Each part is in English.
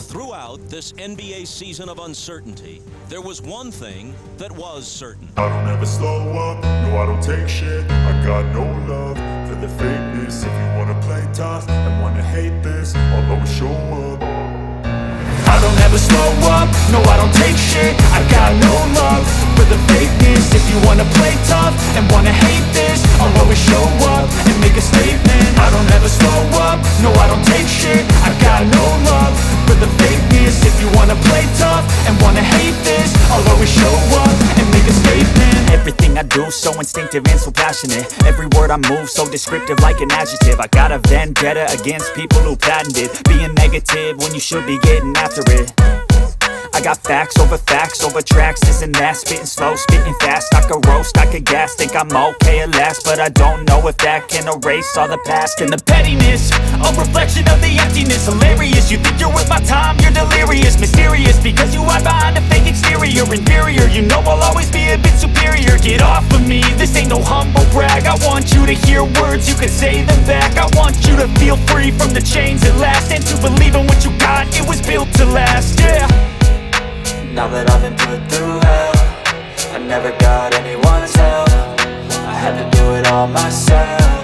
Throughout this NBA season of uncertainty, there was one thing that was certain. I don't ever slow up, no I don't take shit. I got no love for the fakeness. If you wanna play tough and wanna hate this, I'll always show up. I don't ever slow up, no I don't take shit. I got no love for the fakeness. If you wanna play tough and wanna hate this, I'll always show up and make a statement. I don't ever slow up, no I don't take shit. I got no love for the fakeness. If you wanna play tough and wanna hate this, I'll always show up and make a statement. Everything I do so instinctive and so passionate. Every word I move so descriptive like an adjective. I got a vendetta against people who patented being negative when you should be getting after it. I got facts over tracks, this and that. Spitting slow, spitting fast. I could roast, I could gas. Think I'm okay at last, but I don't know if that can erase all the past. And the pettiness, a reflection of the emptiness. Hilarious, you think you're worth my time, you're delirious. Mysterious, because you hide behind a fake exterior. Inferior, you know I'll always be a bit superior. Get off of me, this ain't no humble brag. I want you to hear words, you can say them back. I want you to feel free from the chains at last, and to believe in what you got, it was built to last, yeah. Now that I've been put through hell, I never got anyone's help. I had to do it all myself.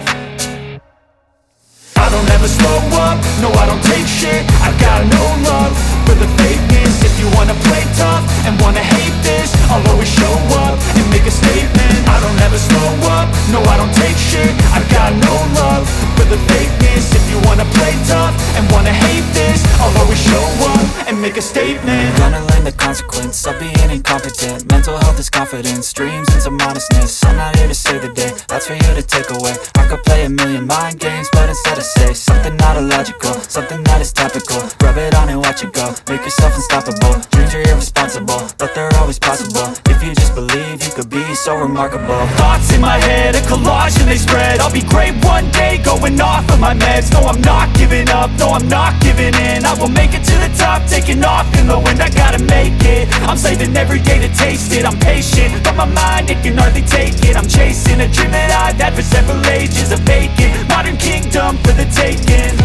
I don't ever slow up, no I don't take shit. I got no love for the fakeness. If you wanna play tough and wanna hate this, I'll always show up and make a statement. I don't ever slow up, no I don't take shit. I got no love for the fakeness. If you wanna play tough and wanna hate this, I'll always show up and make a statement. Gonna learn the consequence of being incompetent. Mental health is confidence, dreams and some modestness. I'm not here to save the day, that's for you to take away. I could play a million mind games, but instead I say something not illogical, something that is topical. Rub it on and watch it go, make yourself unstoppable. Dreams are irresponsible, but they're always possible. If you just believe, you could be so remarkable. Thoughts in my head, a collage and they spread. I'll be great one day, going off of my meds. No, I'm not giving up, no, I'm not giving in. I will make it to the top, taking off in the wind. I gotta make it, I'm saving every day to taste it. I'm patient, but my mind, it can hardly take it. I'm chasing a dream that I've had for several ages. A vacant, modern kingdom for the taking.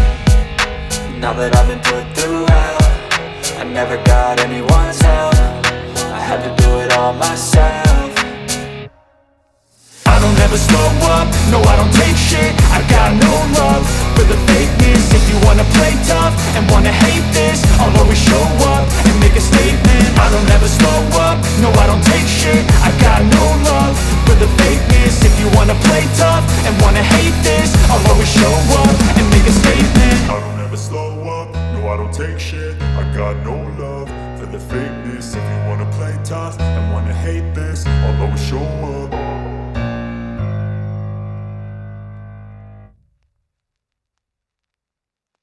Now that I've been put through hell, I never got anyone's help. I had to do it all myself. I don't ever slow up, no I don't take shit. I got no love for the fakeness. If you wanna play tough and wanna hate this, I'll always show up and make a statement. I don't ever slow up, no I don't take shit. I got no love for the fakeness. If you wanna play tough and wanna hate this, I'll always show up and make a statement. I don't ever slow up, no I don't take shit. I got no love for the fakeness. If you wanna play tough and wanna hate this, I'll always show up.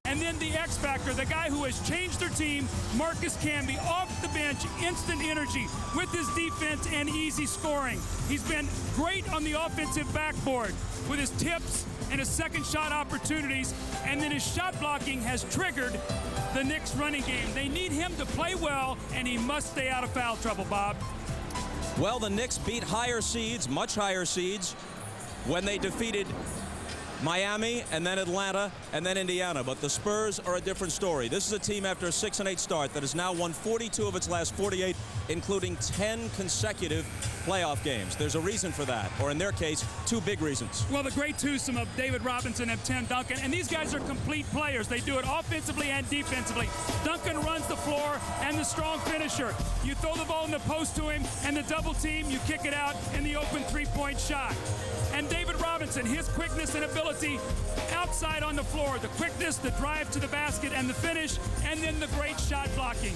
And then the X Factor, the guy who has changed their team, Marcus Camby, off the bench, instant energy with his defense and easy scoring. He's been great on the offensive backboard with his tips and his second shot opportunities, and then his shot blocking has triggered the Knicks running game. They need him to play well, and he must stay out of foul trouble, Bob. Well, the Knicks beat higher seeds, much higher seeds, when they defeated Miami and then Atlanta and then Indiana, but the Spurs are a different story. This is a team after a 6-8 start that has now won 42 of its last 48, including 10 consecutive playoff games. There's a reason for that, or in their case, two big reasons. Well, the great twosome of David Robinson and Tim Duncan, and these guys are complete players. They do it offensively and defensively. Duncan runs the floor and the strong finisher. You throw the ball in the post to him and the double team, you kick it out in the open three-point shot. And David Robinson, his quickness and ability outside on the floor, the quickness, the drive to the basket, and the finish, and then the great shot blocking.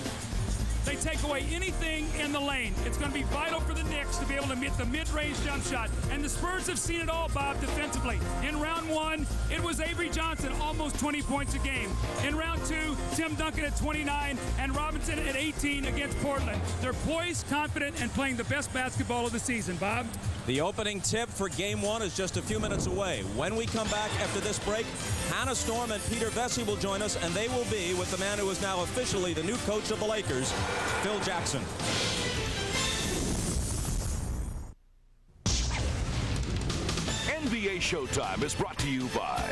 They take away anything in the lane. It's going to be vital for the Knicks to be able to meet the mid-range jump shot. And the Spurs have seen it all, Bob, defensively. In round one, it was Avery Johnson, almost 20 points a game. In round two, Tim Duncan at 29 and Robinson at 18 against Portland. They're poised, confident, and playing the best basketball of the season, Bob. The opening tip for Game 1 is just a few minutes away. When we come back after this break, Hannah Storm and Peter Vesey will join us, and they will be with the man who is now officially the new coach of the Lakers, Phil Jackson. NBA Showtime is brought to you by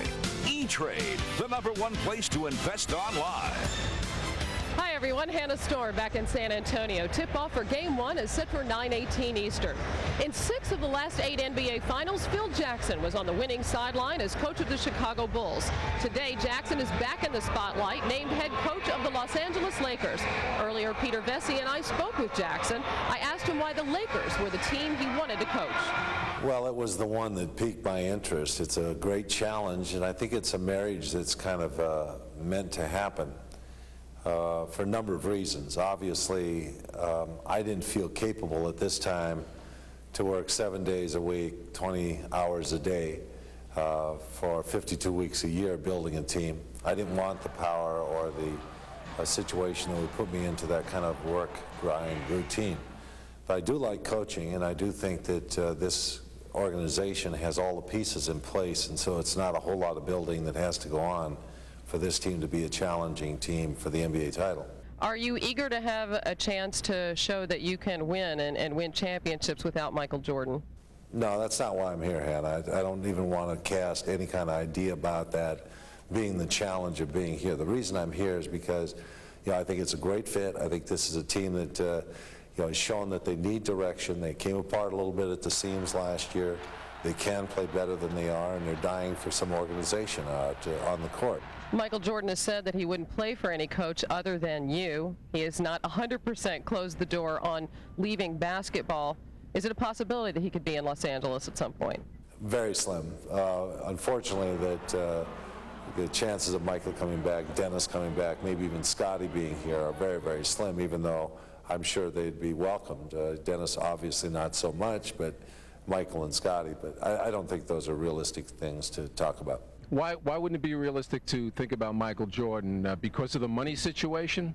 E-Trade, the #1 place to invest online. Hi everyone, Hannah Storm back in San Antonio. Tip-off for Game 1 is set for 9:18 Eastern. In 6 of the last 8 NBA Finals, Phil Jackson was on the winning sideline as coach of the Chicago Bulls. Today, Jackson is back in the spotlight, named head coach of the Los Angeles Lakers. Earlier, Peter Vesey and I spoke with Jackson. I asked him why the Lakers were the team he wanted to coach. Well, it was the one that piqued my interest. It's a great challenge, and I think it's a marriage that's kind of meant to happen. For a number of reasons. Obviously, I didn't feel capable at this time to work 7 days a week, 20 hours a day for 52 weeks a year building a team. I didn't want the power or the situation that would put me into that kind of work grind routine. But I do like coaching, and I do think that this organization has all the pieces in place, and so it's not a whole lot of building that has to go on for this team to be a challenging team for the NBA title. Are you eager to have a chance to show that you can win and win championships without Michael Jordan? No, that's not why I'm here, Hannah. I don't even want to cast any kind of idea about that being the challenge of being here. The reason I'm here is because, I think it's a great fit. I think this is a team that has shown that they need direction. They came apart a little bit at the seams last year. They can play better than they are, and they're dying for some organization out on the court. Michael Jordan has said that he wouldn't play for any coach other than you. He has not 100% closed the door on leaving basketball. Is it a possibility that he could be in Los Angeles at some point? Very slim. Unfortunately, that the chances of Michael coming back, Dennis coming back, maybe even Scotty being here are very, very slim, even though I'm sure they'd be welcomed. Dennis obviously not so much, but Michael and Scotty. But I don't think those are realistic things to talk about. Why wouldn't it be realistic to think about Michael Jordan? Because of the money situation?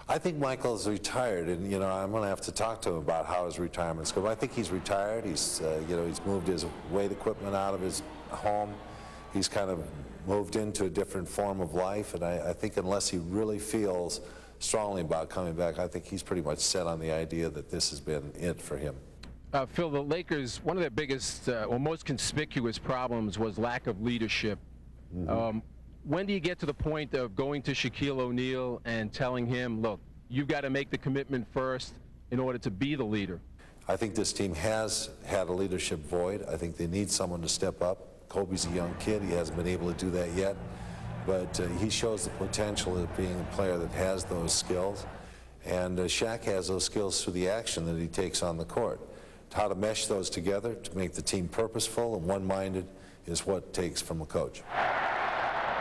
I think Michael's retired, and I'm going to have to talk to him about how his retirement's going. I think he's retired. He's he's moved his weight equipment out of his home. He's kind of moved into a different form of life, and I think unless he really feels strongly about coming back, I think he's pretty much set on the idea that this has been it for him. Phil, the Lakers, one of their biggest or most conspicuous problems was lack of leadership. Mm-hmm. When do you get to the point of going to Shaquille O'Neal and telling him, look, you've got to make the commitment first in order to be the leader? I think this team has had a leadership void. I think they need someone to step up. Kobe's a young kid. He hasn't been able to do that yet. But he shows the potential of being a player that has those skills. And Shaq has those skills through the action that he takes on the court. How to mesh those together to make the team purposeful and one-minded is what it takes from a coach.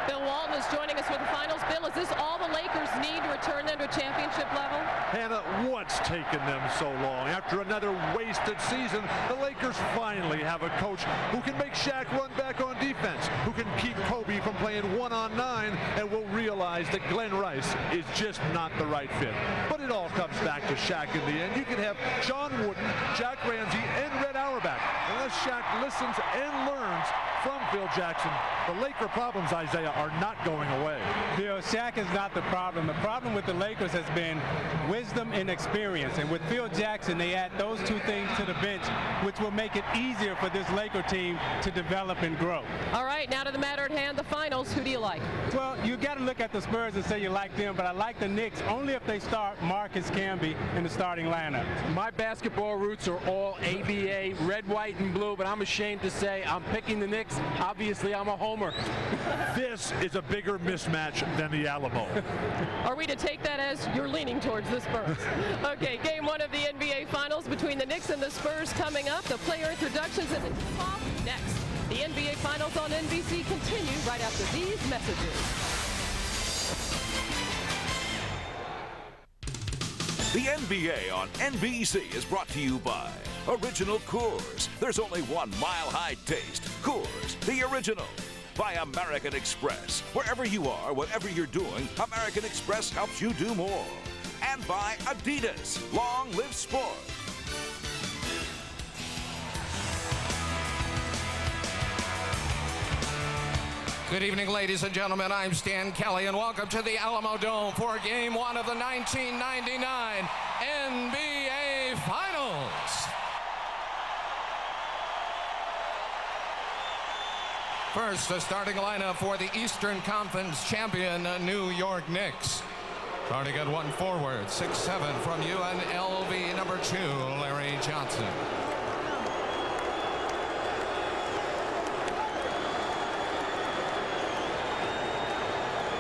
Bill Walton is joining us for the finals. Bill, is this all the Lakers need to return them to championship level? Hannah, what's taken them so long? After another wasted season, the Lakers finally have a coach who can make Shaq run back on defense, who can keep Kobe from playing 1-on-9, and will realize that Glenn Rice is just not the right fit. But it all comes back to Shaq in the end. You can have John Wooden, Jack Ramsey, and Red Auerbach. Unless Shaq listens and learns from Phil Jackson, the Laker problems, Isaiah, are not going away. Bill, Shaq is not the problem. The problem with the Lakers has been wisdom and experience. And with Phil Jackson, they add those two things to the bench, which will make it easier for this Laker team to develop and grow. All right, now to the matter at hand, the finals. Who do you like? Well, you got to look at the Spurs and say you like them, but I like the Knicks only if they start Marcus Camby in the starting lineup. My basketball roots are all ABA, red, white, and blue, but I'm ashamed to say I'm picking the Knicks. Obviously, I'm a homer. This is a bigger mismatch than the Alamo. Are we to take that as you're leaning towards the Spurs? Okay, game 1 of the NBA Finals between the Knicks and the Spurs coming up. The player introductions and the tip-off next. The NBA Finals on NBC continue right after these messages. The NBA on NBC is brought to you by Original Coors. There's only one mile-high taste. Coors, the original. By American Express. Wherever you are, whatever you're doing, American Express helps you do more. And by Adidas. Long live sport. Good evening, ladies and gentlemen. I'm Stan Kelly, and welcome to the Alamo Dome for Game 1 of the 1999 NBA Finals. First, the starting lineup for the Eastern Conference champion New York Knicks. Starting at one forward, 6'7" from UNLV, number 2, Larry Johnson.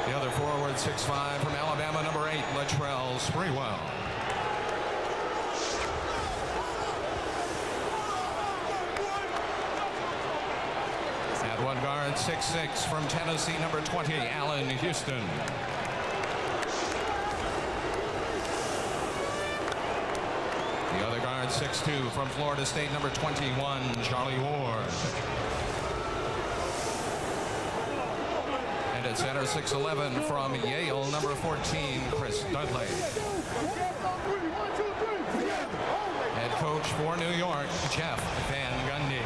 The other forward, 6'5", from Alabama, number 8, Latrell Sprewell. At one guard, 6'6", from Tennessee, number 20, Allan Houston. The other guard, 6'2", from Florida State, number 21, Charlie Ward. And at center, 6'11", from Yale, number 14, Chris Dudley. Head coach for New York, Jeff Van Gundy.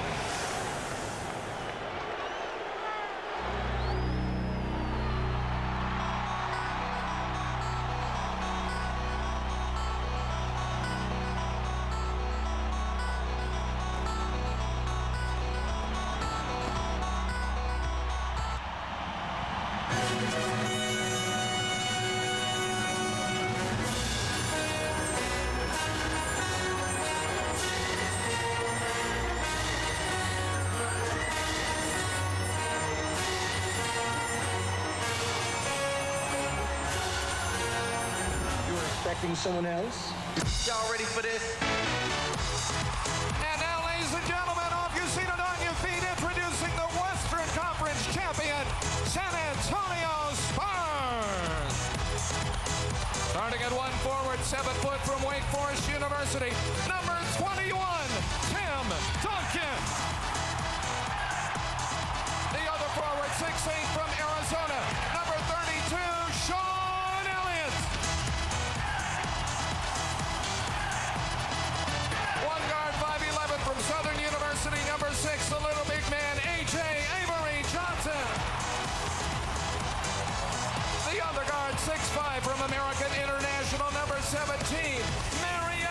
Someone else. Y'all ready for this? And now, ladies and gentlemen, off your seat and on your feet, introducing the Western Conference champion, San Antonio Spurs. Starting at one forward, 7 foot from Wake Forest University, number 21, Tim Duncan. The other forward, 6'8", from Arizona, number 32, Sean Elliott. One guard, 5'11", from Southern University, number 6, the little big man, Avery Johnson. The other guard, 6'5", from American International, number 17, Elie.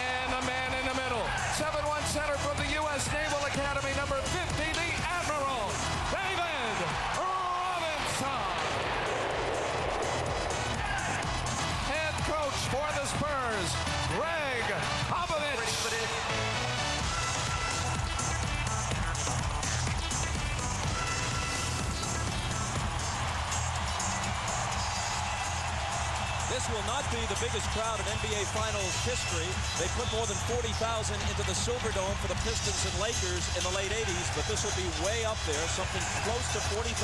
And a man in the middle, 7'1" center from the U.S. Naval Academy, number 50, the Admiral, David Robinson. Head coach for the Spurs, Greg Popovich. This will not be the biggest crowd in NBA Finals history. They put more than 40,000 into the Silverdome for the Pistons and Lakers in the late 80s, but this will be way up there, something close to 40,000,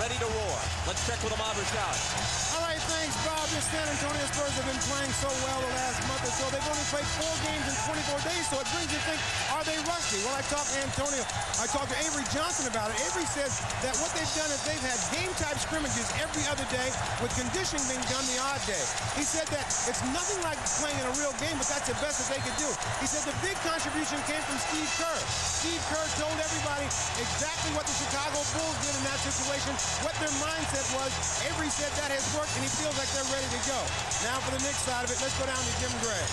ready to roar. Let's check with Ahmad Rashad. All right, thanks, Bob. The San Antonio Spurs have been playing so well the last month or so. They've only played 4 games in 24 days, so it brings you to think, are they rusty? Well, I talked to Avery Johnson about it. Avery says that what they've done is they've had game-type scrimmages every other day with conditioning being done the odd day. He said that it's nothing like playing in a real game, but that's the best that they could do. He said the big contribution came from Steve Kerr. Steve Kerr told everybody exactly what the Chicago Bulls did in that situation, what their mindset was. Avery said that has worked, and he feels like they're ready to go. Now for the Knicks side of it, let's go down to Jim Gray.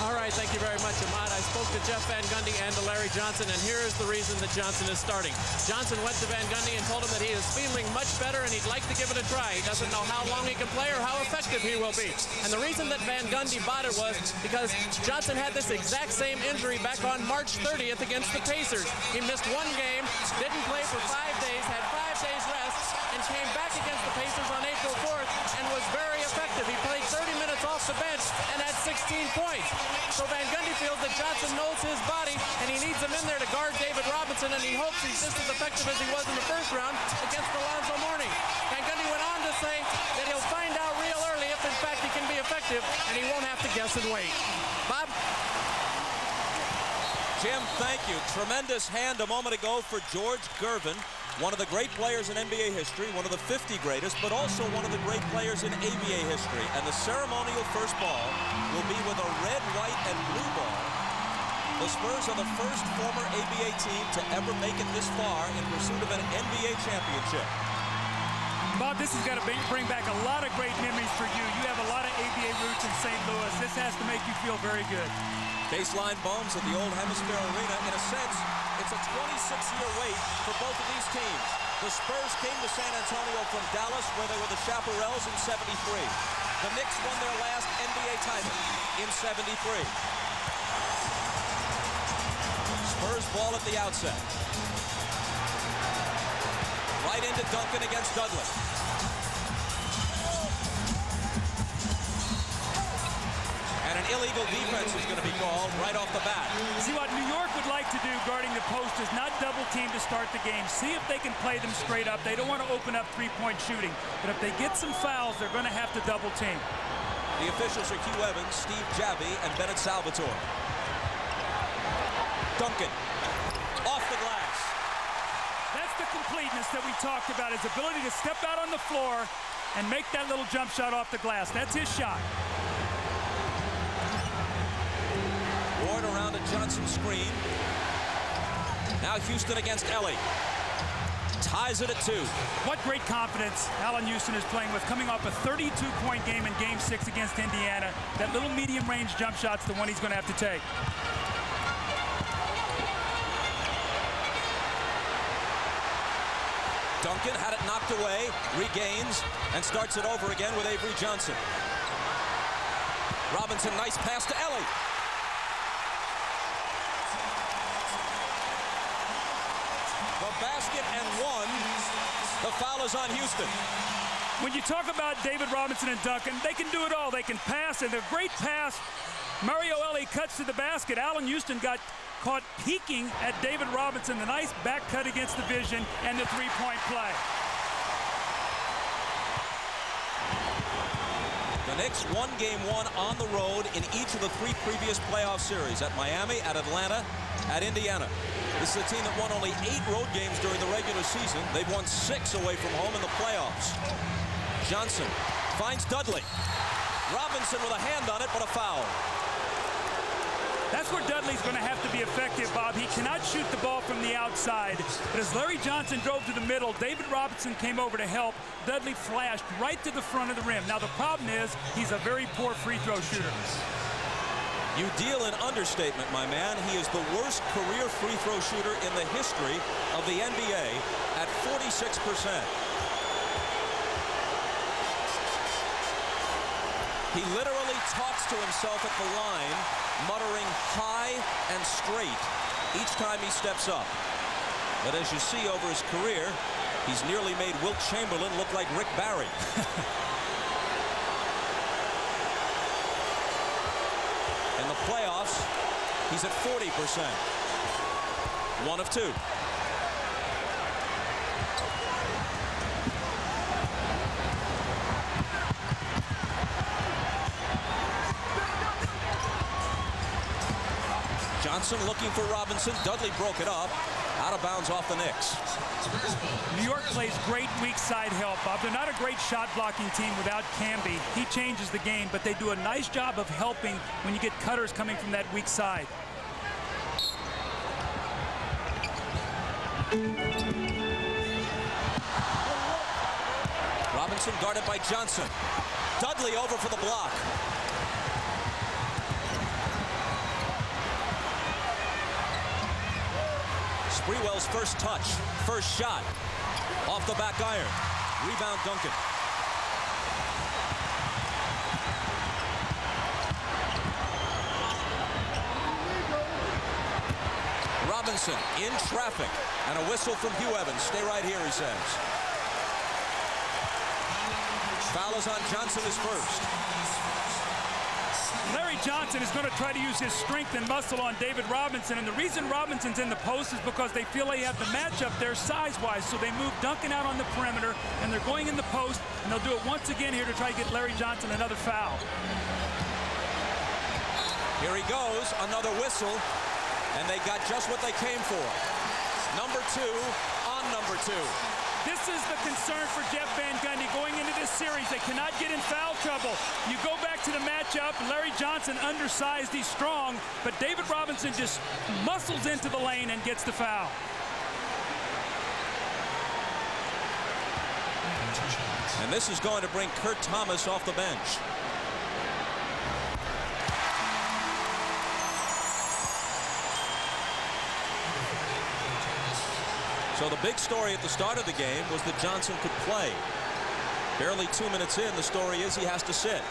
All right, thank you very much, Ahmad. I spoke to Jeff Van Gundy and to Larry Johnson, and here is the reason that Johnson is starting. Johnson went to Van Gundy and told him that he is feeling much better and he'd like to give it a try. He doesn't know how long he can play or how effective he will be. And the reason that Van Gundy bought it was because Johnson had this exact same injury back on March 30th against the Pacers. He missed 1 game, didn't play for 5 days, had 5 days rest, and came back against the Pacers on April 4th and was very effective. He played 30 minutes off the bench and had 16 points. So Van Gundy feels that Johnson knows his body and he needs him in there to guard David Robinson, and he hopes he's just as effective as he was in the first round against Alonzo Mourning. Van Gundy went on to say that he'll find out real early if in fact he can be effective and he won't have to guess and wait. Bob? Jim, thank you. Tremendous hand a moment ago for George Gervin, one of the great players in NBA history, one of the 50 greatest, but also one of the great players in ABA history. And the ceremonial first ball will be with a red, white, and blue ball. The Spurs are the first former ABA team to ever make it this far in pursuit of an NBA championship. Bob, this is going to bring back a lot of great memories for you. You have a lot of ABA roots in St. Louis. This has to make you feel very good. Baseline bombs at the Old Hemisphere Arena. In a sense, it's a 26-year wait for both of these teams. The Spurs came to San Antonio from Dallas, where they were the Chaparrals in '73. The Knicks won their last NBA title in '73. Spurs ball at the outset. Right into Duncan against Dudley. And an illegal defense is going to be called right off the bat. See, what New York would like to do guarding the post is not double team to start the game. See if they can play them straight up. They don't want to open up three-point shooting. But if they get some fouls, they're going to have to double team. The officials are Hugh Evans, Steve Javy, and Bennett Salvatore. Duncan, off the glass. That's the completeness that we talked about, his ability to step out on the floor and make that little jump shot off the glass. That's his shot. Ward around a Johnson screen. Now Houston against Elie. Ties it at 2. What great confidence Allan Houston is playing with, coming off a 32-point game in Game 6 against Indiana. That little medium-range jump shot's the one he's going to have to take. Duncan had it knocked away, regains, and starts it over again with Avery Johnson. Robinson, nice pass to Elie. The basket and 1. The foul is on Houston. When you talk about David Robinson and Duncan, they can do it all. They can pass, and the great pass. Mario Elie cuts to the basket. Allan Houston got caught peeking at David Robinson. The nice back cut against the vision and the three-point play. The Knicks won Game 1 on the road in each of the 3 previous playoff series, at Miami, at Atlanta, at Indiana. This is a team that won only 8 road games during the regular season. They've won 6 away from home in the playoffs. Johnson finds Dudley. Robinson with a hand on it, but a foul. That's where Dudley's going to have to be effective, Bob. He cannot shoot the ball from the outside. But as Larry Johnson drove to the middle, David Robinson came over to help. Dudley flashed right to the front of the rim. Now, the problem is he's a very poor free throw shooter. You deal in understatement, my man. He is the worst career free throw shooter in the history of the NBA at 46%. He literally talks to himself at the line, muttering high and straight each time he steps up. But as you see over his career, he's nearly made Wilt Chamberlain look like Rick Barry. In the playoffs, he's at 40%. 1 of 2. Johnson looking for Robinson. Dudley broke it up. Out of bounds off the Knicks. New York plays great weak side help, Bob. They're not a great shot blocking team without Camby. He changes the game, but they do a nice job of helping when you get cutters coming from that weak side. Robinson guarded by Johnson. Dudley over for the block. Sprewell's first touch, first shot, off the back iron. Rebound Duncan. Robinson in traffic, and a whistle from Hugh Evans. Stay right here, he says. Foul is on Johnson, his first. Larry Johnson is going to try to use his strength and muscle on David Robinson, and the reason Robinson's in the post is because they feel they have the matchup there size-wise, so they move Duncan out on the perimeter, and they're going in the post, and they'll do it once again here to try to get Larry Johnson another foul. Here he goes, another whistle, and they got just what they came for. Number 2 on number 2. This is the concern for Jeff Van Gundy going into this series. They cannot get in foul trouble. You go back to the matchup, Larry Johnson undersized, he's strong, but David Robinson just muscles into the lane and gets the foul. And this is going to bring Kurt Thomas off the bench. So the big story at the start of the game was that Johnson could play. Barely 2 minutes in, the story is he has to sit.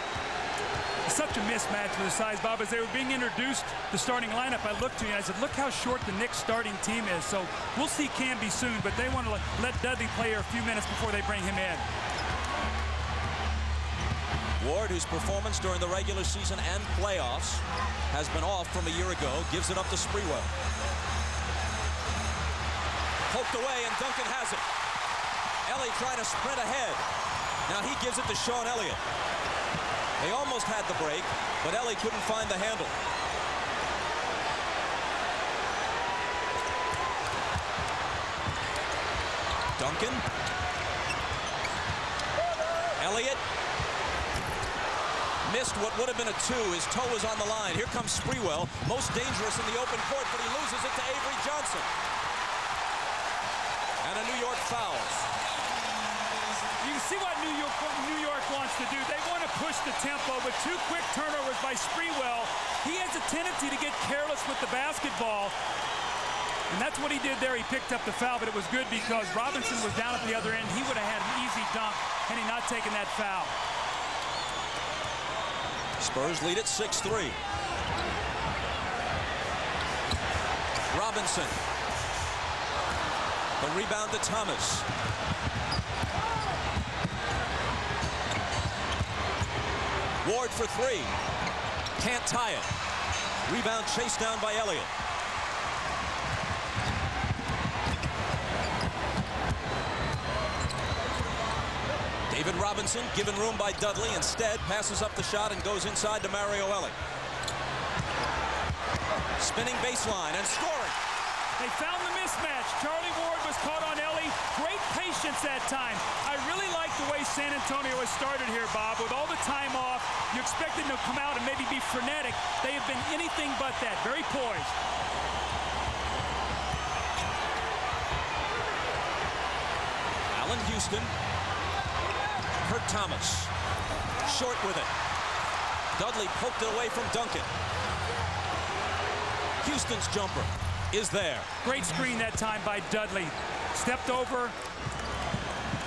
It's such a mismatch for the size, Bob. As they were being introduced, the starting lineup, I looked to you and I said, look how short the Knicks starting team is. So we'll see Camby soon, but they want to let Dudley play here a few minutes before they bring him in. Ward, whose performance during the regular season and playoffs has been off from a year ago, gives it up to Sprewell. Poked away, and Duncan has it. Elie trying to sprint ahead. Now he gives it to Sean Elliott. They almost had the break, but Elie couldn't find the handle. Duncan. Elliott. Missed what would have been a 2. His toe was on the line. Here comes Sprewell, most dangerous in the open court, but he loses it to Avery Johnson. And a New York foul. You can see what New York wants to do. They want to push the tempo, but 2 quick turnovers by Sprewell. He has a tendency to get careless with the basketball. And that's what he did there. He picked up the foul, but it was good because Robinson was down at the other end. He would have had an easy dunk had he not taken that foul. Spurs lead at 6-3. Robinson. The rebound to Thomas. Ward for 3. Can't tie it. Rebound chased down by Elliott. David Robinson given room by Dudley. Instead passes up the shot and goes inside to Mario Elie. Spinning baseline and scoring. They found the mismatch. Charlie Ward was caught on Elie. Great patience that time. I really like the way San Antonio has started here, Bob. With all the time off, you expected them to come out and maybe be frenetic. They have been anything but that. Very poised. Allan Houston. Kurt Thomas. Short with it. Dudley poked it away from Duncan. Houston's jumper is there. Great screen that time by Dudley. Stepped over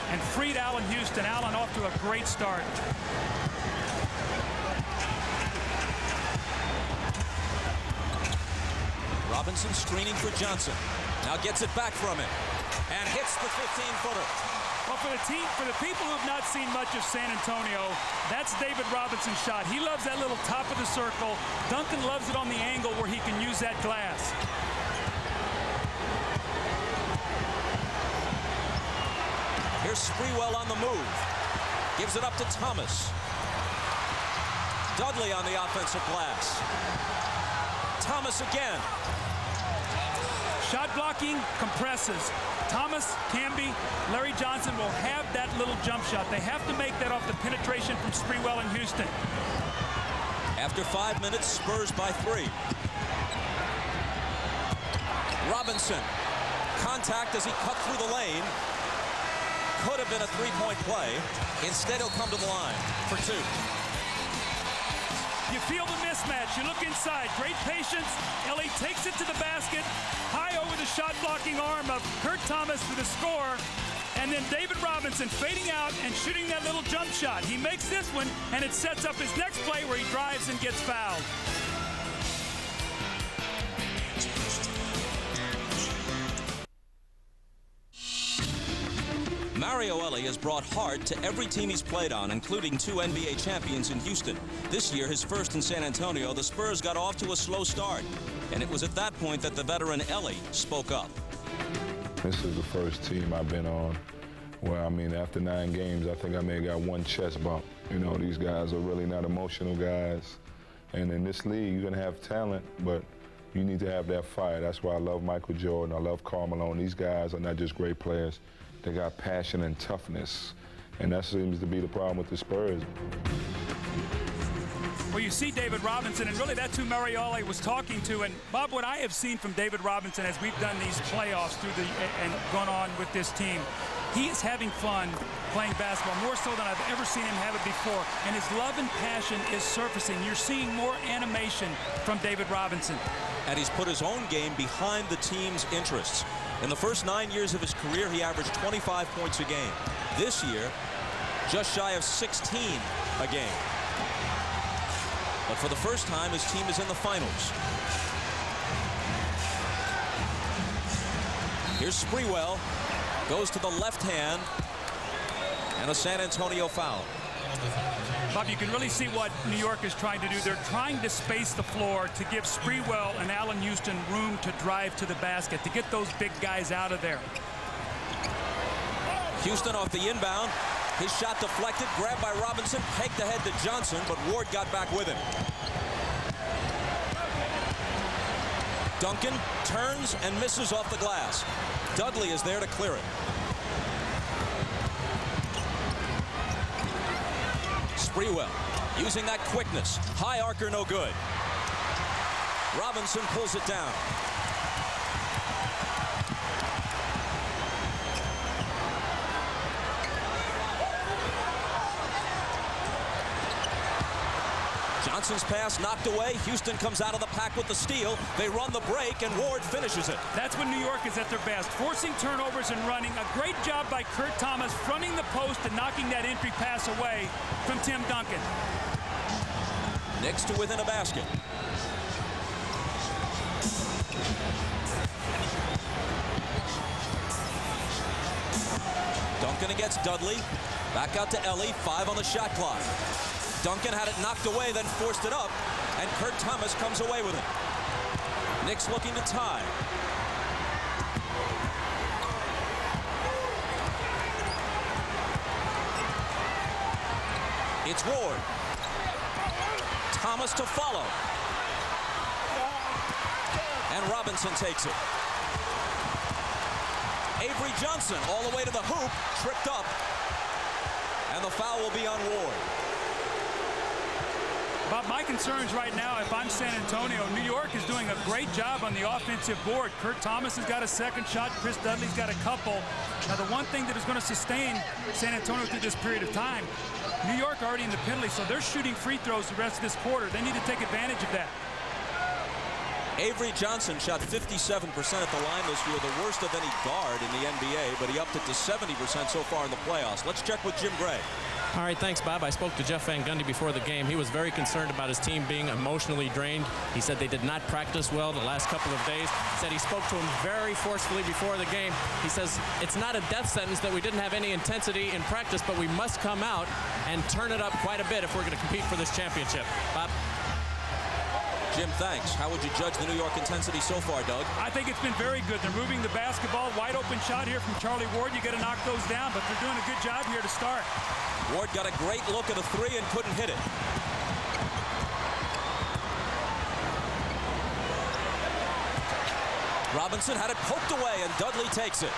and freed Allan Houston. Allan off to a great start. Robinson screening for Johnson. Now gets it back from him and hits the 15-footer. Well, for the people who have not seen much of San Antonio, that's David Robinson's shot. He loves that little top of the circle. Duncan loves it on the angle where he can use that glass. Here's Sprewell on the move. Gives it up to Thomas. Dudley on the offensive glass. Thomas again. Shot blocking compresses. Thomas, Camby, Larry Johnson will have that little jump shot. They have to make that off the penetration from Sprewell and Houston. After 5 minutes, Spurs by 3. Robinson. Contact as he cut through the lane. Could have been a 3-point play. Instead, he'll come to the line for 2. You feel the mismatch. You look inside. Great patience. Elie takes it to the basket. High over the shot-blocking arm of Kurt Thomas for the score. And then David Robinson fading out and shooting that little jump shot. He makes this one, and it sets up his next play where he drives and gets fouled. Mario Elie has brought heart to every team he's played on, including 2 NBA champions in Houston. This year, his first in San Antonio, the Spurs got off to a slow start. And it was at that point that the veteran Elie spoke up. This is the first team I've been on where, I mean, after 9 games, I think I may have got 1 chest bump. You know, these guys are really not emotional guys. And in this league, you're going to have talent, but you need to have that fire. That's why I love Michael Jordan. I love Karl Malone. These guys are not just great players. They got passion and toughness. And that seems to be the problem with the Spurs. Well, you see David Robinson, and really that's who Mario Elie was talking to. And Bob, what I have seen from David Robinson as we've done these playoffs and gone on with this team, he is having fun playing basketball, more so than I've ever seen him have it before. And his love and passion is surfacing. You're seeing more animation from David Robinson. And he's put his own game behind the team's interests. In the first 9 years of his career, he averaged 25 points a game. This year, just shy of 16 a game. But for the first time, his team is in the finals. Here's Sprewell. Goes to the left hand. And a San Antonio foul. Bob, you can really see what New York is trying to do. They're trying to space the floor to give Sprewell and Allan room to drive to the basket, to get those big guys out of there. Houston off the inbound. His shot deflected, grabbed by Robinson, pegged ahead to Johnson, but Ward got back with him. Duncan turns and misses off the glass. Dudley is there to clear it. Sprewell using that quickness. High arcer, no good. Robinson pulls it down. Johnson's pass knocked away. Houston comes out of the pack with the steal. They run the break, and Ward finishes it. That's when New York is at their best, forcing turnovers and running. A great job by Kurt Thomas fronting the post and knocking that entry pass away from Tim Duncan. Knicks to within a basket. Duncan against Dudley. Back out to Elie. 5 on the shot clock. Duncan had it knocked away, then forced it up, and Kurt Thomas comes away with it. Knicks looking to tie. It's Ward. Thomas to follow. And Robinson takes it. Avery Johnson all the way to the hoop, tripped up, and the foul will be on Ward. Bob, my concerns right now, if I'm San Antonio, New York is doing a great job on the offensive board. Kurt Thomas has got a second shot. Chris Dudley's got a couple. Now, the one thing that is going to sustain San Antonio through this period of time, New York already in the penalty, so they're shooting free throws the rest of this quarter. They need to take advantage of that. Avery Johnson shot 57% at the line this year, the worst of any guard in the NBA, but he upped it to 70% so far in the playoffs. Let's check with Jim Gray. All right, thanks, Bob. I spoke to Jeff Van Gundy before the game. He was very concerned about his team being emotionally drained. He said they did not practice well the last couple of days. He said he spoke to him very forcefully before the game. He says it's not a death sentence that we didn't have any intensity in practice, but we must come out and turn it up quite a bit if we're going to compete for this championship. Bob? Jim, thanks. How would you judge the New York intensity so far, Doug? I think it's been very good. They're moving the basketball. Wide open shot here from Charlie Ward. You got to knock those down, but they're doing a good job here to start. Ward got a great look at a three and couldn't hit it. Robinson had it poked away, and Dudley takes it.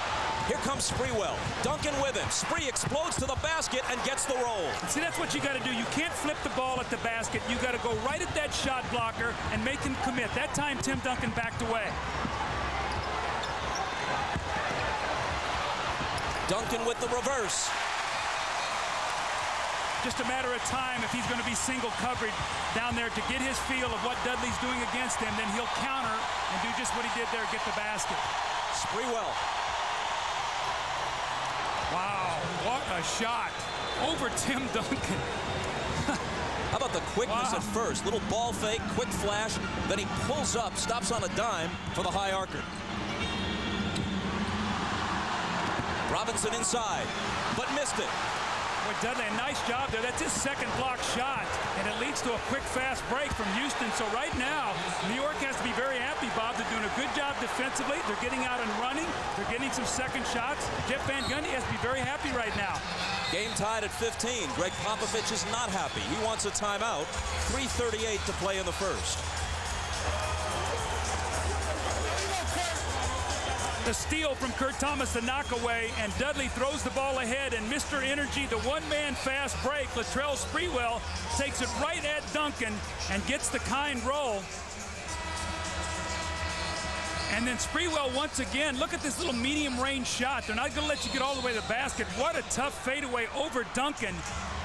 Here comes Sprewell. Duncan with him. Spree explodes to the basket and gets the roll. See, that's what you got to do. You can't flip the ball at the basket. You got to go right at that shot blocker and make him commit. That time, Tim Duncan backed away. Duncan with the reverse. Just a matter of time if he's going to be single coverage down there to get his feel of what Dudley's doing against him. Then he'll counter and do just what he did there, get the basket. Sprewell. Wow, what a shot over Tim Duncan. How about the quickness at first? Little ball fake, quick flash, then he pulls up, stops on a dime for the high arcer. Robinson inside, but missed it. Boy, Dudley, a nice job there. That's his second block shot, and it leads to a quick, fast break from Houston. So right now, New York has to be very happy, Bob. They're doing a good job defensively. They're getting out and running. They're getting some second shots. Jeff Van Gundy has to be very happy right now. Game tied at 15. Greg Popovich is not happy. He wants a timeout. 3:38 to play in the first. The steal from Kurt Thomas, the knockaway, and Dudley throws the ball ahead, and Mr. Energy, the one-man fast break, Latrell Sprewell, takes it right at Duncan and gets the kind roll. And then Sprewell once again, look at this little medium range shot. They're not going to let you get all the way to the basket. What a tough fadeaway over Duncan.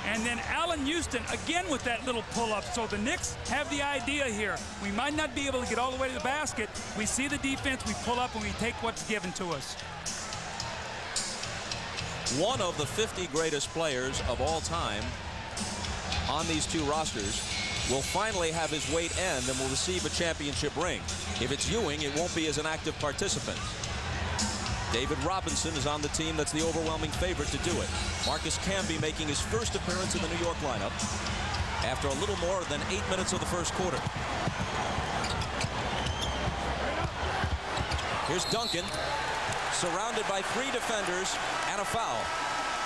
And then Allan Houston again with that little pull-up. So the Knicks have the idea here. We might not be able to get all the way to the basket. We see the defense, we pull up, and we take what's given to us. One of the 50 greatest players of all time on these two rosters will finally have his wait end and will receive a championship ring. If it's Ewing, it won't be as an active participant. David Robinson is on the team that's the overwhelming favorite to do it. Marcus Camby making his first appearance in the New York lineup after a little more than 8 minutes of the first quarter. Here's Duncan, surrounded by 3 defenders and a foul.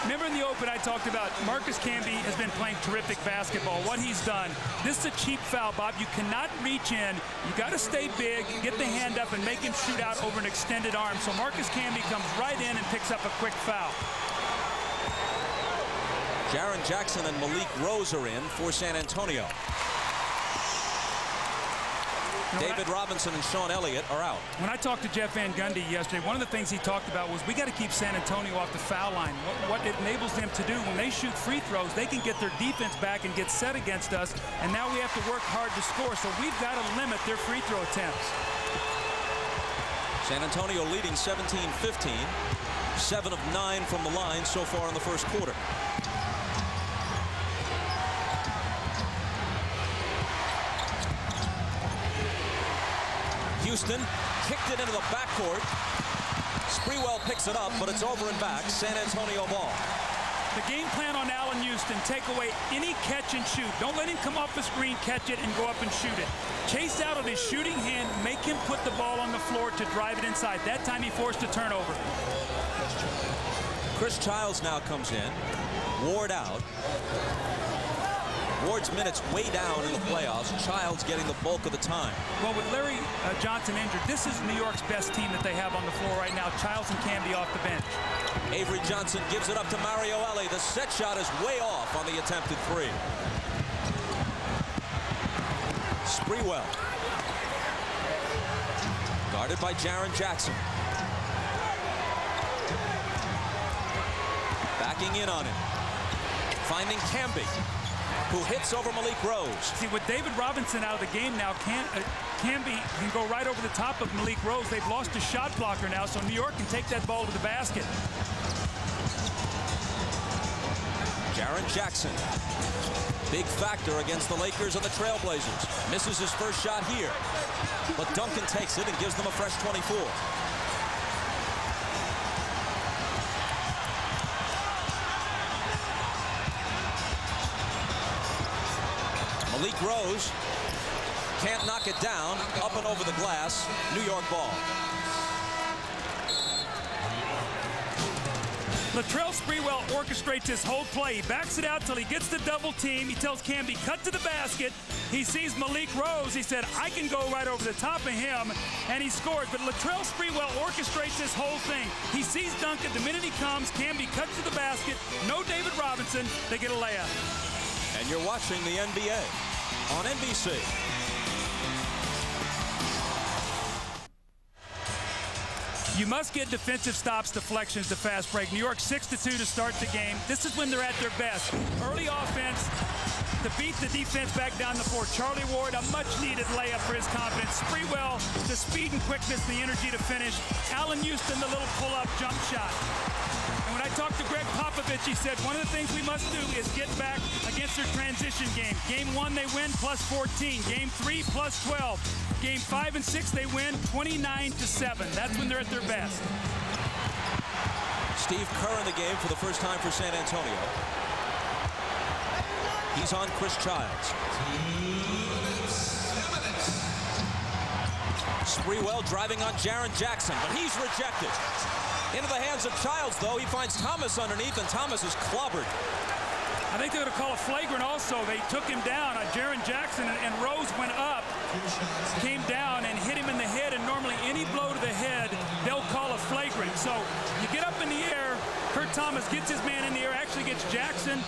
Remember in the open I talked about Marcus Camby has been playing terrific basketball. What he's done, this is a cheap foul, Bob. You cannot reach in. You got to stay big, get the hand up, and make him shoot out over an extended arm. So Marcus Camby comes right in and picks up a quick foul. Jaren Jackson and Malik Rose are in for San Antonio. David Robinson and Sean Elliott are out. When I talked to Jeff Van Gundy yesterday, one of the things he talked about was we got to keep San Antonio off the foul line. What it enables them to do when they shoot free throws, they can get their defense back and get set against us, and now we have to work hard to score, so we've got to limit their free throw attempts. San Antonio leading 17-15, 7 of 9 from the line so far in the first quarter. Houston kicked it into the backcourt. Sprewell picks it up, but it's over and back. San Antonio ball. The game plan on Allan Houston, take away any catch and shoot. Don't let him come off the screen, catch it, and go up and shoot it. Chase out of his shooting hand, make him put the ball on the floor to drive it inside. That time he forced a turnover. Chris Childs now comes in. Ward out. Ward's minutes way down in the playoffs. Childs getting the bulk of the time. Well, with Larry Johnson injured, this is New York's best team that they have on the floor right now. Childs and Camby off the bench. Avery Johnson gives it up to Mario Elie. The set shot is way off on the attempted 3. Sprewell. Guarded by Jaren Jackson. Backing in on him. Finding Camby, who hits over Malik Rose. See, with David Robinson out of the game now, Camby can go right over the top of Malik Rose. They've lost a shot blocker now, so New York can take that ball to the basket. Jaren Jackson, big factor against the Lakers and the Trailblazers. Misses his first shot here, but Duncan takes it and gives them a fresh 24. Malik Rose can't knock it down. Up and over the glass. New York ball. Latrell Sprewell orchestrates his whole play. He backs it out till he gets the double team. He tells Camby, cut to the basket. He sees Malik Rose. He said, I can go right over the top of him, and he scores. But Latrell Sprewell orchestrates this whole thing. He sees Duncan. The minute he comes, Camby cuts to the basket. No David Robinson. They get a layup. And you're watching the NBA on NBC. You must get defensive stops, deflections, the fast break. New York 6-2 to start the game. This is when they're at their best. Early offense to beat the defense back down the floor. Charlie Ward, a much-needed layup for his confidence. Sprewell, the speed and quickness, the energy to finish. Allan Houston, the little pull-up jump shot. And when I talked to Greg Popovich, he said one of the things we must do is get back against their transition game. Game 1, they win +14. Game 3, +12. Game 5 and 6, they win 29-7. That's when they're at their best. Steve Kerr in the game for the first time for San Antonio. He's on Chris Childs. Sprewell driving on Jaren Jackson, but he's rejected. Into the hands of Childs, though. He finds Thomas underneath, and Thomas is clobbered. I think they're going to call a flagrant also. They took him down. Jaren Jackson and Rose went up, came down and hit him in the head, and normally any blow to the head, they'll call a flagrant. So you get up in the air, Kurt Thomas gets his man in the air, actually gets Jackson,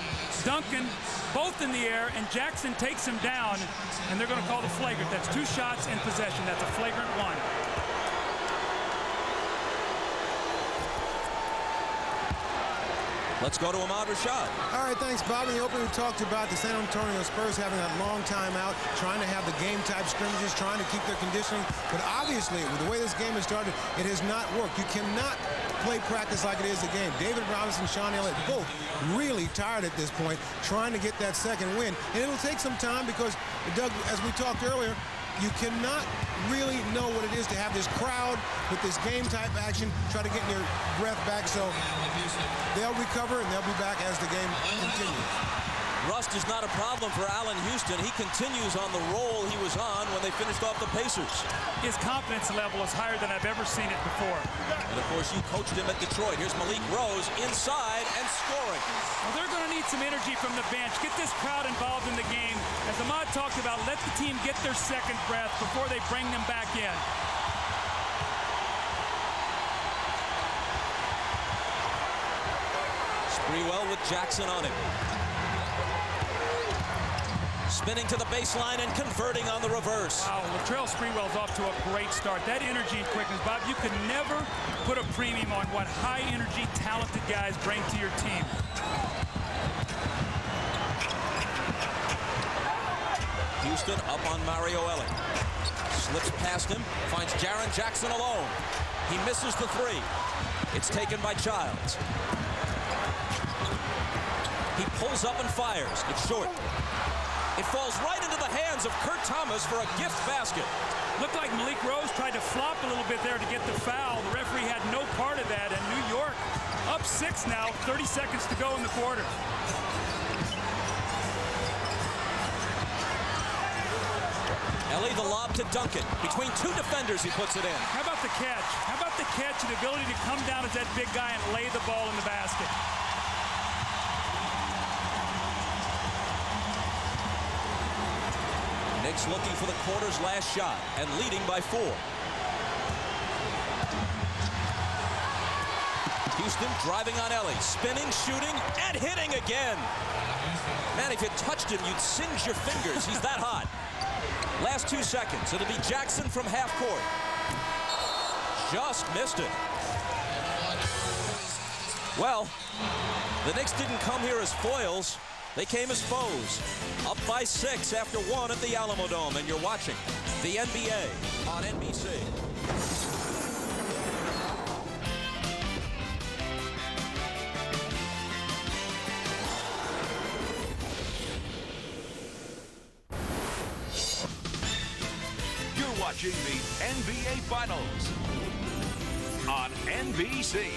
Duncan, both in the air, and Jackson takes him down, and they're going to call the flagrant. That's 2 shots in possession. That's a flagrant 1. Let's go to Ahmad Rashad. All right, thanks, Bob. In the opening, we talked about the San Antonio Spurs having that long time out, trying to have the game-type scrimmages, trying to keep their conditioning. But obviously, with the way this game has started, it has not worked. You cannot play practice like it is a game. David Robinson, Sean Elliott, both really tired at this point, trying to get that second win. And it'll take some time because, Doug, as we talked earlier, you cannot really know what it is to have this crowd with this game-type action, try to get your breath back. So they'll recover, and they'll be back as the game continues. Rust is not a problem for Allan Houston. He continues on the roll he was on when they finished off the Pacers. His confidence level is higher than I've ever seen it before. And, of course, you coached him at Detroit. Here's Malik Rose inside and scoring. Well, they're going to need some energy from the bench. Get this crowd involved in the game. As Ahmad talked about, let the team get their second breath before they bring them back in. Sprewell with Jackson on him. Spinning to the baseline and converting on the reverse. Wow, Latrell Sprewell's off to a great start. That energy and quickness, Bob, you can never put a premium on what high-energy, talented guys bring to your team. Houston up on Mario Elie. Slips past him, finds Jaren Jackson alone. He misses the three. It's taken by Childs. He pulls up and fires. It's short. It falls right into the hands of Kurt Thomas for a gift basket. Looked like Malik Rose tried to flop a little bit there to get the foul. The referee had no part of that, and New York up 6 now, 30 seconds to go in the quarter. Elie the lob to Duncan. Between two defenders, he puts it in. How about the catch? How about the catch and the ability to come down as that big guy and lay the ball in the basket? Knicks looking for the quarter's last shot and leading by 4. Houston driving on Elie, spinning, shooting, and hitting again. Man, if you touched him, you'd singe your fingers. He's that hot. Last 2 seconds. It'll be Jackson from half court. Just missed it. Well, the Knicks didn't come here as foils. They came as foes. Up by 6 after 1 at the Alamo Dome, and you're watching the NBA on NBC. You're watching the NBA Finals on NBC.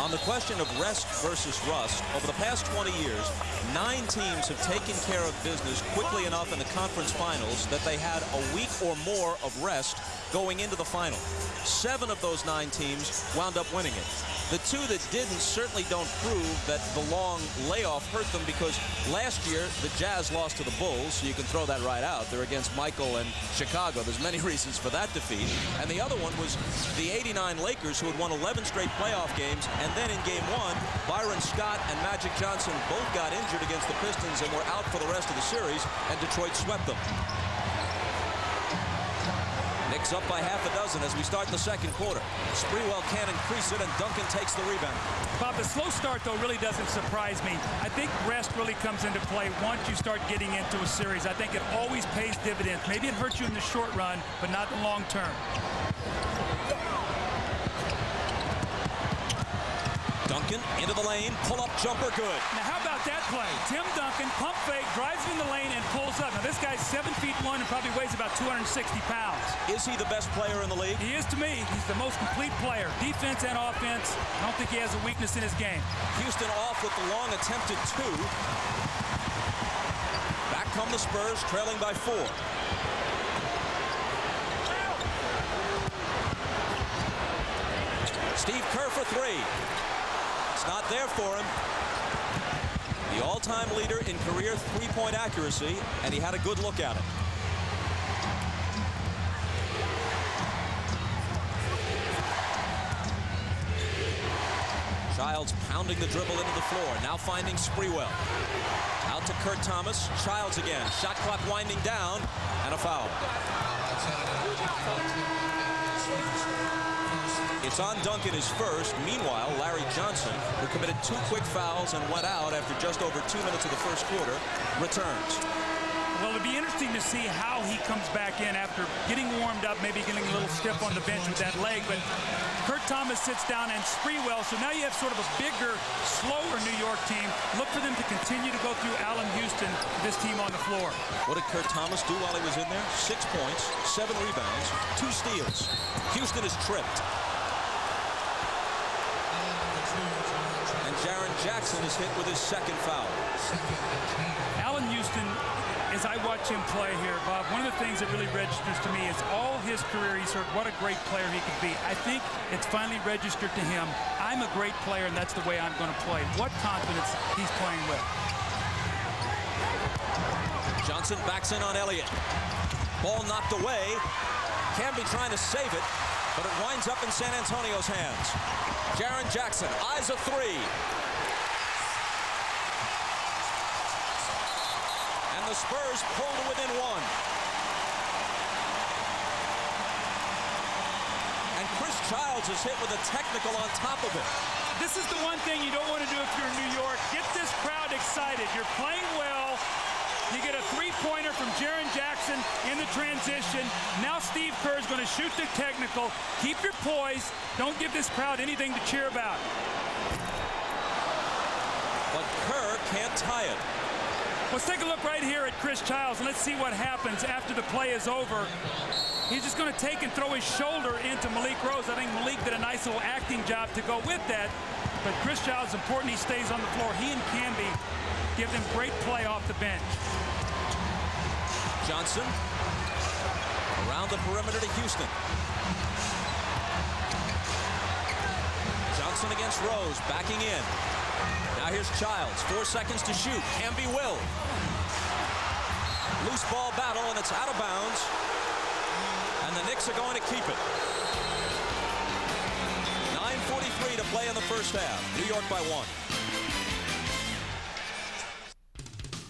On the question of rest versus rust, over the past 20 years, 9 teams have taken care of business quickly enough in the conference finals that they had a week or more of rest going into the final. 7 of those 9 teams wound up winning it. The 2 that didn't certainly don't prove that the long layoff hurt them, because last year the Jazz lost to the Bulls, so you can throw that right out. They're against Michael and Chicago. There's many reasons for that defeat. And the other one was the '89 Lakers, who had won 11 straight playoff games, and then in Game 1, Byron Scott and Magic Johnson both got injured against the Pistons and were out for the rest of the series, and Detroit swept them. Knicks up by half a dozen as we start the second quarter. Sprewell can't increase it, and Duncan takes the rebound. Bob, the slow start, though, really doesn't surprise me. I think rest really comes into play once you start getting into a series. I think it always pays dividends. Maybe it hurts you in the short run, but not the long term. Duncan into the lane, pull-up jumper, good. Now, how about that play? Tim Duncan, pump fake, drives in the lane, and pulls up. Now, this guy's 7'1" and probably weighs about 260 pounds. Is he the best player in the league? He is to me. He's the most complete player, defense and offense. I don't think he has a weakness in his game. Houston off with the long attempted 2. Back come the Spurs, trailing by 4. Steve Kerr for 3. It's not there for him. The all-time leader in career three-point accuracy, and he had a good look at it. Childs pounding the dribble into the floor, now finding Sprewell. Out to Kurt Thomas, Childs again. Shot clock winding down, and a foul. It's on Duncan his first. Meanwhile, Larry Johnson, who committed 2 quick fouls and went out after just over 2 minutes of the first quarter, returns. Well, it'd be interesting to see how he comes back in after getting warmed up, maybe getting a little stiff on the bench with that leg. But Kurt Thomas sits down and Sprewell. So now you have sort of a bigger, slower New York team. Look for them to continue to go through Allan Houston, this team on the floor. What did Kurt Thomas do while he was in there? 6 points, 7 rebounds, 2 steals. Houston is tripped. And Jaren Jackson is hit with his second foul. Allan Houston, as I watch him play here, Bob, one of the things that really registers to me is all his career he's heard what a great player he could be. I think it's finally registered to him. I'm a great player, and that's the way I'm going to play. What confidence he's playing with. Johnson backs in on Elliott. Ball knocked away. Camby trying to save it, but it winds up in San Antonio's hands. Jaren Jackson eyes a 3. And the Spurs pull to within 1. And Chris Childs is hit with a technical on top of it. This is the one thing you don't want to do if you're in New York. Get this crowd excited. You're playing well. You get a 3-pointer from Jaren Jackson in the transition. Now Steve Kerr is going to shoot the technical. Keep your poise. Don't give this crowd anything to cheer about. But Kerr can't tie it. Let's take a look right here at Chris Childs, and let's see what happens after the play is over. He's just going to take and throw his shoulder into Malik Rose. I think Malik did a nice little acting job to go with that. But Chris Childs, important he stays on the floor. He and Camby give them great play off the bench. Johnson around the perimeter to Houston. Johnson against Rose, backing in. Now here's Childs, 4 seconds to shoot. Camby will. Loose ball battle, and it's out of bounds. And the Knicks are going to keep it. 9:43 to play in the first half. New York by 1.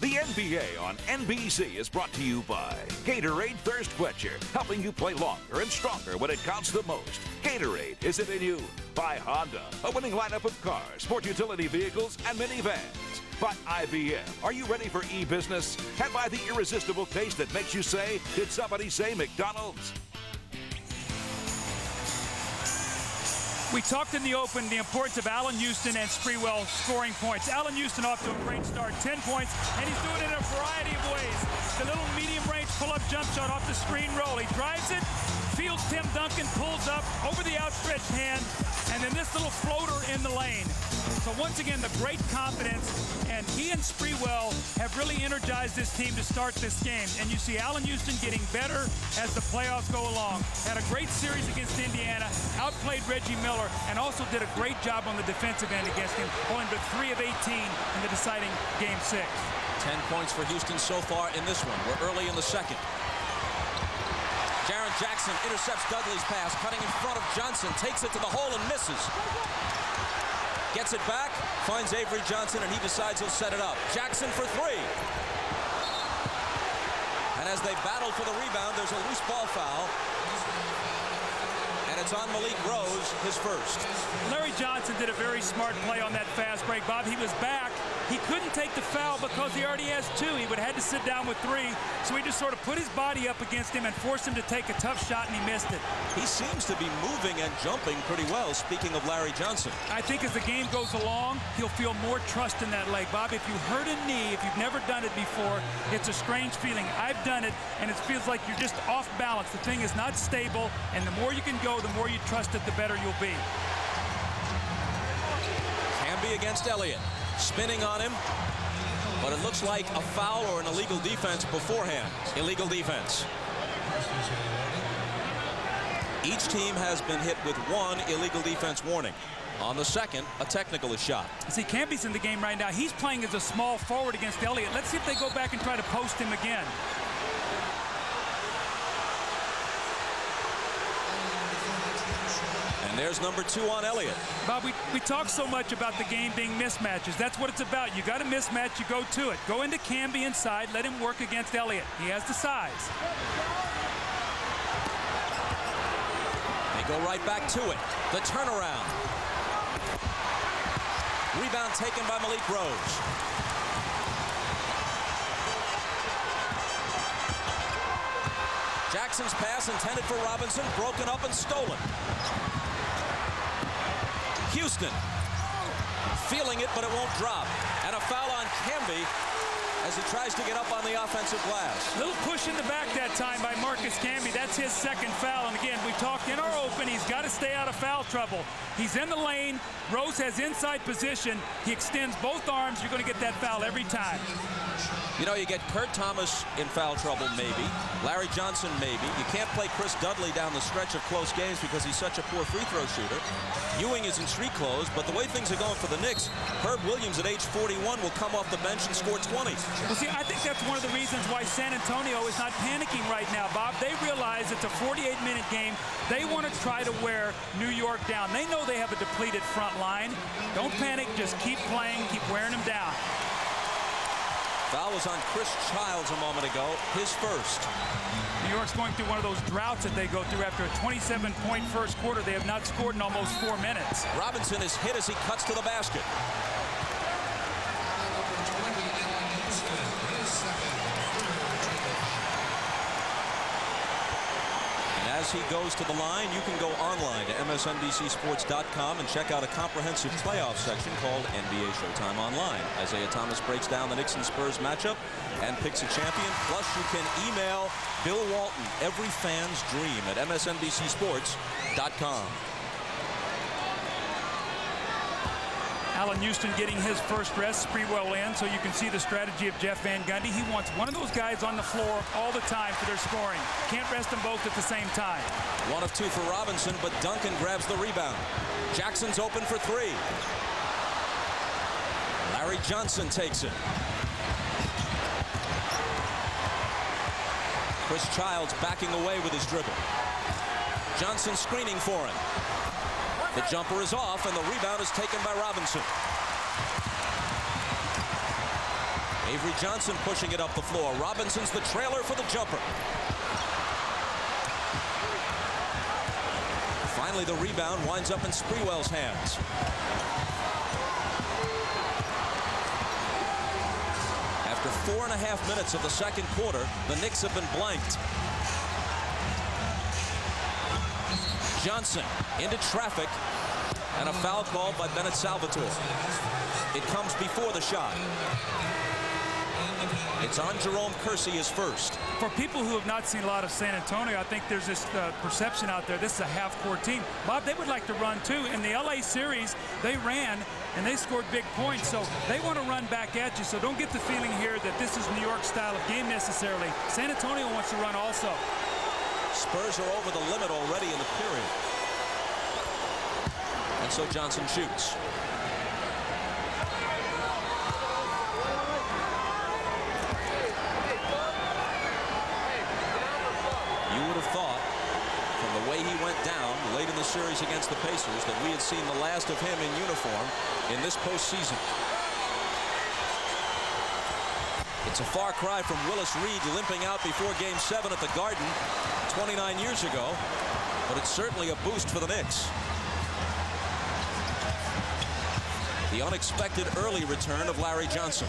The NBA on NBC is brought to you by Gatorade Thirst Quencher, helping you play longer and stronger when it counts the most. Gatorade, is it in you? By Honda, a winning lineup of cars, sport utility vehicles, and minivans. By IBM, are you ready for e-business? And by the irresistible taste that makes you say, did somebody say McDonald's? We talked in the open the importance of Allan Houston and Sprewell scoring points. Allan Houston off to a great start, 10 points, and he's doing it in a variety of ways. The little medium-range pull-up jump shot off the screen roll. He drives it, fields Tim Duncan, pulls up over the outstretched hand, and then this little floater in the lane. So once again, the great confidence, and he and Sprewell have really energized this team to start this game. And you see Allan Houston getting better as the playoffs go along. Had a great series against Indiana, outplayed Reggie Miller, and also did a great job on the defensive end against him, going to 3 of 18 in the deciding Game 6. 10 points for Houston so far in this one. We're early in the second. Jaren Jackson intercepts Dudley's pass, cutting in front of Johnson, takes it to the hole and misses. Gets it back, finds Avery Johnson, and he decides he'll set it up. Jackson for 3. And as they battle for the rebound, there's a loose ball foul. And it's on Malik Rose, his first. Larry Johnson did a very smart play on that fast break, Bob. He was back. He couldn't take the foul because he already has 2. He would have had to sit down with 3. So he just sort of put his body up against him and forced him to take a tough shot, and he missed it. He seems to be moving and jumping pretty well, speaking of Larry Johnson. I think as the game goes along, he'll feel more trust in that leg. Bob, if you hurt a knee, if you've never done it before, it's a strange feeling. I've done it, and it feels like you're just off balance. The thing is not stable, and the more you can go, the more you trust it, the better you'll be. Camby against Elliott. Spinning on him, but it looks like a foul or an illegal defense beforehand. Illegal defense. Each team has been hit with 1 illegal defense warning. On the second, a technical is shot. See, Camby's in the game right now. He's playing as a small forward against Elliott. Let's see if they go back and try to post him again. And there's number 2 on Elliott. Bob, we talk so much about the game being mismatches. That's what it's about. You got a mismatch, you go to it. Go into Camby inside, let him work against Elliott. He has the size. They They go right back to it. The turnaround. Rebound taken by Malik Rose. Jackson's pass intended for Robinson, broken up and stolen. Houston feeling it, but it won't drop. And a foul on Camby as he tries to get up on the offensive glass. Little push in the back that time by Marcus Camby. That's his second foul. And again, we talked in our open, he's got to stay out of foul trouble. He's in the lane. Rose has inside position. He extends both arms. You're going to get that foul every time. You know, you get Kurt Thomas in foul trouble, maybe. Larry Johnson, maybe. You can't play Chris Dudley down the stretch of close games because he's such a poor free throw shooter. Ewing is in street clothes, but the way things are going for the Knicks, Herb Williams at age 41 will come off the bench and score 20. Well, see, I think that's one of the reasons why San Antonio is not panicking right now, Bob. They realize it's a 48-minute game. They want to try to wear New York down. They know they have a depleted front line. Don't panic. Just keep playing. Keep wearing them down. Foul was on Chris Childs a moment ago, his first. New York's going through one of those droughts that they go through after a 27-point first quarter. They have not scored in almost 4 minutes. Robinson is hit as he cuts to the basket. As he goes to the line, you can go online to msnbcsports.com and check out a comprehensive playoff section called NBA Showtime Online. Isaiah Thomas breaks down the Knicks and Spurs matchup and picks a champion. Plus, you can email Bill Walton, every fan's dream, at msnbcsports.com. Allan Houston getting his first rest, Sprewell in, so you can see the strategy of Jeff Van Gundy. He wants one of those guys on the floor all the time for their scoring. Can't rest them both at the same time. 1 of 2 for Robinson, but Duncan grabs the rebound. Jackson's open for 3. Larry Johnson takes it. Chris Childs backing away with his dribble. Johnson screening for him. The jumper is off, and the rebound is taken by Robinson. Avery Johnson pushing it up the floor. Robinson's the trailer for the jumper. Finally, the rebound winds up in Sprewell's hands. After 4.5 minutes of the second quarter, the Knicks have been blanked. Johnson into traffic, and a foul called by Bennett Salvatore. It comes before the shot. It's on Jerome Kersey, his first. For people who have not seen a lot of San Antonio, I think there's this perception out there, this is a half-court team. Bob, they would like to run too. In the LA series, they ran and they scored big points, so they want to run back at you. So don't get the feeling here that this is New York style of game necessarily. San Antonio wants to run also. Spurs are over the limit already in the period. And so Johnson shoots. You would have thought, from the way he went down late in the series against the Pacers, that we had seen the last of him in uniform in this postseason. It's a far cry from Willis Reed limping out before Game 7 at the Garden 29 years ago, but it's certainly a boost for the Knicks. The unexpected early return of Larry Johnson.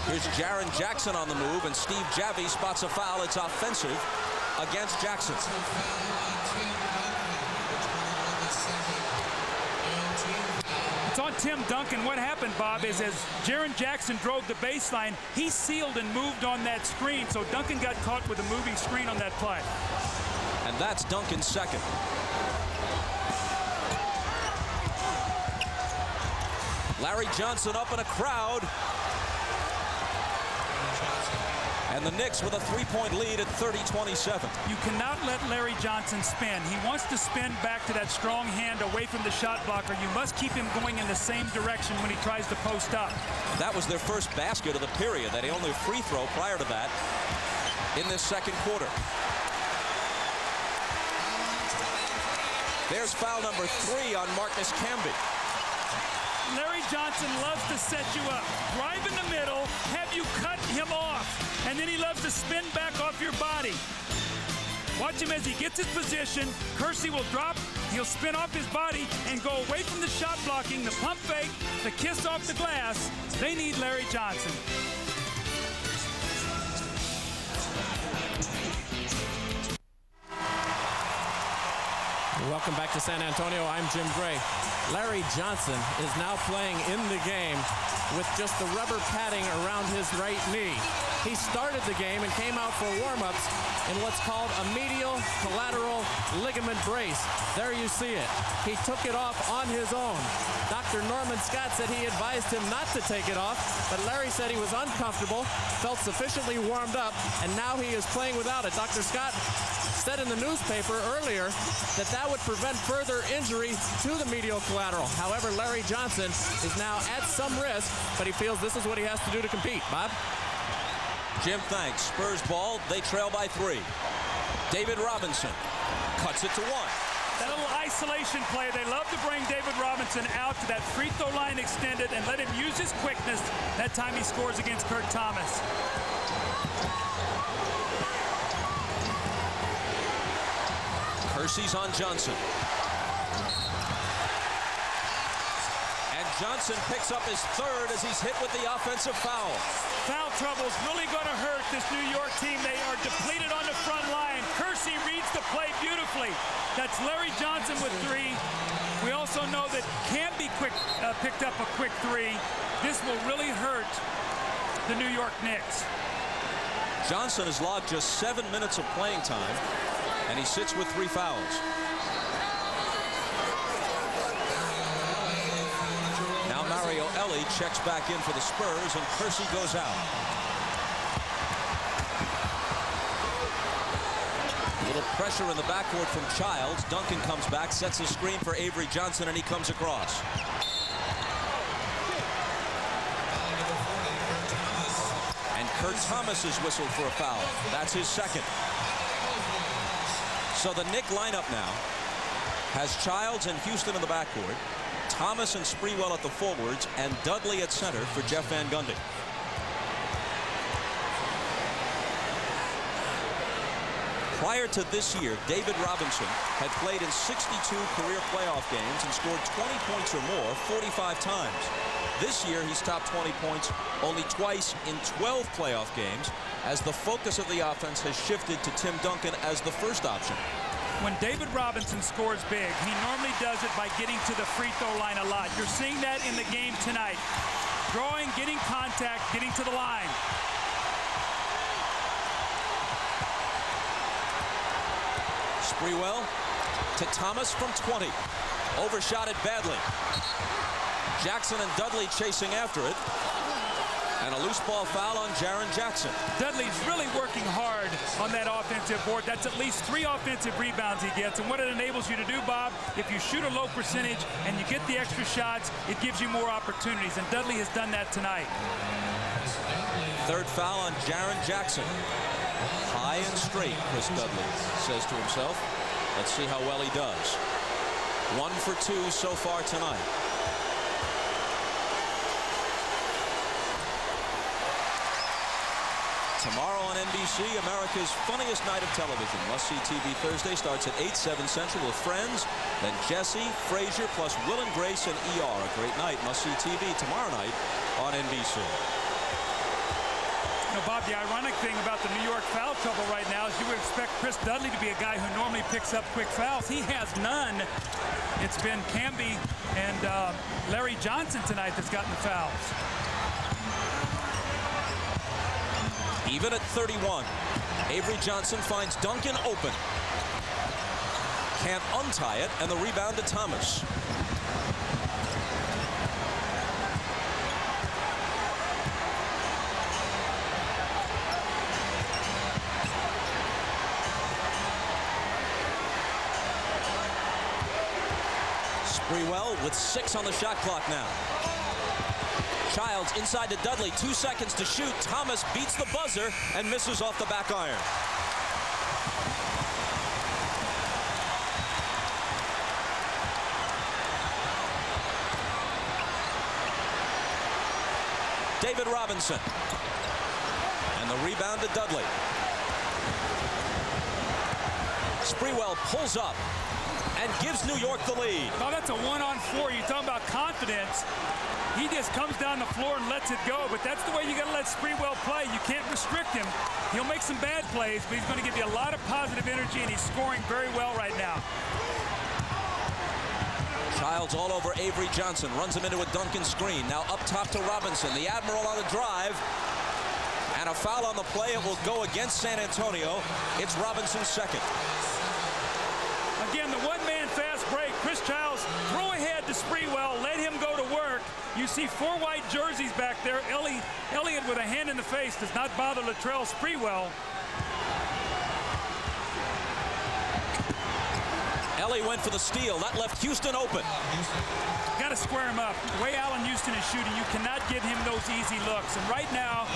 Here's Jaren Jackson on the move, and Steve Javie spots a foul. It's offensive against Jackson. It's on Tim Duncan. What happened, Bob, is as Jaren Jackson drove the baseline, he sealed and moved on that screen, so Duncan got caught with a moving screen on that play. And that's Duncan's second. Larry Johnson up in a crowd. And the Knicks with a 3-point lead at 30-27. You cannot let Larry Johnson spin. He wants to spin back to that strong hand away from the shot blocker. You must keep him going in the same direction when he tries to post up. That was their first basket of the period. They had only a free throw prior to that in this second quarter. There's foul number 3 on Marcus Camby. Larry Johnson loves to set you up. Drive in the middle, have you cut him off, and then he loves to spin back off your body. Watch him as he gets his position. Kersey will drop. He'll spin off his body and go away from the shot blocking, the pump fake, the kiss off the glass. They need Larry Johnson. Welcome back to San Antonio. I'm Jim Gray. Larry Johnson is now playing in the game with just the rubber padding around his right knee. He started the game and came out for warm-ups in what's called a medial collateral ligament brace. There you see it. He took it off on his own. Dr. Norman Scott said he advised him not to take it off, but Larry said he was uncomfortable, felt sufficiently warmed up, and now he is playing without it. Dr. Scott said in the newspaper earlier that that would prevent further injury to the medial collateral. However, Larry Johnson is now at some risk, but he feels this is what he has to do to compete. Bob? Jim, thanks. Spurs ball. They trail by 3. David Robinson cuts it to 1. That little isolation play, they love to bring David Robinson out to that free throw line extended and let him use his quickness. That time he scores against Kurt Thomas. Kersey's on Johnson. And Johnson picks up his 3rd as he's hit with the offensive foul. Foul trouble's really going to hurt this New York team. They are depleted on the front line. Kersey reads the play beautifully. That's Larry Johnson with 3. We also know that Camby picked up a quick 3. This will really hurt the New York Knicks. Johnson has logged just 7 minutes of playing time, and he sits with 3 fouls. Now Elie checks back in for the Spurs, and Kersey goes out. A little pressure in the backcourt from Childs. Duncan comes back, sets a screen for Avery Johnson, and he comes across. And Kurt Thomas is whistled for a foul. That's his 2nd. So the Knick lineup now has Childs and Houston in the backcourt, Thomas and Sprewell at the forwards, and Dudley at center for Jeff Van Gundy. Prior to this year, David Robinson had played in 62 career playoff games and scored 20 points or more 45 times. This year, he's topped 20 points only twice in 12 playoff games, as the focus of the offense has shifted to Tim Duncan as the first option. When David Robinson scores big, he normally does it by getting to the free throw line a lot. You're seeing that in the game tonight. Drawing, getting contact, getting to the line. Sprewell to Thomas from 20. Overshot it badly. Jackson and Dudley chasing after it. And a loose ball foul on Jaren Jackson. Dudley's really working hard on that offensive board. That's at least 3 offensive rebounds he gets. And what it enables you to do, Bob, if you shoot a low percentage and you get the extra shots, it gives you more opportunities. And Dudley has done that tonight. 3rd foul on Jaren Jackson. High and straight, Chris Dudley says to himself. Let's see how well he does. 1 for 2 so far tonight. Tomorrow on NBC, America's funniest night of television. Must-see TV Thursday starts at 8, 7 Central with Friends, then Jesse, Frasier, plus Will and Grace and ER. A great night. Must-see TV tomorrow night on NBC. You know, Bob, the ironic thing about the New York foul trouble right now is you would expect Chris Dudley to be a guy who normally picks up quick fouls. He has none. It's been Camby and Larry Johnson tonight that's gotten the fouls. Even at 31, Avery Johnson finds Duncan open. Can't untie it, and the rebound to Thomas. Sprewell with 6 on the shot clock now. Childs inside to Dudley, 2 seconds to shoot. Thomas beats the buzzer and misses off the back iron. David Robinson. And the rebound to Dudley. Sprewell pulls up and gives New York the lead. Oh, that's a 1-on-4. You're talking about confidence. He just comes down the floor and lets it go, but that's the way you got to let Sprewell play. You can't restrict him. He'll make some bad plays, but he's going to give you a lot of positive energy, and he's scoring very well right now. Childs all over Avery Johnson, runs him into a Duncan screen. Now up top to Robinson. The Admiral on the drive. And a foul on the play. It will go against San Antonio. It's Robinson's second. Again, the one-man fast break. Chris Childs throw ahead to Sprewell, let him go to work. You see 4 white jerseys back there. Elliott with a hand in the face does not bother Latrell. Sprewell. Elie went for the steal. That left Houston open. Got to square him up. The way Allan Houston is shooting, you cannot give him those easy looks. And right now,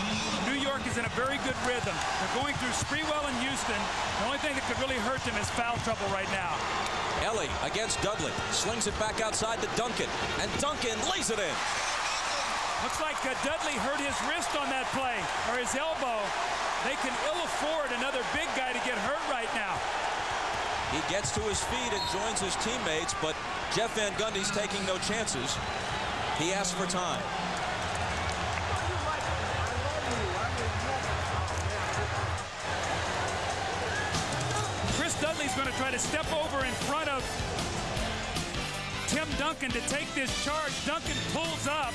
New York is in a very good rhythm. They're going through Sprewell and Houston. The only thing that could really hurt them is foul trouble right now. Elie against Dudley. Slings it back outside to Duncan. And Duncan lays it in. Looks like Dudley hurt his wrist on that play, or his elbow. They can ill afford another big guy to get hurt right now. He gets to his feet and joins his teammates, but Jeff Van Gundy's taking no chances. He asks for time. Chris Dudley's going to try to step over in front of Tim Duncan to take this charge. Duncan pulls up.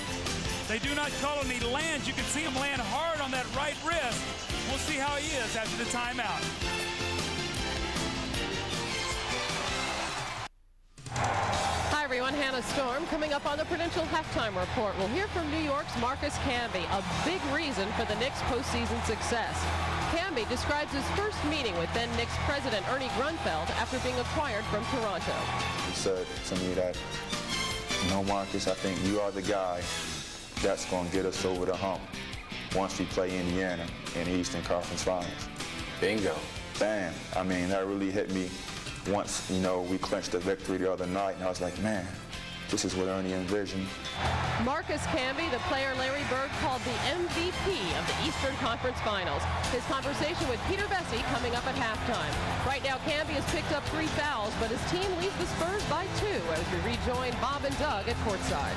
They do not call him. He lands. You can see him land hard on that right wrist. We'll see how he is after the timeout. Hi everyone, Hannah Storm. Coming up on the Prudential Halftime Report, we'll hear from New York's Marcus Camby, a big reason for the Knicks' postseason success. Camby describes his first meeting with then Knicks president Ernie Grunfeld after being acquired from Toronto. He said to me that, you know, Marcus, I think you are the guy that's going to get us over the hump once we play Indiana in the Eastern Conference Finals. Bingo. Bam. I mean, that really hit me. Once, you know, we clinched the victory the other night, and I was like, man, this is what Ernie envisioned. Marcus Camby, the player Larry Bird called the MVP of the Eastern Conference Finals. His conversation with Peter Vesey coming up at halftime. Right now, Camby has picked up 3 fouls, but his team leads the Spurs by 2 as we rejoin Bob and Doug at courtside.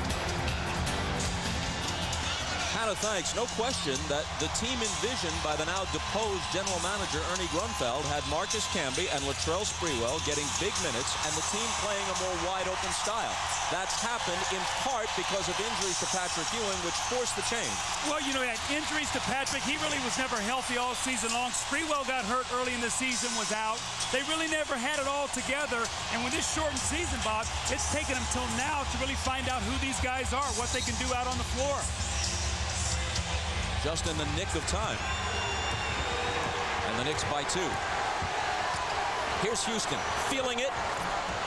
Hannah, thanks. No question that the team envisioned by the now deposed general manager Ernie Grunfeld had Marcus Camby and Latrell Sprewell getting big minutes and the team playing a more wide-open style. That's happened in part because of injuries to Patrick Ewing, which forced the change. Well, you know, had injuries to Patrick. He really was never healthy all season long. Sprewell got hurt early in the season, was out. They really never had it all together. And with this shortened season, Bob, it's taken them till now to really find out who these guys are, what they can do out on the floor. Just in the nick of time. And the Knicks by 2. Here's Houston, feeling it,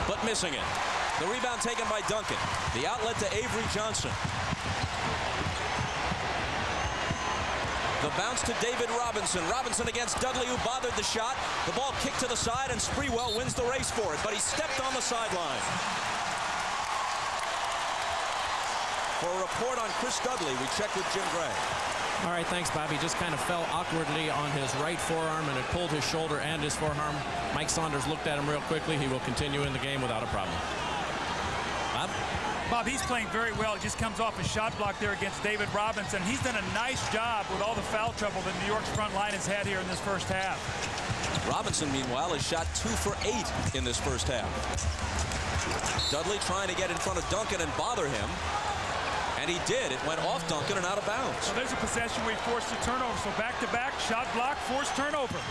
but missing it. The rebound taken by Duncan. The outlet to Avery Johnson. The bounce to David Robinson. Robinson against Dudley, who bothered the shot. The ball kicked to the side, and Sprewell wins the race for it, but he stepped on the sideline. For a report on Chris Dudley, we check with Jim Gray. All right, thanks, Bobby. Just kind of fell awkwardly on his right forearm, and it pulled his shoulder and his forearm. Mike Saunders looked at him real quickly. He will continue in the game without a problem. Bob, he's playing very well. He just comes off a shot block there against David Robinson. He's done a nice job with all the foul trouble that New York's front line has had here in this first half. Robinson, meanwhile, has shot 2 for 8 in this first half. Dudley trying to get in front of Duncan and bother him. And he did. It went off Duncan and out of bounds. So there's a possession where he forced a turnover. So back-to-back, shot block, forced turnover.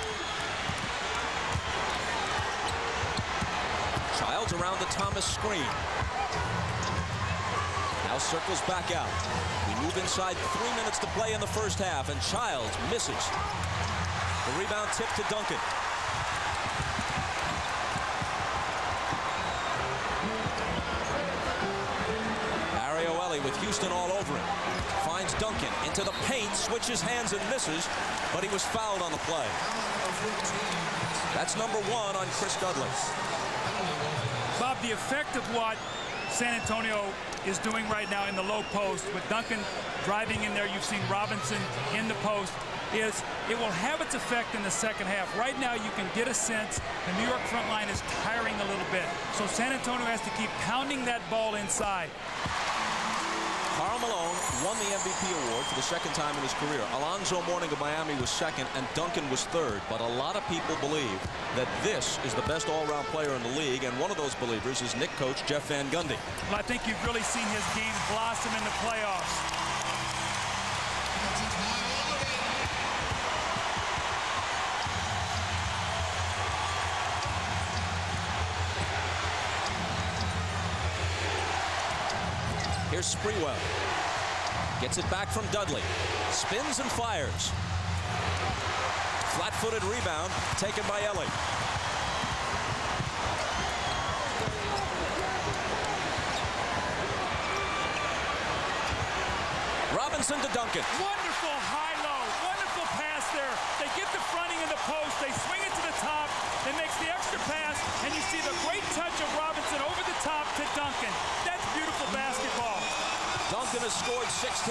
Childs around the Thomas screen. Now circles back out. We move inside 3 minutes to play in the first half, and Childs misses. The rebound tip to Duncan. With Houston all over him. Finds Duncan into the paint, switches hands and misses, but he was fouled on the play. That's number 1 on Chris Dudley. Bob, the effect of what San Antonio is doing right now in the low post with Duncan driving in there. You've seen Robinson in the post. is it will have its effect in the second half. Right now, you can get a sense the New York front line is tiring a little bit. So San Antonio has to keep pounding that ball inside. Karl Malone won the MVP award for the second time in his career. Alonzo Mourning of Miami was second, and Duncan was third. But a lot of people believe that this is the best all-around player in the league, and one of those believers is Knicks coach Jeff Van Gundy. Well, I think you've really seen his game blossom in the playoffs. Here's Sprewell. Gets it back from Dudley. Spins and fires. Flat-footed rebound taken by Elie. Robinson to Duncan. Wonderful high-low. Wonderful pass there. They get the fronting in the post. They swing it to the top. It makes the extra pass, and you see the great touch of Robinson over the top to Duncan. That's beautiful basketball. Duncan has scored 16.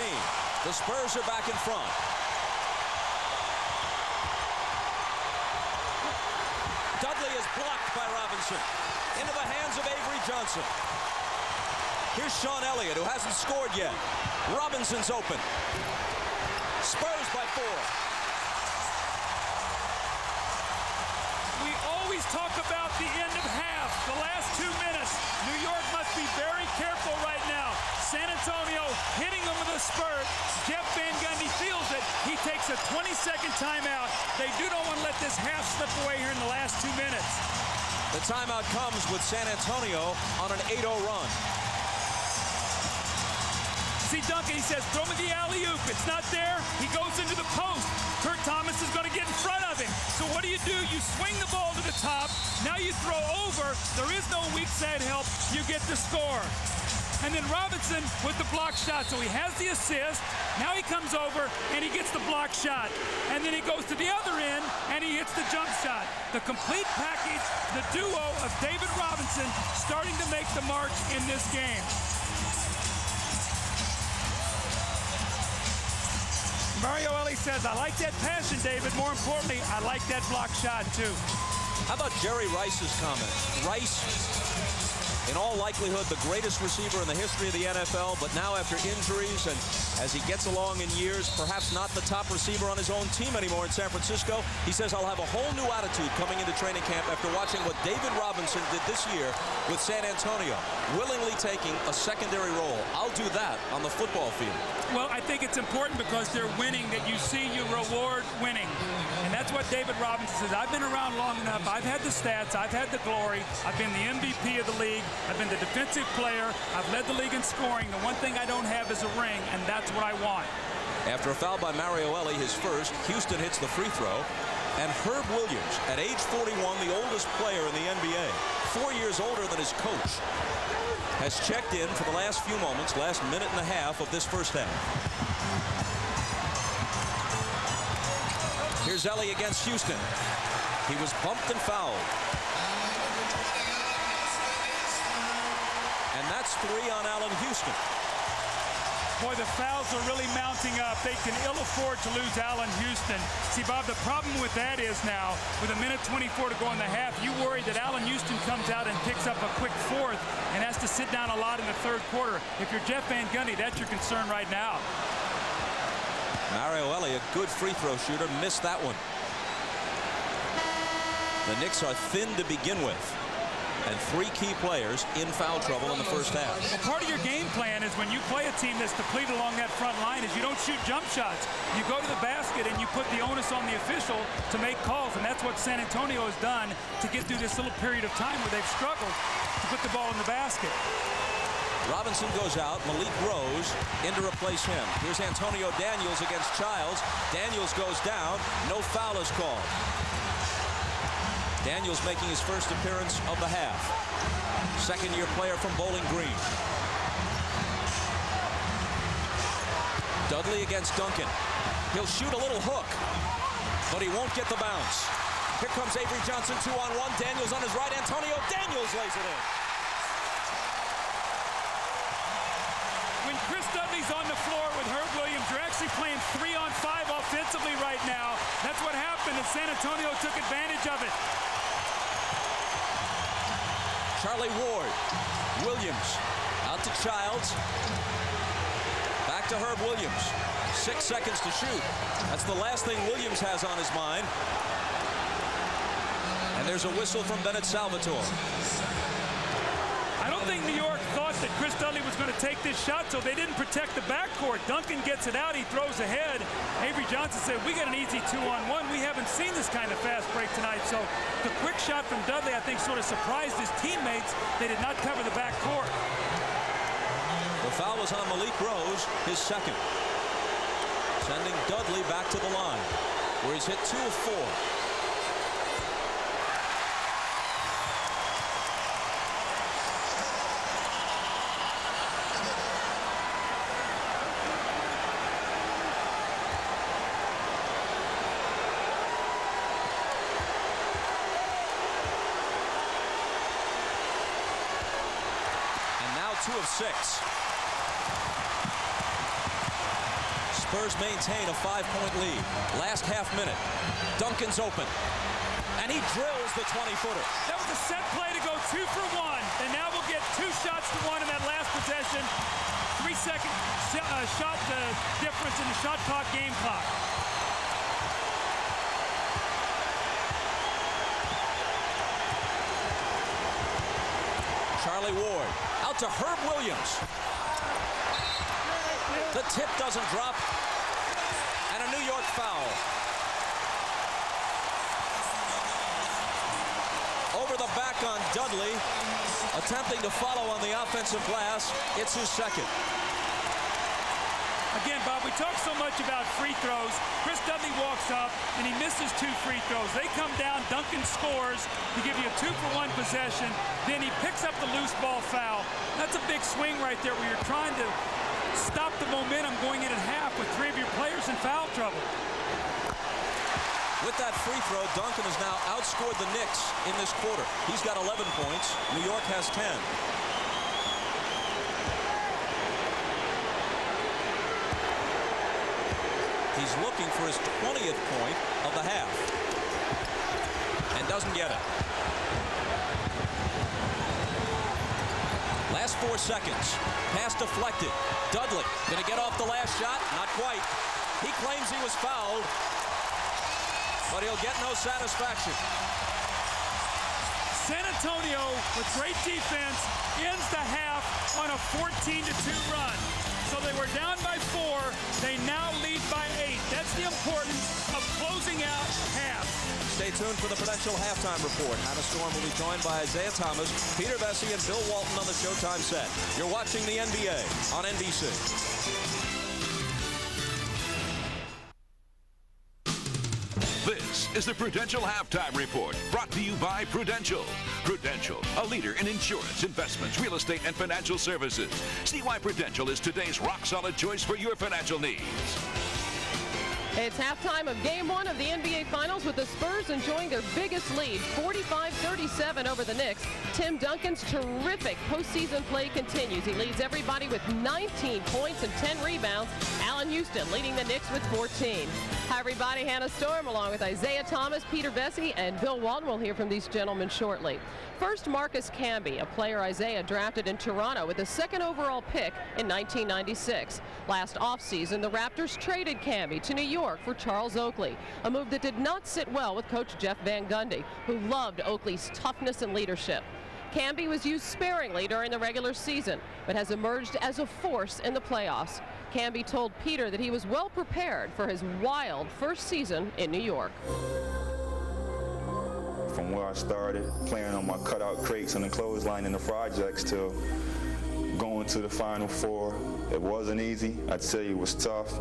The Spurs are back in front. Dudley is blocked by Robinson. Into the hands of Avery Johnson. Here's Sean Elliott, who hasn't scored yet. Robinson's open. Spurs by 4. We always talk about the end of half, the last 2 minutes. New York must be very careful right now. San Antonio hitting them with a spurt. Jeff Van Gundy feels it. He takes a 20-second timeout. They don't want to let this half slip away here in the last 2 minutes. The timeout comes with San Antonio on an 8-0 run. See Duncan, he says, throw me the alley-oop. It's not there. He goes into the post. Kurt Thomas is going to get in front of him. So what do? You swing the ball to the top. Now you throw over. There is no weak side help. You get the score. And then Robinson with the block shot. So he has the assist. Now he comes over and he gets the block shot. And then he goes to the other end and he hits the jump shot. The complete package, the duo of David Robinson starting to make the mark in this game. Mario Elie says, I like that passion, David. More importantly, I like that block shot, too. How about Jerry Rice's comment? Rice, in all likelihood, the greatest receiver in the history of the NFL, but now after injuries and as he gets along in years, perhaps not the top receiver on his own team anymore in San Francisco. He says, I'll have a whole new attitude coming into training camp after watching what David Robinson did this year with San Antonio, willingly taking a secondary role. I'll do that on the football field. Well, I think it's important because they're winning that you see you reward winning. And that's what David Robinson says. I've been around long enough. I've had the stats. I've had the glory. I've been the MVP of the league. I've been the defensive player. I've led the league in scoring. The one thing I don't have is a ring, and that's what I want. After a foul by Mario Elie, his first, Houston hits the free throw. And Herb Williams, at age 41, the oldest player in the NBA, 4 years older than his coach, has checked in for the last few moments, last minute and a half of this first half. Here's Elie against Houston. He was bumped and fouled. And that's 3 on Allan Houston. Boy, the fouls are really mounting up. They can ill afford to lose Allan Houston. See, Bob, the problem with that is now, with 1:24 to go in the half, you worry that Allan Houston comes out and picks up a quick fourth and has to sit down a lot in the third quarter. If you're Jeff Van Gundy, that's your concern right now. Mario Elie, a good free throw shooter, missed that one. The Knicks are thin to begin with, and 3 key players in foul trouble in the first half. Well, part of your game plan is when you play a team that's depleted along that front line is you don't shoot jump shots. You go to the basket and you put the onus on the official to make calls, and that's what San Antonio has done to get through this little period of time where they've struggled to put the ball in the basket. Robinson goes out. Malik Rose in to replace him. Here's Antonio Daniels against Childs. Daniels goes down. No foul is called. Daniels making his first appearance of the half. Second-year player from Bowling Green. Dudley against Duncan. He'll shoot a little hook, but he won't get the bounce. Here comes Avery Johnson, 2-on-1. Daniels on his right. Antonio Daniels lays it in. When Chris Dudley's on the floor with Herb Williams You're actually playing 3-on-5 offensively right now. That's what happened, and San Antonio took advantage of it. Charlie Ward, Williams, out to Childs. Back to Herb Williams. 6 seconds to shoot. That's the last thing Williams has on his mind. And there's a whistle from Bennett Salvatore. I don't think New York thought that Chris Dudley was going to take this shot, so they didn't protect the backcourt. Duncan gets it out. He throws ahead. Avery Johnson said, we got an easy 2-on-1. We haven't seen this kind of fast break tonight. So the quick shot from Dudley, I think, sort of surprised his teammates. They did not cover the backcourt. The foul was on Malik Rose, his second. Sending Dudley back to the line, where he's hit 2 of 4. And now 2 of 6. Spurs maintain a 5-point lead. Last half minute. Duncan's open. And he drills the 20-footer. That was a set play to go 2 for 1. And now we'll get 2 shots to 1 in that last possession. 3-second shot difference in the shot clock, game clock. Charlie Ward out to Herb Williams. The tip doesn't drop. And a New York foul. Over the back on Dudley. Attempting to follow on the offensive glass. It's his second. Again, Bob, we talk so much about free throws. Chris Dudley walks up, and he misses 2 free throws. They come down, Duncan scores to give you a 2 for 1 possession. Then he picks up the loose ball foul. That's a big swing right there where you're trying to stop the momentum going in at half with 3 of your players in foul trouble. With that free throw, Duncan has now outscored the Knicks in this quarter. He's got 11 points. New York has 10. He's looking for his 20th point of the half. And doesn't get it. Last 4 seconds. Pass deflected. Dudley gonna get off the last shot? Not quite. He claims he was fouled, but he'll get no satisfaction. San Antonio, with great defense, ends the half on a 14-2 run. So they were down by 4. They now lead by 8. That's the importance of closing out half. Stay tuned for the Prudential Halftime Report. Hannah Storm will be joined by Isaiah Thomas, Peter Vesey, and Bill Walton on the Showtime set. You're watching the NBA on NBC. This is the Prudential Halftime Report, brought to you by Prudential. Prudential, a leader in insurance, investments, real estate, and financial services. See why Prudential is today's rock-solid choice for your financial needs. It's halftime of Game 1 of the NBA Finals with the Spurs enjoying their biggest lead, 45-37 over the Knicks. Tim Duncan's terrific postseason play continues. He leads everybody with 19 points and 10 rebounds. Allan leading the Knicks with 14. Hi, everybody. Hannah Storm along with Isaiah Thomas, Peter Vesey, and Bill Walton. We'll hear from these gentlemen shortly. First, Marcus Camby, a player Isaiah drafted in Toronto with the 2nd overall pick in 1996. Last offseason, the Raptors traded Camby to New York for Charles Oakley, a move that did not sit well with coach Jeff Van Gundy, who loved Oakley's toughness and leadership. Camby was used sparingly during the regular season, but has emerged as a force in the playoffs. Camby told Peter that he was well prepared for his wild first season in New York. From where I started, playing on my cutout crates on the clothesline in the projects to going to the Final Four, it wasn't easy. I'd say it was tough.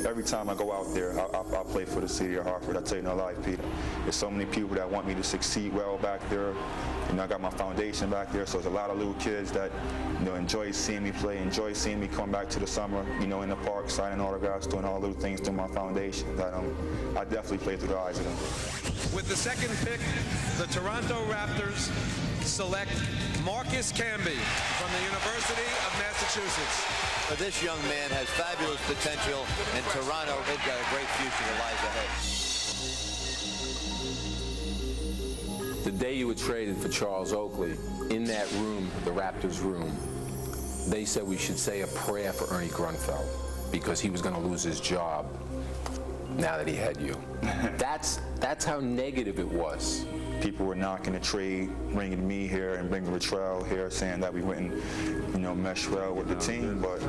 Every time I go out there, I play for the city of Hartford. I tell you no lie, Peter. There's so many people that want me to succeed well back there. You know, I got my foundation back there, so there's a lot of little kids that, you know, enjoy seeing me play, enjoy seeing me come back to the summer, you know, in the park, signing autographs, doing all little things through my foundation. That I definitely play through the eyes of them. With the 2nd pick, the Toronto Raptors select Marcus Camby from the University of Massachusetts. This young man has fabulous potential, and Toronto, they've got a great future that lies ahead. The day you were traded for Charles Oakley, in that room, the Raptors room, they said we should say a prayer for Ernie Grunfeld because he was going to lose his job now that he had you. That's how negative it was. People were knocking the trade, bringing me here and bringing Latrell here, saying that we wouldn't, mesh well with the team. But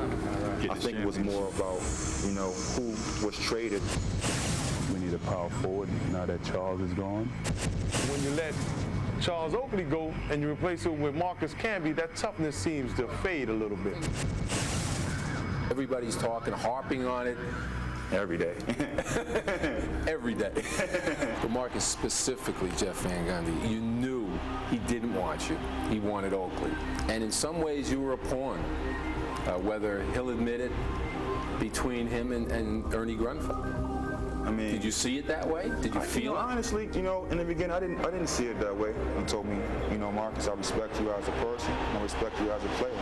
I think it was more about, who was traded. We need a power forward now that Charles is gone. When you let Charles Oakley go and you replace him with Marcus Camby, that toughness seems to fade a little bit. Everybody's talking, harping on it. Every day. Every day. But Marcus, specifically Jeff Van Gundy, you knew he didn't want you. He wanted Oakley. And in some ways you were a pawn, whether he'll admit it, between him and Ernie Grunfeld. I mean, did you see it that way? Did you feel it? Honestly, in the beginning, I didn't see it that way. He told me, Marcus, I respect you as a person. I respect you as a player.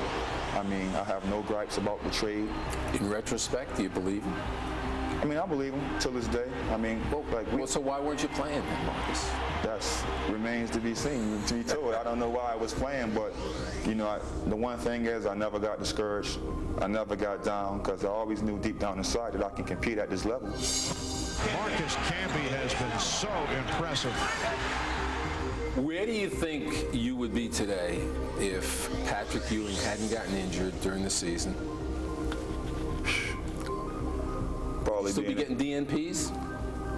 I mean, I have no gripes about the trade. In retrospect, do you believe him? I mean, I believe him till this day. I mean, so why weren't you playing then, Marcus? That remains to be seen. To be told, I don't know why I was playing, but the one thing is, I never got discouraged. I never got down because I always knew deep down inside that I can compete at this level. Marcus Camby has been so impressive. Where do you think you would be today if Patrick Ewing hadn't gotten injured during the season? Probably still be getting DNPs?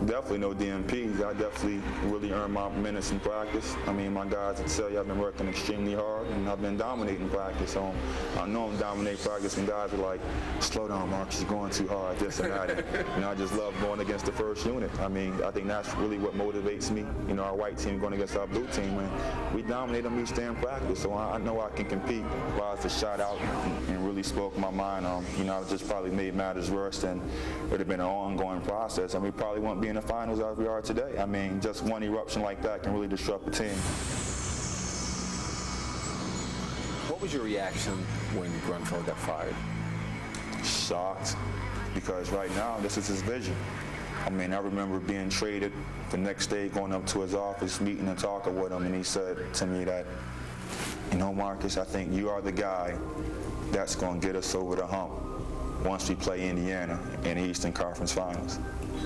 Definitely no DNPs. I definitely really earned my minutes in practice. I mean, my guys would tell you I've been working extremely hard and I've been dominating practice. So I know I'm dominating practice and guys are like, slow down, Marcus, you're going too hard, this and that. And I just love going against the first unit. I mean, I think that's really what motivates me. Our white team going against our blue team, and we dominate them each day in practice. So I know I can compete. If I was to shot out and really spoke my mind, I just probably made matters worse, and it would have been an ongoing process, and we probably won't be in the finals as we are today. I mean, just one eruption like that can really disrupt the team. What was your reaction when Grunfeld got fired? Shocked, because right now this is his vision. I mean, I remember being traded the next day, going up to his office, meeting and talking with him, and he said to me that, Marcus, I think you are the guy that's going to get us over the hump once we play Indiana in the Eastern Conference Finals.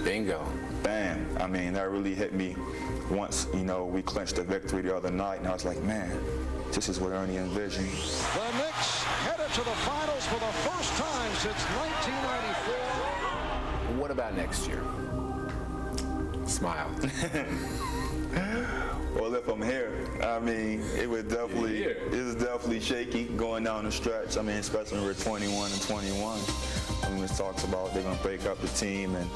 Bingo. Bam. I mean, that really hit me once, we clinched the victory the other night, and I was like, man, this is what Ernie envisioned. The Knicks headed to the finals for the first time since 1994. What about next year? Smile. Well, if I'm here, I mean, it's definitely shaky going down the stretch. I mean, especially when we're 21 and 21. I mean, it talks about they're going to break up the team, and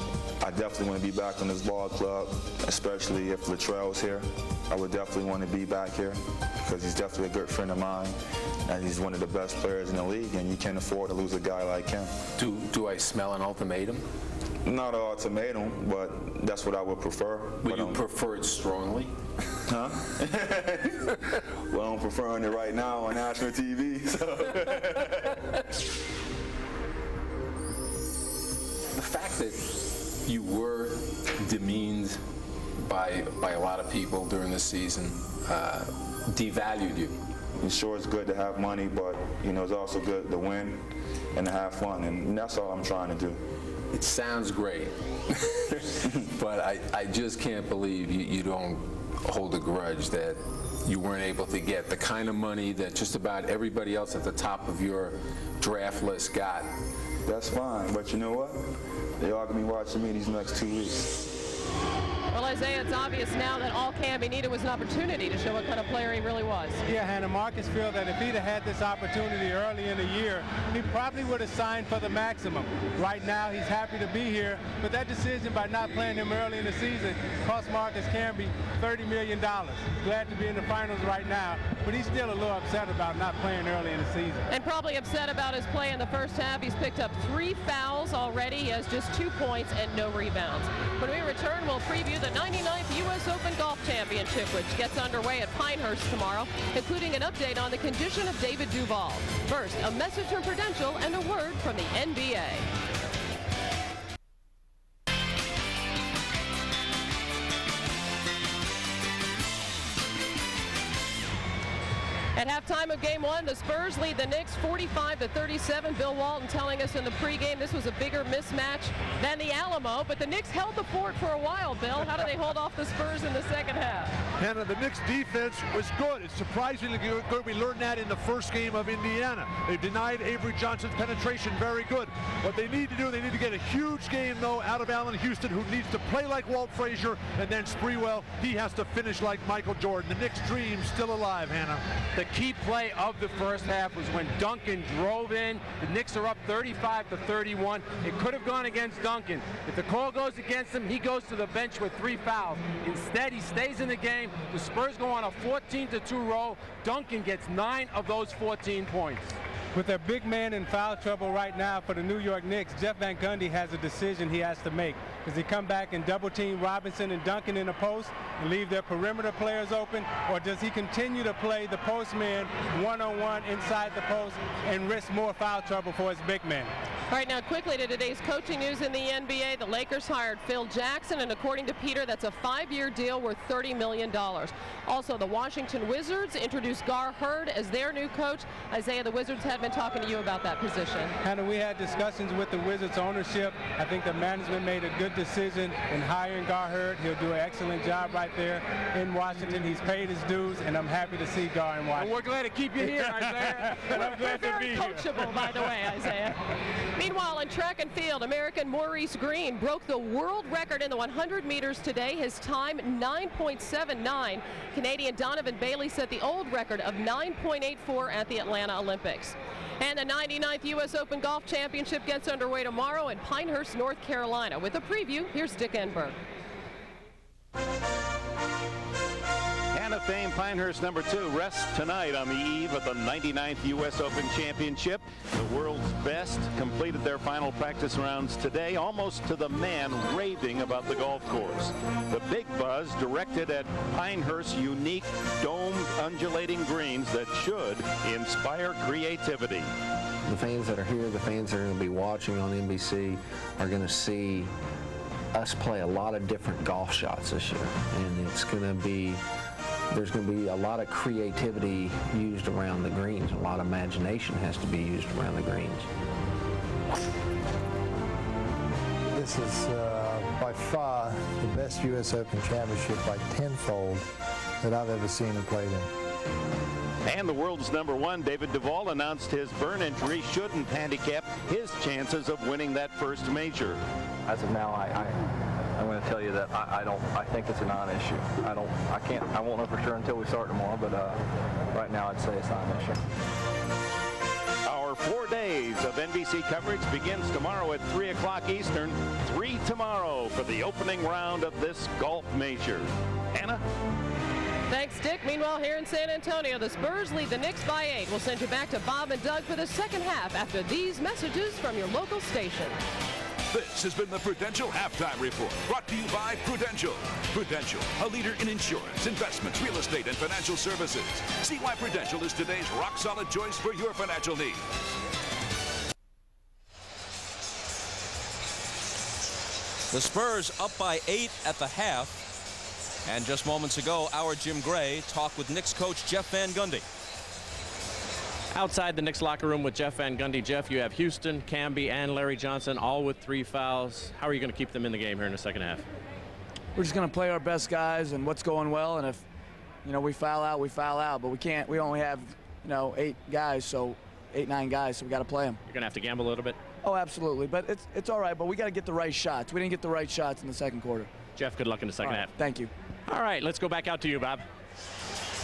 I definitely want to be back on this ball club, especially if Latrell's here. I would definitely want to be back here because he's definitely a good friend of mine, and he's one of the best players in the league, and you can't afford to lose a guy like him. Do I smell an ultimatum? Not an ultimatum, but that's what I would prefer. Would you prefer it strongly? Huh? Well, I'm preferring it right now on national TV. So. The fact that you were demeaned by a lot of people during the season devalued you. Sure, it's good to have money, but it's also good to win and to have fun, and that's all I'm trying to do. It sounds great, but I just can't believe you don't hold a grudge that you weren't able to get the kind of money that just about everybody else at the top of your draft list got. That's fine, but you know what? They all going to be watching me these next 2 weeks. Well, Isaiah, it's obvious now that all Camby needed was an opportunity to show what kind of player he really was. Yeah, Hannah, Marcus feels that if he'd have had this opportunity early in the year, he probably would have signed for the maximum. Right now, he's happy to be here, but that decision by not playing him early in the season cost Marcus Camby $30 million. Glad to be in the finals right now, but he's still a little upset about not playing early in the season. And probably upset about his play in the first half. He's picked up 3 fouls already. He has just 2 points and no rebounds. When we return, we'll preview the the 99th U.S. Open Golf Championship, which gets underway at Pinehurst tomorrow, including an update on the condition of David Duval. First, a message from Prudential and a word from the NBA. At halftime of Game 1, the Spurs lead the Knicks 45-37. Bill Walton telling us in the pregame this was a bigger mismatch than the Alamo, but the Knicks held the fort for a while, Bill. How do they hold off the Spurs in the second half? Hannah, the Knicks defense was good. It's surprisingly good. We learned that in the first game of Indiana. They denied Avery Johnson's penetration very good. What they need to do, they need to get a huge game, though, out of Allan Houston, who needs to play like Walt Frazier, and then Sprewell, he has to finish like Michael Jordan. The Knicks' dream's still alive, Hannah. The key play of the first half was when Duncan drove in. The Knicks are up 35-31. It could have gone against Duncan. If the call goes against him, he goes to the bench with 3 fouls. Instead, he stays in the game. The Spurs go on a 14-2 roll. Duncan gets 9 of those 14 points. With a big man in foul trouble right now for the New York Knicks, Jeff Van Gundy has a decision he has to make. Does he come back and double team Robinson and Duncan in the post and leave their perimeter players open, or does he continue to play the post man one-on-one inside the post and risk more foul trouble for his big men? All right, now quickly to today's coaching news in the NBA. The Lakers hired Phil Jackson, and according to Peter, that's a 5-year deal worth $30 million. Also, the Washington Wizards introduced Gar Hurd as their new coach. Isaiah, the Wizards had been talking to you about that position. Hannah, we had discussions with the Wizards ownership. I think the management made a good decision in hiring Gar Hurd. He'll do an excellent job right there in Washington. He's paid his dues, and I'm happy to see Gar in Washington. Well, we're glad to keep you here, Isaiah. I'm glad to be here. Very coachable, by the way, Isaiah. Meanwhile, in track and field, American Maurice Green broke the world record in the 100 meters today. His time, 9.79. Canadian Donovan Bailey set the old record of 9.84 at the Atlanta Olympics. And the 99th U.S. Open Golf Championship gets underway tomorrow in Pinehurst, North Carolina. With a preview, here's Dick Enberg. Hannah Fame Pinehurst number 2 rests tonight on the eve of the 99th U.S. Open Championship. The world's best completed their final practice rounds today, almost to the man raving about the golf course. The big buzz directed at Pinehurst's unique domed undulating greens that should inspire creativity. The fans that are here, the fans that are going to be watching on NBC are going to see us play a lot of different golf shots this year, and it's going to be there's going to be a lot of creativity used around the greens. A lot of imagination has to be used around the greens. This is by far the best U.S. Open Championship by tenfold that I've ever seen and played in. And the world's number 1, David Duval, announced his burn injury shouldn't handicap his chances of winning that first major. As of now, I'm going to tell you that I think it's a non-issue. I won't know for sure until we start tomorrow, but right now I'd say it's not an issue. Our 4 days of NBC coverage begins tomorrow at 3 o'clock Eastern, 3 tomorrow for the opening round of this golf major. Anna? Thanks, Dick. Meanwhile, here in San Antonio, the Spurs lead the Knicks by 8. We'll send you back to Bob and Doug for the second half after these messages from your local station. This has been the Prudential Halftime Report, brought to you by Prudential. Prudential, a leader in insurance, investments, real estate, and financial services. See why Prudential is today's rock-solid choice for your financial needs. The Spurs up by 8 at the half. And just moments ago, our Jim Gray talked with Knicks coach Jeff Van Gundy. Outside the Knicks locker room with Jeff Van Gundy. Jeff, you have Houston, Camby, and Larry Johnson, all with 3 fouls. How are you going to keep them in the game here in the second half? We're just going to play our best guys and what's going well. And if, we foul out, we foul out. But we can't. We only have, 8 guys, so 8, 9 guys. So we got to play them. You're going to have to gamble a little bit. Oh, absolutely. But it's all right. But we got to get the right shots. We didn't get the right shots in the second quarter. Jeff, good luck in the second half. Thank you. All right, let's go back out to you, Bob.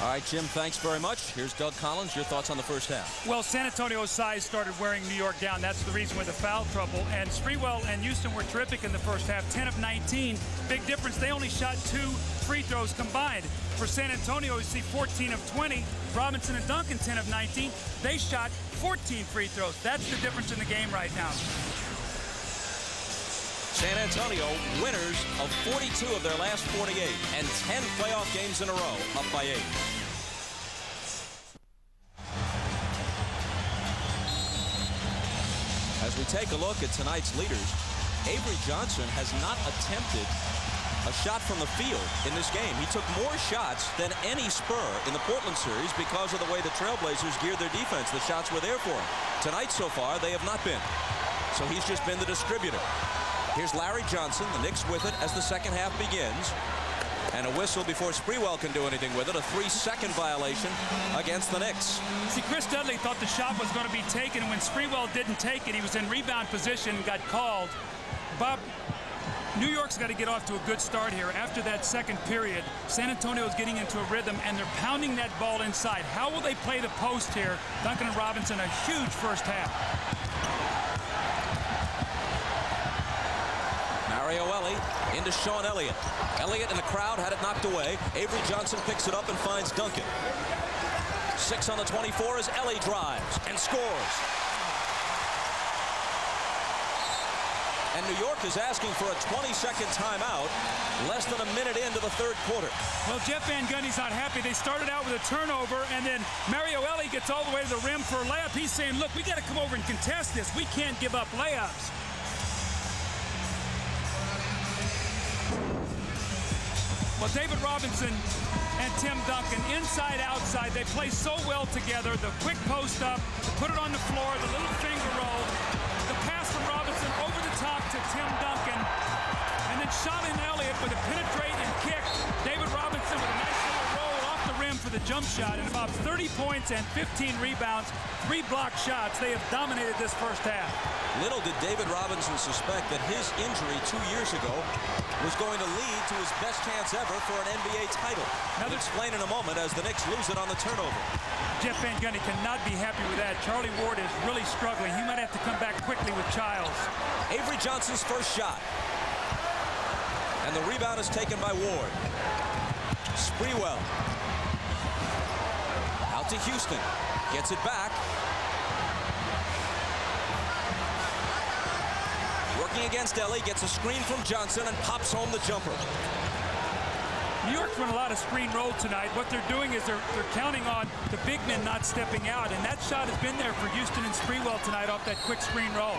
All right, Jim, thanks very much. Here's Doug Collins. Your thoughts on the first half? Well, San Antonio's size started wearing New York down. That's the reason with the foul trouble. And Sprewell and Houston were terrific in the first half, 10 of 19. Big difference. They only shot 2 free throws combined. For San Antonio, you see 14 of 20. Robinson and Duncan, 10 of 19. They shot 14 free throws. That's the difference in the game right now. San Antonio, winners of 42 of their last 48 and 10 playoff games in a row, up by 8. As we take a look at tonight's leaders, Avery Johnson has not attempted a shot from the field in this game. He took more shots than any Spur in the Portland series because of the way the Trailblazers geared their defense. The shots were there for him. Tonight so far, they have not been. So he's just been the distributor. Here's Larry Johnson, the Knicks with it as the second half begins. And a whistle before Sprewell can do anything with it. A 3-second violation against the Knicks. See, Chris Dudley thought the shot was going to be taken. When Sprewell didn't take it, he was in rebound position and got called. Bob, New York's got to get off to a good start here. After that second period, San Antonio is getting into a rhythm, and they're pounding that ball inside. How will they play the post here? Duncan and Robinson, a huge first half. Mario Elie into Sean Elliott. Elliott in the crowd had it knocked away. Avery Johnson picks it up and finds Duncan. 6 on the 24 as Elie drives and scores. And New York is asking for a 20-second timeout, less than a minute into the third quarter. Well, Jeff Van Gundy's not happy. They started out with a turnover, and then Mario Elie gets all the way to the rim for a layup. He's saying, look, we got to come over and contest this. We can't give up layups. Well, David Robinson and Tim Duncan, inside, outside, they play so well together. The quick post up, put it on the floor, the little finger roll, the pass from Robinson over the top to Tim Duncan, and then Sean Elliott with a penetrating kick. David Robinson with a nice little roll off the rim for the jump shot, and about 30 points and 15 rebounds, 3 block shots. They have dominated this first half. Little did David Robinson suspect that his injury 2 years ago was going to lead to his best chance ever for an NBA title. I'll explain in a moment as the Knicks lose it on the turnover. Jeff Van Gundy cannot be happy with that. Charlie Ward is really struggling. He might have to come back quickly with Childs. Avery Johnson's first shot. And the rebound is taken by Ward. Sprewell. Out to Houston. Gets it back. Working against Elie, gets a screen from Johnson and pops home the jumper. New York's run a lot of screen roll tonight. What they're doing is they're counting on the big men not stepping out, and that shot has been there for Houston and Sprewell tonight off that quick screen roll.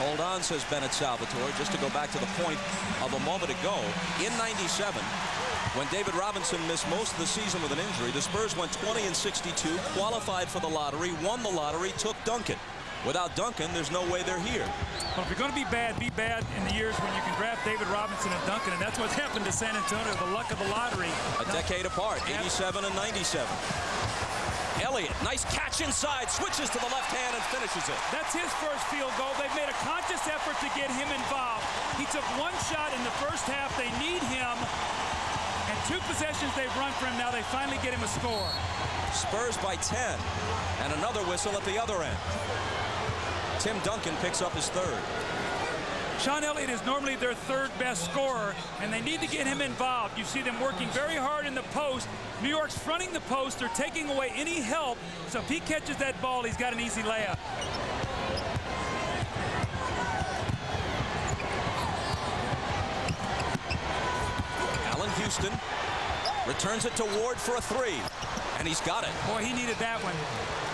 Hold on, says Bennett Salvatore, just to go back to the point of a moment ago. In '97, when David Robinson missed most of the season with an injury, the Spurs went 20-62, qualified for the lottery, won the lottery, took Duncan. Without Duncan, there's no way they're here. Well, if you're going to be bad in the years when you can draft David Robinson and Duncan, and that's what's happened to San Antonio, the luck of the lottery. A decade apart, 87 and 97. Elliott, nice catch inside, switches to the left hand and finishes it. That's his first field goal. They've made a conscious effort to get him involved. He took 1 shot in the first half. They need him. And 2 possessions they've run for him. Now they finally get him a score. Spurs by 10. And another whistle at the other end. Tim Duncan picks up his third. Sean Elliott is normally their 3rd best scorer, and they need to get him involved. You see them working very hard in the post. New York's fronting the post. They're taking away any help. So if he catches that ball, he's got an easy layup. Allan Houston returns it to Ward for a 3, and he's got it. Boy, he needed that one.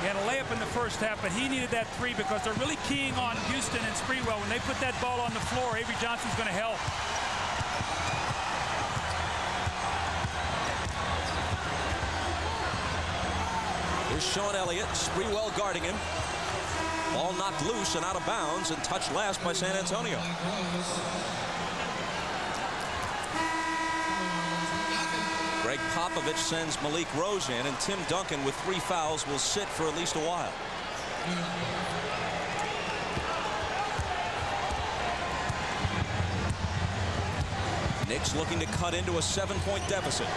He had a layup in the first half, but he needed that 3 because they're really keying on Houston and Sprewell. When they put that ball on the floor, Avery Johnson's going to help. Here's Sean Elliott, Sprewell guarding him. Ball knocked loose and out of bounds and touched last by San Antonio. Greg Popovich sends Malik Rose in, and Tim Duncan with 3 fouls will sit for at least a while. Knicks looking to cut into a 7-point deficit.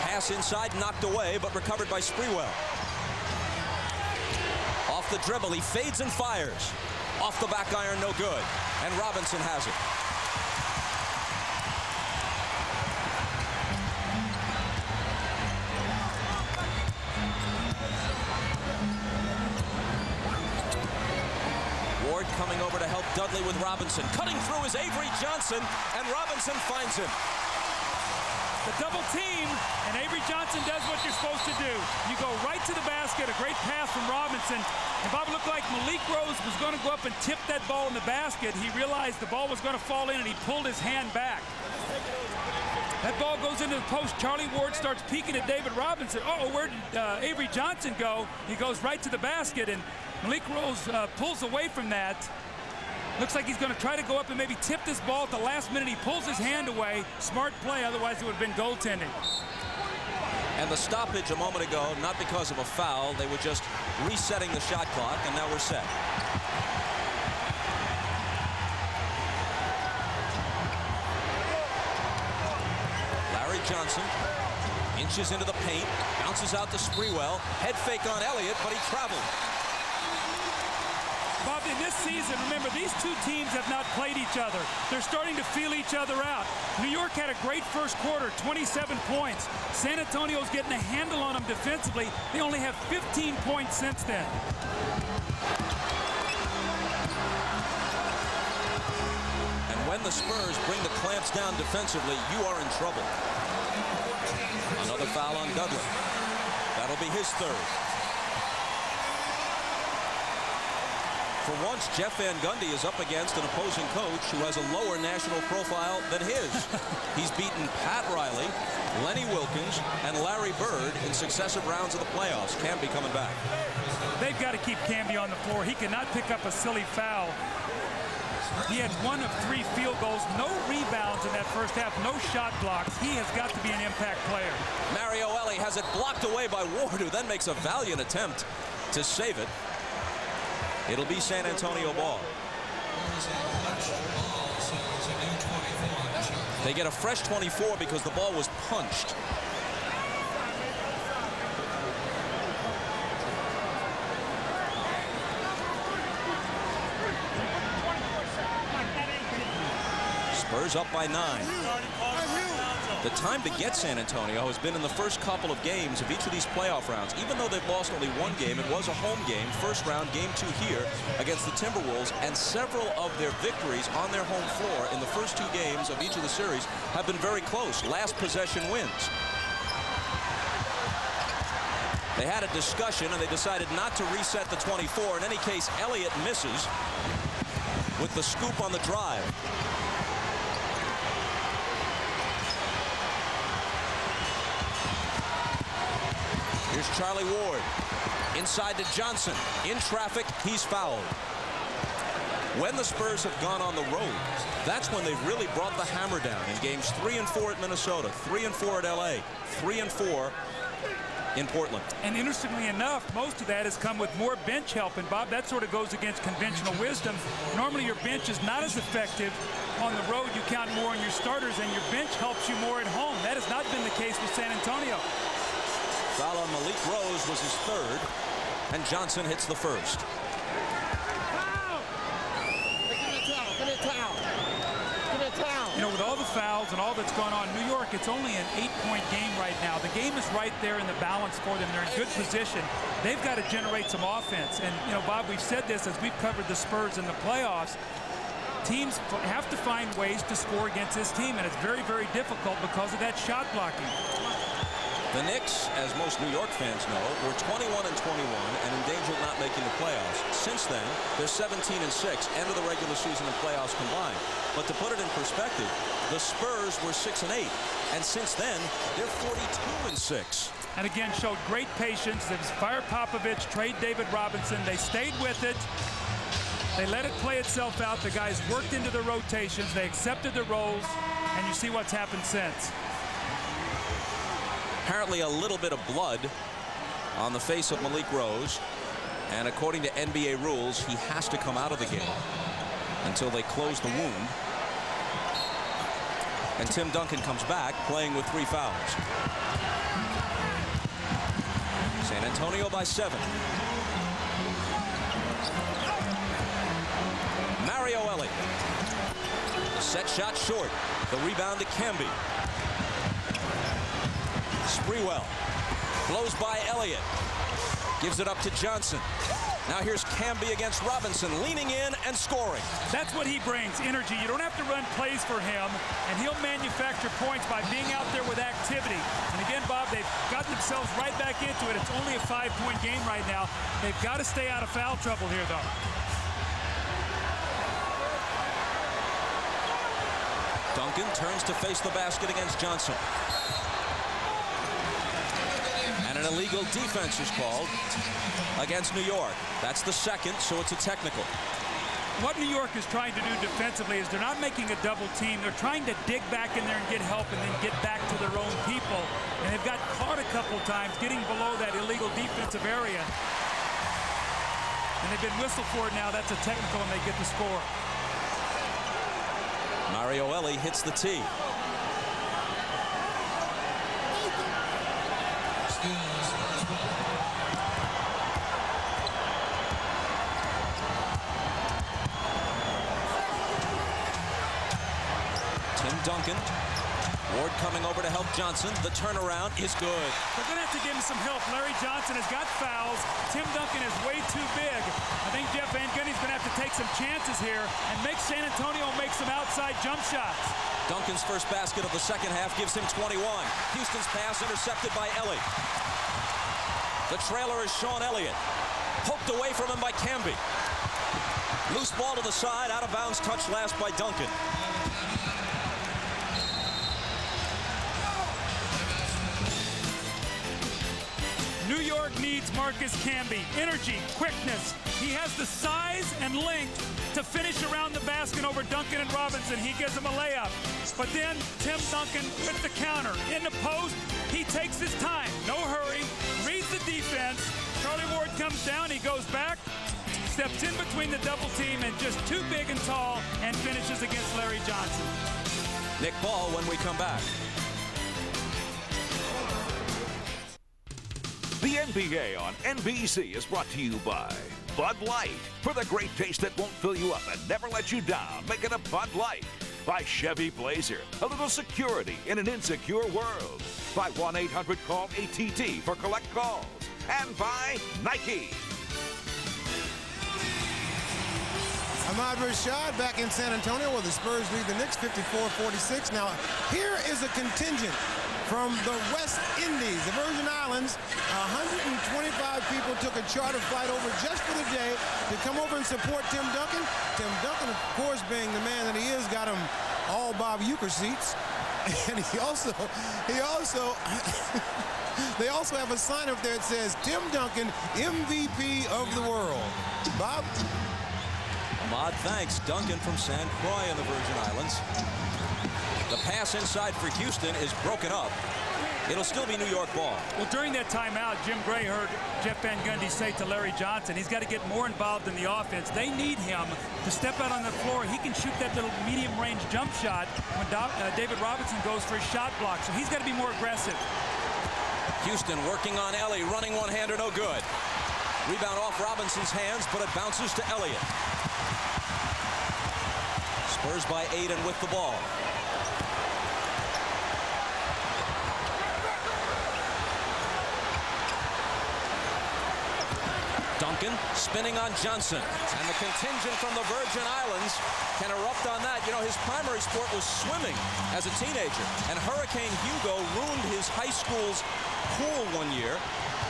Pass inside, knocked away, but recovered by Sprewell. Off the dribble, he fades and fires. Off the back iron, no good. And Robinson has it. court, coming over to help Dudley with Robinson. Cutting through is Avery Johnson, and Robinson finds him. The double team, and Avery Johnson does what you're supposed to do. You go right to the basket, a great pass from Robinson. And Bob, looked like Malik Rose was going to go up and tip that ball in the basket. He realized the ball was going to fall in, and he pulled his hand back. That ball goes into the post. Charlie Ward starts peeking at David Robinson. Uh-oh, where did Avery Johnson go? He goes right to the basket, and Malik Rose pulls away from that. Looks like he's going to try to go up and maybe tip this ball at the last minute. He pulls his hand away. Smart play, otherwise it would have been goaltending. And the stoppage a moment ago, not because of a foul. They were just resetting the shot clock, and now we're set. Larry Johnson inches into the paint, bounces out to Sprewell. Head fake on Elliott, but he traveled. Bob, in this season, remember, these two teams have not played each other. They're starting to feel each other out. New York had a great first quarter, 27 points. San Antonio's getting a handle on them defensively. They only have 15 points since then. And when the Spurs bring the clamps down defensively, you are in trouble. Another foul on Dudley. That'll be his third. For once, Jeff Van Gundy is up against an opposing coach who has a lower national profile than his. He's beaten Pat Riley, Lenny Wilkins, and Larry Bird in successive rounds of the playoffs. Camby coming back. They've got to keep Camby on the floor. He cannot pick up a silly foul. He had 1 of 3 field goals, no rebounds in that first half, no shot blocks. He has got to be an impact player. Mario Elie has it blocked away by Ward, who then makes a valiant attempt to save it. It'll be San Antonio ball. They get a fresh 24 because the ball was punched. Spurs up by 9. The time to get San Antonio has been in the first couple of games of each of these playoff rounds. Even though they've lost only 1 game, it was a home game. First round, game 2 here against the Timberwolves, and several of their victories on their home floor in the first 2 games of each of the series have been very close. Last possession wins. They had a discussion, and they decided not to reset the 24. In any case, Elliott misses with the scoop on the drive. Here's Charlie Ward. Inside to Johnson. In traffic, he's fouled. When the Spurs have gone on the road, that's when they've really brought the hammer down in games 3 and 4 at Minnesota, 3 and 4 at LA, 3 and 4 in Portland. And interestingly enough, most of that has come with more bench help. And Bob, that sort of goes against conventional wisdom. Normally your bench is not as effective. On the road, you count more on your starters, and your bench helps you more at home. That has not been the case with San Antonio. Foul on Malik Rose was his third, and Johnson hits the first. You know, with all the fouls and all that's going on, New York, it's only an 8-point game right now. The game is right there in the balance for them. They're in good position. They've got to generate some offense. And, you know, Bob, we've said this as we've covered the Spurs in the playoffs. Teams have to find ways to score against this team, and it's very, very difficult because of that shot blocking. The Knicks, as most New York fans know, were 21 and 21 and in danger of not making the playoffs. Since then, they're 17 and 6, end of the regular season and playoffs combined. But to put it in perspective, the Spurs were 6 and 8, and since then, they're 42 and 6. And again, showed great patience. They fired Popovich, trade David Robinson. They stayed with it. They let it play itself out. The guys worked into the rotations. They accepted the roles, and you see what's happened since. Apparently a little bit of blood on the face of Malik Rose, and according to NBA rules, he has to come out of the game until they close the wound. And Tim Duncan comes back playing with 3 fouls. San Antonio by 7. Mario Elie. Set shot short. The rebound to Camby. Sprewell blows by Elliott. Gives it up to Johnson. Now here's Camby against Robinson, leaning in and scoring. That's what he brings, energy. You don't have to run plays for him, and he'll manufacture points by being out there with activity. And again, Bob, they've gotten themselves right back into it. It's only a 5-point game right now. They've got to stay out of foul trouble here, though. Duncan turns to face the basket against Johnson. And an illegal defense is called against New York. That's the second, so it's a technical. What New York is trying to do defensively is they're not making a double team. They're trying to dig back in there and get help and then get back to their own people. And they've got caught a couple times getting below that illegal defensive area. And they've been whistled for it now. That's a technical, and they get the score. Mario Elie hits the tee. Duncan. Ward coming over to help Johnson. The turnaround is good. They're going to have to give him some help. Larry Johnson has got fouls. Tim Duncan is way too big. I think Jeff Van Gundy's going to have to take some chances here and make San Antonio make some outside jump shots. Duncan's first basket of the second half gives him 21. Houston's pass intercepted by Elie. The trailer is Sean Elliott. Poked away from him by Camby. Loose ball to the side. Out of bounds touch last by Duncan. New York needs Marcus Camby. Energy, quickness. He has the size and length to finish around the basket over Duncan and Robinson. He gives him a layup. But then Tim Duncan with the counter. In the post, he takes his time. No hurry. Reads the defense. Charlie Ward comes down. He goes back. Steps in between the double team and just too big and tall and finishes against Larry Johnson. Nick Ball when we come back. The NBA on NBC is brought to you by Bud Light. For the great taste that won't fill you up and never let you down, make it a Bud Light. By Chevy Blazer, a little security in an insecure world. By 1-800-CALL-ATT for collect calls. And by Nike. Ahmad Rashad back in San Antonio where the Spurs lead the Knicks 54-46. Now, here is a contingent from the West Indies, the Virgin Islands. 125 people took a charter flight over just for the day to come over and support Tim Duncan. Tim Duncan, of course, being the man that he is, got him all Bob Uecker seats. And they also have a sign up there that says, Tim Duncan, MVP of the world. Bob? Ahmad thanks. Duncan from San Croix in the Virgin Islands. The pass inside for Houston is broken up. It'll still be New York ball. Well, during that timeout, Jim Gray heard Jeff Van Gundy say to Larry Johnson, he's got to get more involved in the offense. They need him to step out on the floor. He can shoot that little medium-range jump shot when David Robinson goes for his shot block. So he's got to be more aggressive. Houston working on Elie, running one-hander, no good. Rebound off Robinson's hands, but it bounces to Elliott. Spurs by 8 and with the ball. Duncan spinning on Johnson. And the contingent from the Virgin Islands can erupt on that. You know, his primary sport was swimming as a teenager. And Hurricane Hugo ruined his high school's pool one year.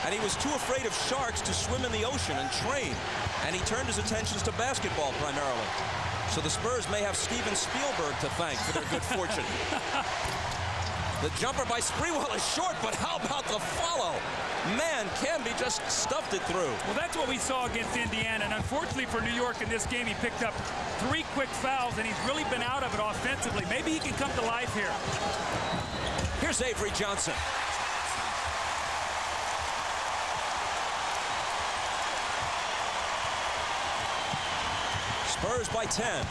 And he was too afraid of sharks to swim in the ocean and train. And he turned his attentions to basketball primarily. So the Spurs may have Steven Spielberg to thank for their good fortune. The jumper by Sprewell is short, but how about the follow? Man, Camby just stuffed it through. Well, that's what we saw against Indiana. And unfortunately for New York in this game, he picked up 3 quick fouls, and he's really been out of it offensively. Maybe he can come to life here. Here's Avery Johnson. Spurs by 10.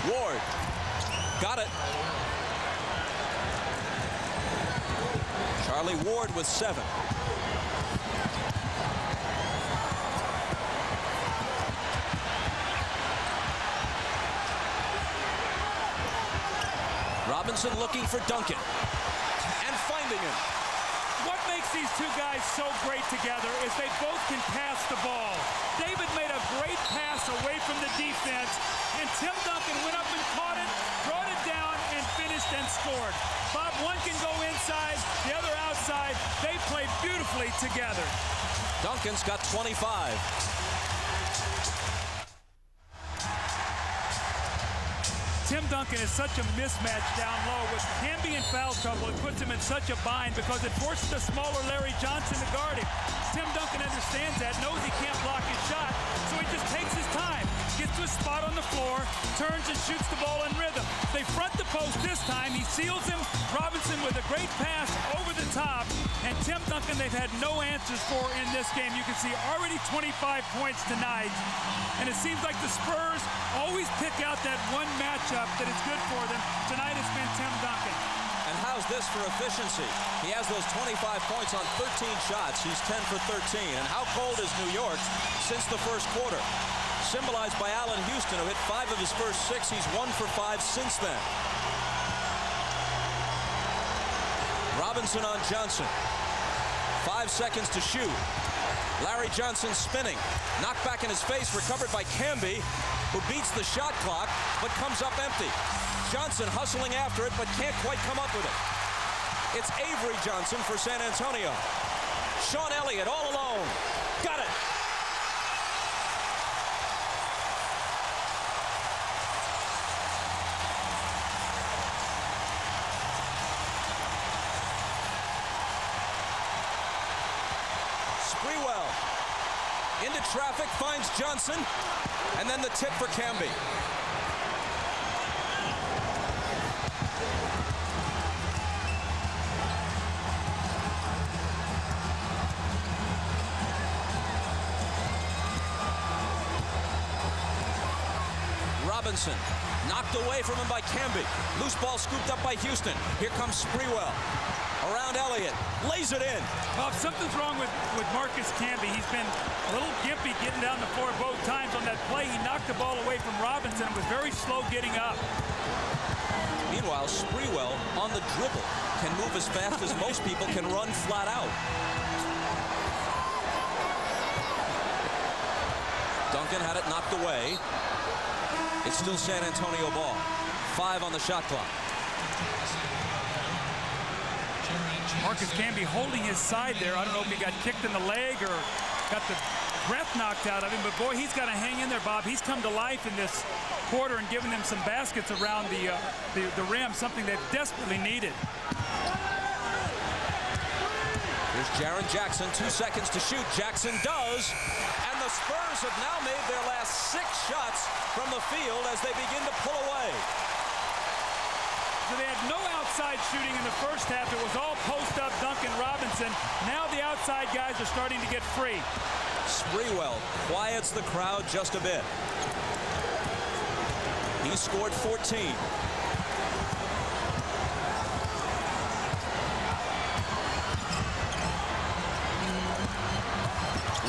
Ward got it. Charlie Ward with 7. Robinson looking for Duncan and finding him. What makes these two guys so great together is they both can pass the ball. David made a great pass away from the defense, and Tim Duncan went up and caught it, brought it down, and finished and scored. Bob, one can go inside, the other outside. They play beautifully together. Duncan's got 25. Tim Duncan is such a mismatch down low. With Camby in foul trouble, it puts him in such a bind because it forces a smaller Larry Johnson to guard him. Tim Duncan understands that, knows he can't block his shot, so he just takes his time, gets to a spot on the floor, turns and shoots the ball in rhythm. They front the post this time. He seals him. Robinson with a great pass over the top. And Tim Duncan, they've had no answers for in this game. You can see already 25 points tonight. And it seems like the Spurs always pick out that one matchup that is good for them. Tonight it's been Tim Duncan. And how's this for efficiency? He has those 25 points on 13 shots. He's 10 for 13. And how cold is New York since the first quarter? Symbolized by Allan Houston, who hit 5 of his first 6. He's 1 for 5 since then. Robinson on Johnson. 5 seconds to shoot. Larry Johnson spinning. Knocked back in his face, recovered by Camby, who beats the shot clock, but comes up empty. Johnson hustling after it, but can't quite come up with it. It's Avery Johnson for San Antonio. Sean Elliott all alone. Got it. Sprewell into traffic, finds Johnson, and then the tip for Camby. Robinson knocked away from him by Camby. Loose ball scooped up by Houston. Here comes Sprewell. Around Elliott, lays it in. Bob, something's wrong with Marcus Camby. He's been a little gimpy getting down the floor both times on that play. He knocked the ball away from Robinson and was very slow getting up. Meanwhile, Sprewell on the dribble can move as fast as most people can run flat out. Duncan had it knocked away. It's still San Antonio ball. 5 on the shot clock. Marcus Camby holding his side there. I don't know if he got kicked in the leg or got the breath knocked out of him, but boy, he's got to hang in there, Bob. He's come to life in this quarter and given them some baskets around the rim, something they've desperately needed. Here's Jaren Jackson, 2 seconds to shoot. Jackson does, and the Spurs have now made their last 6 shots from the field as they begin to pull away. So they had no outside shooting in the first half. It was all post-up Duncan Robinson. Now the outside guys are starting to get free. Sprewell quiets the crowd just a bit. He scored 14.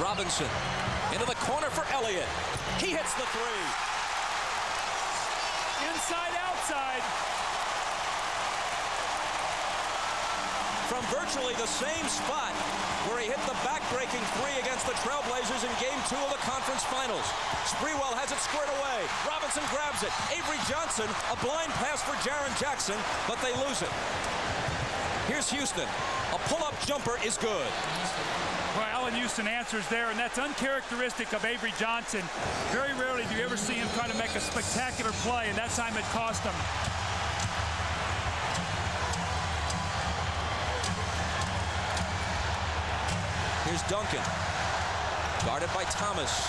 Robinson into the corner for Elliott. He hits the 3. Inside, outside. From virtually the same spot where he hit the back-breaking 3 against the Trailblazers in Game 2 of the conference finals. Sprewell has it squared away. Robinson grabs it. Avery Johnson, a blind pass for Jaren Jackson, but they lose it. Here's Houston. A pull-up jumper is good. Well, Allan Houston answers there, and that's uncharacteristic of Avery Johnson. Very rarely do you ever see him trying to make a spectacular play, and that time it cost him. Here's Duncan, guarded by Thomas,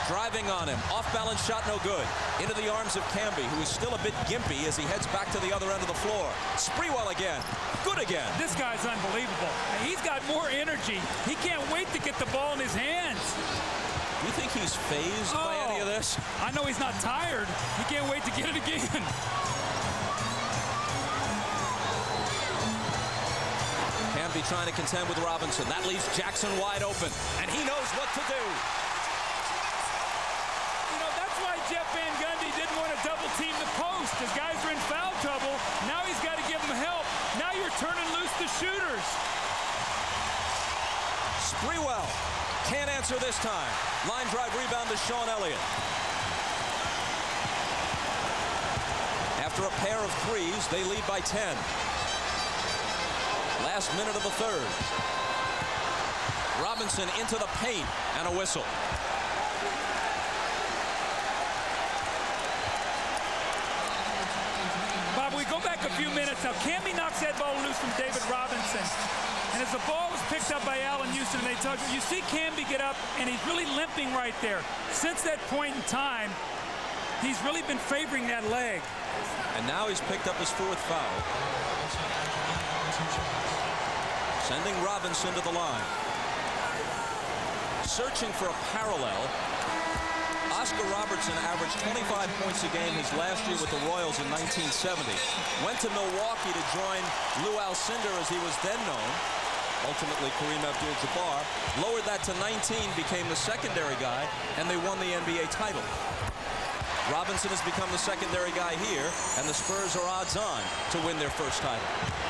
driving on him, off-balance shot no good, into the arms of Camby, who is still a bit gimpy as he heads back to the other end of the floor. Sprewell again, good again. This guy's unbelievable. He's got more energy. He can't wait to get the ball in his hands. You think he's phased by any of this? I know he's not tired. He can't wait to get it again. Camby trying to contend with Robinson. That leaves Jackson wide open, and he knows what to do. You know, that's why Jeff Van Gundy didn't want to double-team the post. His guys are in foul trouble. Now the shooters. Sprewell can't answer this time. Line drive rebound to Sean Elliott. After a pair of threes, they lead by 10. Last minute of the third. Robinson into the paint and a whistle. Bob, we go back a few minutes now. Camby knocks that ball loose from David Robinson. And as the ball was picked up by Allan Houston, they tugged. You see Camby get up, and he's really limping right there. Since that point in time, he's really been favoring that leg. And now he's picked up his fourth foul. Sending Robinson to the line. Searching for a parallel. Oscar Robertson averaged 25 points a game his last year with the Royals in 1970. Went to Milwaukee to join Lou Alcindor, as he was then known. Ultimately, Kareem Abdul-Jabbar lowered that to 19, became the secondary guy, and they won the NBA title. Robinson has become the secondary guy here, and the Spurs are odds on to win their first title.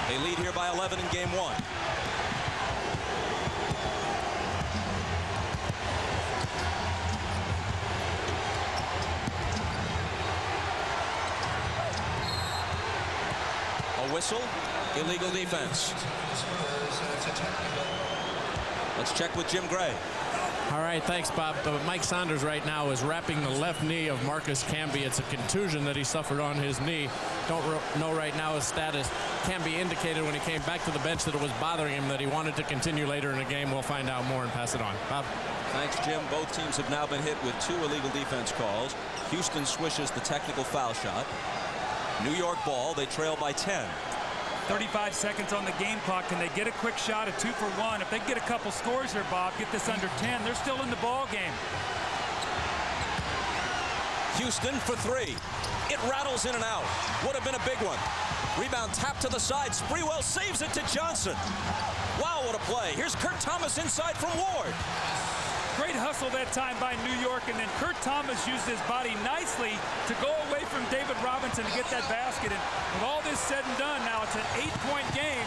They lead here by 11 in game one. A whistle, illegal defense. Let's check with Jim Gray. All right, thanks, Bob. Mike Saunders right now is wrapping the left knee of Marcus Camby. It's a contusion that he suffered on his knee. Don't know right now his status. Camby indicated when he came back to the bench that it was bothering him, that he wanted to continue later in the game. We'll find out more and pass it on. Bob? Thanks, Jim. Both teams have now been hit with 2 illegal defense calls. Houston swishes the technical foul shot. New York ball. They trail by 10. 35 seconds on the game clock. Can they get a quick shot, a 2 for 1? If they get a couple scores here, Bob, get this under 10, they're still in the ball game. Houston for 3. It rattles in and out. Would have been a big one. Rebound tapped to the side. Sprewell saves it to Johnson. Wow, what a play. Here's Kurt Thomas inside from Ward. Great hustle that time by New York, and then Kurt Thomas used his body nicely to go away from David Robinson to get that basket. And with all this said and done, now it's an 8-point game.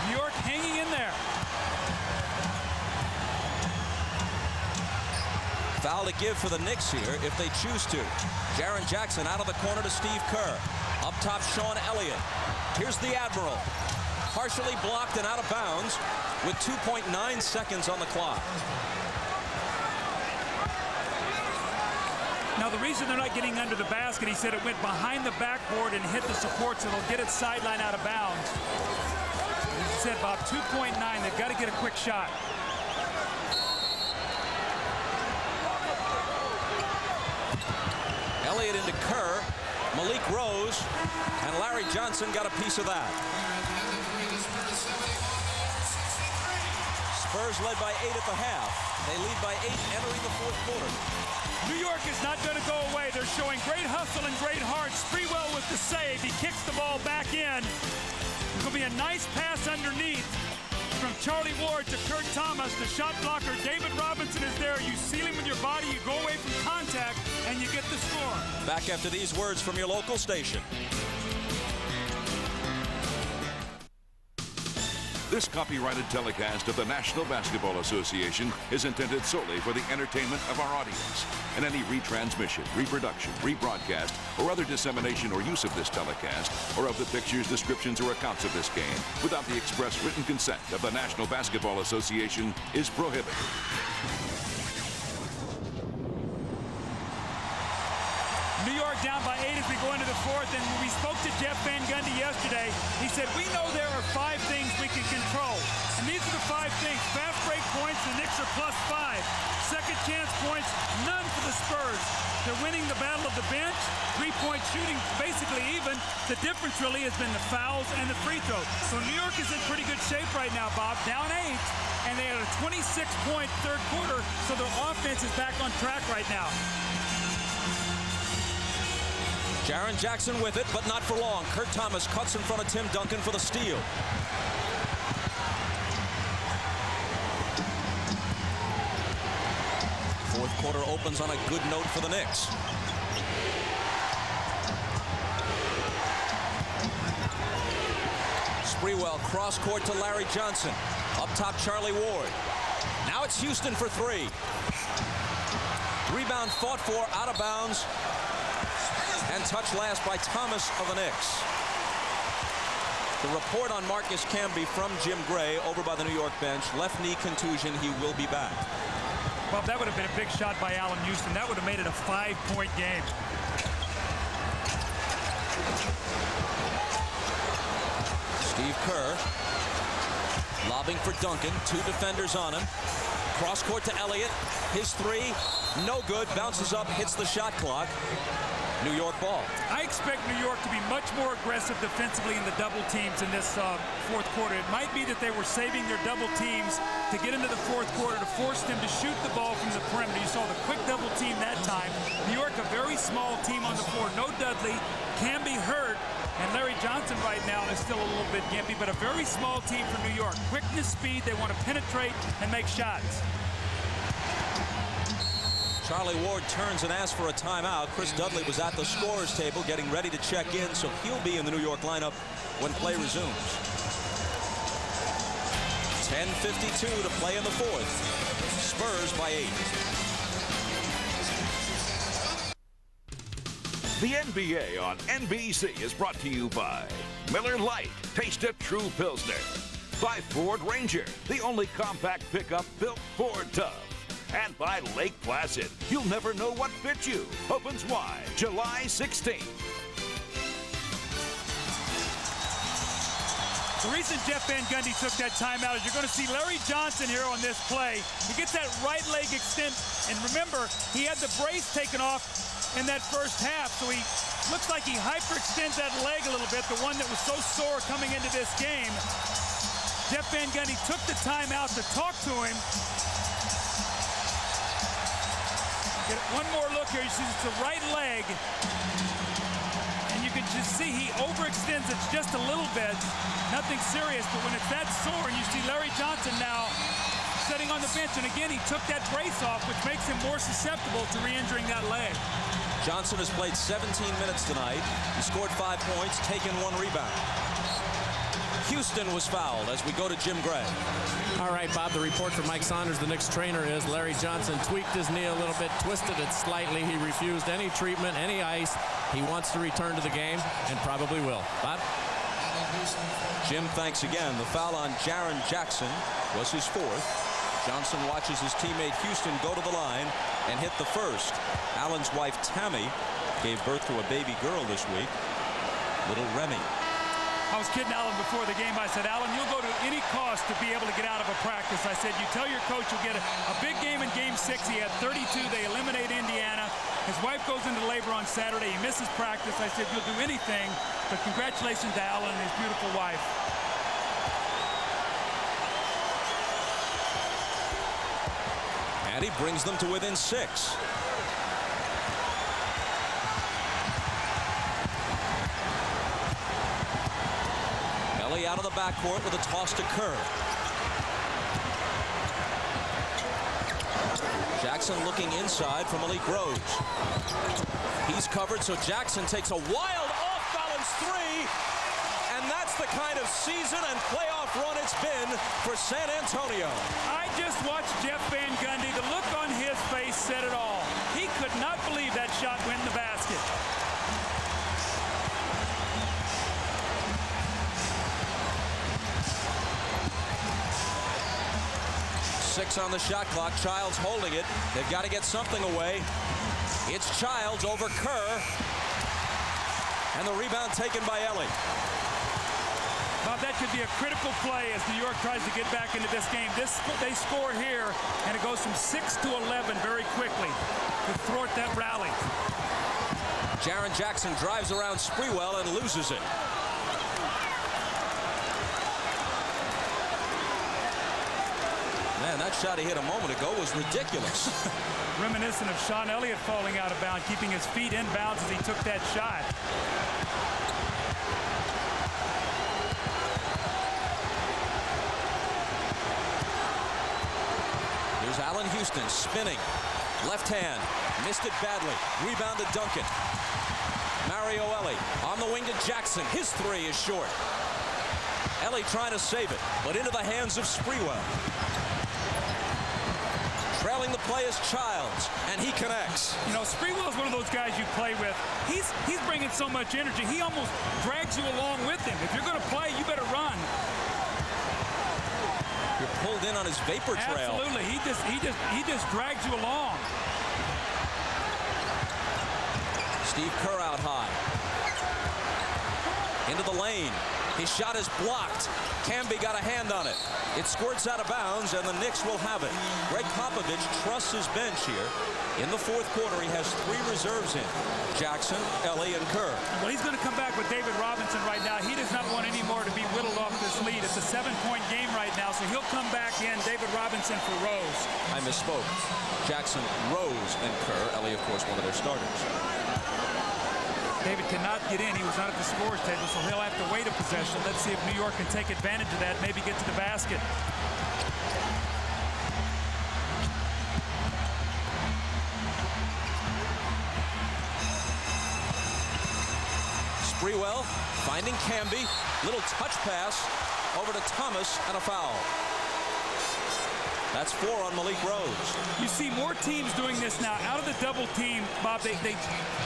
New York hanging in there. Foul to give for the Knicks here if they choose to. Jaren Jackson out of the corner to Steve Kerr. Up top, Sean Elliott. Here's the Admiral. Partially blocked and out of bounds with 2.9 seconds on the clock. Now, the reason they're not getting under the basket, he said it went behind the backboard and hit the support, so they'll get it sideline out of bounds. He said, Bob, 2.9. They've got to get a quick shot. Elliott into Kerr. Malik rose, and Larry Johnson got a piece of that. Spurs led by 8 at the half. They lead by 8 entering the fourth quarter. New York is not going to go away. They're showing great hustle and great heart. Sprewell with the save. He kicks the ball back in. It's going to be a nice pass underneath from Charlie Ward to Kurt Thomas. The shot blocker, David Robinson, is there. You seal him with your body. You go away from contact, and you get the score. Back after these words from your local station. This copyrighted telecast of the National Basketball Association is intended solely for the entertainment of our audience. And any retransmission, reproduction, rebroadcast, or other dissemination or use of this telecast, or of the pictures, descriptions, or accounts of this game, without the express written consent of the National Basketball Association, is prohibited. New York down by 8 as we go into the fourth, and when we spoke to Jeff Van Gundy yesterday, he said, we know there are 5 things we can control. And these are the 5 things. Fast break points, the Knicks are +5. Second chance points, none for the Spurs. They're winning the battle of the bench. 3-point shooting basically even. The difference really has been the fouls and the free throws. So New York is in pretty good shape right now, Bob. Down 8, and they had a 26-point third quarter, so their offense is back on track right now. Jaren Jackson with it, but not for long. Kurt Thomas cuts in front of Tim Duncan for the steal. Fourth quarter opens on a good note for the Knicks. Sprewell cross court to Larry Johnson. Up top, Charlie Ward. Now it's Houston for three. Rebound fought for, out of bounds. And touched last by Thomas of the Knicks. The report on Marcus Camby from Jim Gray over by the New York bench. Left knee contusion. He will be back. Well, that would have been a big shot by Allan Houston. That would have made it a 5-point game. Steve Kerr lobbing for Duncan. Two defenders on him. Cross court to Elliott. His three, no good. Bounces up, hits the shot clock. New York ball. I expect New York to be much more aggressive defensively in the double teams in this fourth quarter. It might be that they were saving their double teams to get into the fourth quarter to force them to shoot the ball from the perimeter. You saw the quick double team that time. New York, a very small team on the floor. No Dudley, Camby hurt, and Larry Johnson right now is still a little bit gimpy, but a very small team for New York. Quickness, speed, they want to penetrate and make shots. Charlie Ward turns and asks for a timeout. Chris Dudley was at the scorer's table getting ready to check in, so he'll be in the New York lineup when play resumes. 10:52 to play in the fourth. Spurs by 8. The NBA on NBC is brought to you by Miller Lite. Taste a true Pilsner. By Ford Ranger, the only compact pickup built Ford tough. And by Lake Placid. You'll never know what fits you. Opens wide July 16th. The reason Jeff Van Gundy took that timeout is you're going to see Larry Johnson here on this play. He gets that right leg extend. And remember, he had the brace taken off in that first half. So he looks like he hyperextends that leg a little bit, the one that was so sore coming into this game. Jeff Van Gundy took the timeout to talk to him. Get one more look here. You see it's the right leg. And you can just see he overextends it just a little bit. Nothing serious, but when it's that sore, and you see Larry Johnson now sitting on the bench, and again, he took that brace off, which makes him more susceptible to re-injuring that leg. Johnson has played 17 minutes tonight. He scored 5 points, taken 1 rebound. Houston was fouled as we go to Jim Gray. All right, Bob, the report from Mike Saunders, the Knicks trainer, is Larry Johnson tweaked his knee a little bit, twisted it slightly. He refused any treatment, any ice. He wants to return to the game and probably will. Bob? Jim, thanks again. The foul on Jaren Jackson was his 4th. Johnson watches his teammate Houston go to the line and hit the first. Allan's wife, Tammy, gave birth to a baby girl this week, little Remy. I was kidding Allan before the game. I said, Allan, you'll go to any cost to be able to get out of a practice. I said, you tell your coach you'll get a big game in Game 6. He had 32. They eliminate Indiana. His wife goes into labor on Saturday. He misses practice. I said, you'll do anything, but congratulations to Allan and his beautiful wife. And he brings them to within 6. Elie out of the backcourt with a toss to Kerr. Jackson looking inside from Malik Rose. He's covered, so Jackson takes a wild off-balance 3. And that's the kind of season and playoff run it's been for San Antonio. I just watched Jeff Van Gundy. The look on his face said it all. He could not believe that shot went in the basket. Six on the shot clock. Childs holding it. They've got to get something away. It's Childs over Kerr. And the rebound taken by Elie. Bob, that could be a critical play as New York tries to get back into this game. They score here, and it goes from 6 to 11 very quickly to thwart that rally. Jaren Jackson drives around Sprewell and loses it. Man, that shot he hit a moment ago was ridiculous. Reminiscent of Sean Elliott falling out of bounds, keeping his feet in bounds as he took that shot. Here's Allan Houston spinning. Left hand. Missed it badly. Rebounded Duncan. Mario Elie on the wing to Jackson. His 3 is short. Elie trying to save it, but into the hands of Sprewell. Trailing the play is Childs, and he connects. You know, Sprewell is one of those guys you play with. He's bringing so much energy. He almost drags you along with him. If you're going to play, you better run. You're pulled in on his vapor trail. Absolutely. He just drags you along. Steve Kerr out high. Into the lane. His shot is blocked. Camby got a hand on it. It squirts out of bounds, and the Knicks will have it. Greg Popovich trusts his bench here. In the fourth quarter, he has 3 reserves in: Jackson, Elie, and Kerr. Well, he's going to come back with David Robinson right now. He does not want any more to be whittled off this lead. It's a 7-point game right now, so he'll come back in David Robinson for Rose. I misspoke. Jackson, Rose, and Kerr. Elie, of course, one of their starters. David cannot get in. He was not at the scores table, so he'll have to wait a possession. Let's see if New York can take advantage of that, maybe get to the basket. Sprewell finding Camby. Little touch pass over to Thomas, and a foul. That's 4 on Malik Rose. You see more teams doing this now. Out of the double team, Bob, they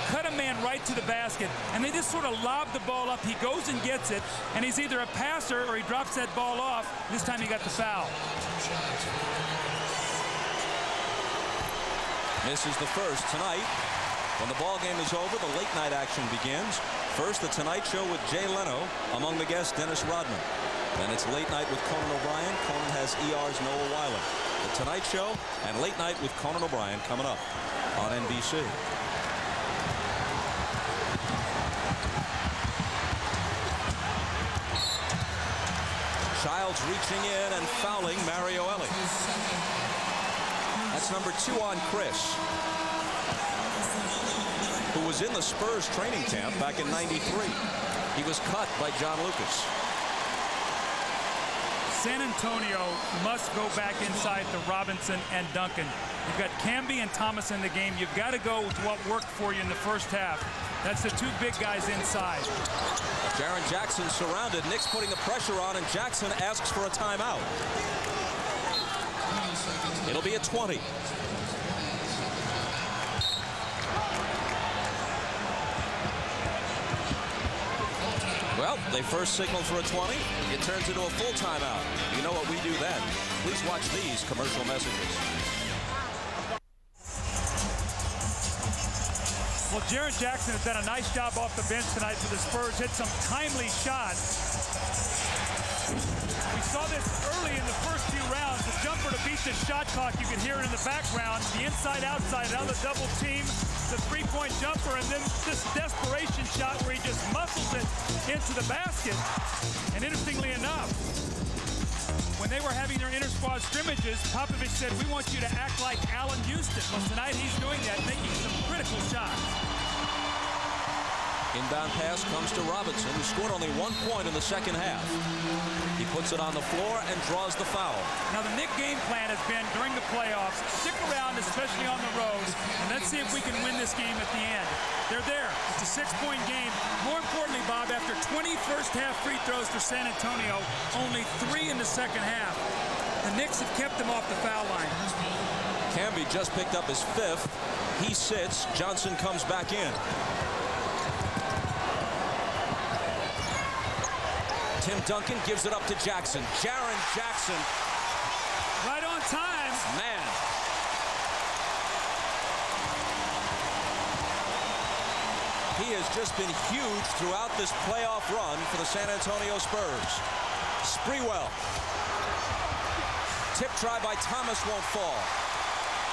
cut a man right to the basket, and they just sort of lob the ball up. He goes and gets it, and he's either a passer or he drops that ball off. This time he got the foul. Misses the first tonight. When the ball game is over, the late night action begins. First, the Tonight Show with Jay Leno. Among the guests, Dennis Rodman. Then it's Late Night with Conan O'Brien. Conan has ER's Noah Weiland. The Tonight Show and Late Night with Conan O'Brien coming up on NBC. Childs reaching in and fouling Mario Elie. That's number 2 on Chris, who was in the Spurs training camp back in '93. He was cut by John Lucas. San Antonio must go back inside to Robinson and Duncan. You've got Camby and Thomas in the game. You've got to go with what worked for you in the first half. That's the 2 big guys inside. Jaren Jackson surrounded. Knicks putting the pressure on, and Jackson asks for a timeout. It'll be a 20. Well, they first signaled for a 20. It turns into a full timeout. You know what we do then. Please watch these commercial messages. Well, Jaren Jackson has done a nice job off the bench tonight for the Spurs. Hit some timely shots. We saw this early in the first few rounds. The jumper to beat the shot clock. You can hear it in the background. The inside-outside, now the double team. The 3-point jumper, and then this desperation shot where he just muscles it into the basket. And interestingly enough, when they were having their inter-squad scrimmages, Popovich said, we want you to act like Allan Houston. Well, tonight he's doing that, making some critical shots. Inbound pass comes to Robinson, who scored only 1 point in the second half. He puts it on the floor and draws the foul. Now, the Knicks game plan has been, during the playoffs, stick around, especially on the road, and let's see if we can win this game at the end. They're there. It's a 6-point game. More importantly, Bob, after 20 first-half free throws for San Antonio, only 3 in the second half. The Knicks have kept them off the foul line. Camby just picked up his 5th. He sits. Johnson comes back in. Tim Duncan gives it up to Jackson. Jaren Jackson. Right on time. Man. He has just been huge throughout this playoff run for the San Antonio Spurs. Sprewell. Tip try by Thomas won't fall.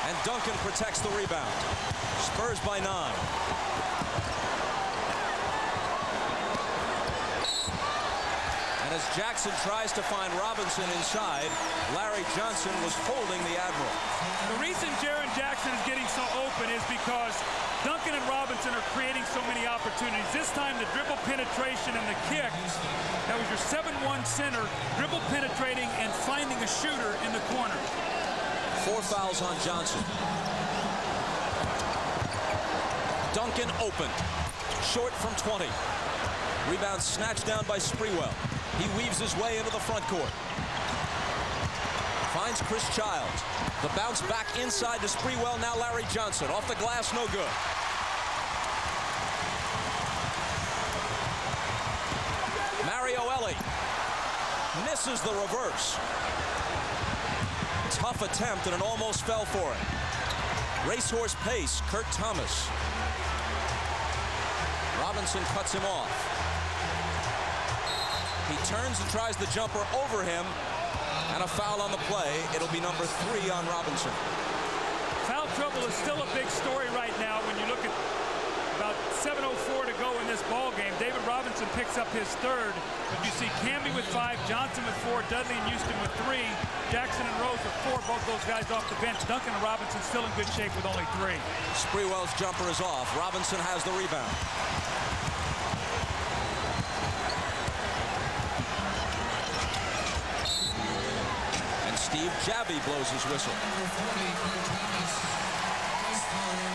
And Duncan protects the rebound. Spurs by 9. And as Jackson tries to find Robinson inside, Larry Johnson was holding the Admiral. The reason Jaren Jackson is getting so open is because Duncan and Robinson are creating so many opportunities. This time the dribble penetration and the kick. That was your 7-1 center, dribble penetrating and finding a shooter in the corner. 4 fouls on Johnson. Duncan open. Short from 20. Rebound snatched down by Sprewell. He weaves his way into the front court. Finds Chris Childs. The bounce back inside to Sprewell. Now Larry Johnson. Off the glass, no good. Elie misses the reverse. Tough attempt, and it almost fell for him. Racehorse pace, Kurt Thomas. Robinson cuts him off. He turns and tries the jumper over him, and a foul on the play. It'll be number 3 on Robinson. Foul trouble is still a big story right now when you look at about 7:04 to go in this ball game. David Robinson picks up his 3rd. But you see Camby with 5, Johnson with 4, Dudley and Houston with 3, Jackson and Rose with 4, both those guys off the bench. Duncan and Robinson still in good shape with only 3. Sprewell's jumper is off. Robinson has the rebound. And Steve Javy blows his whistle.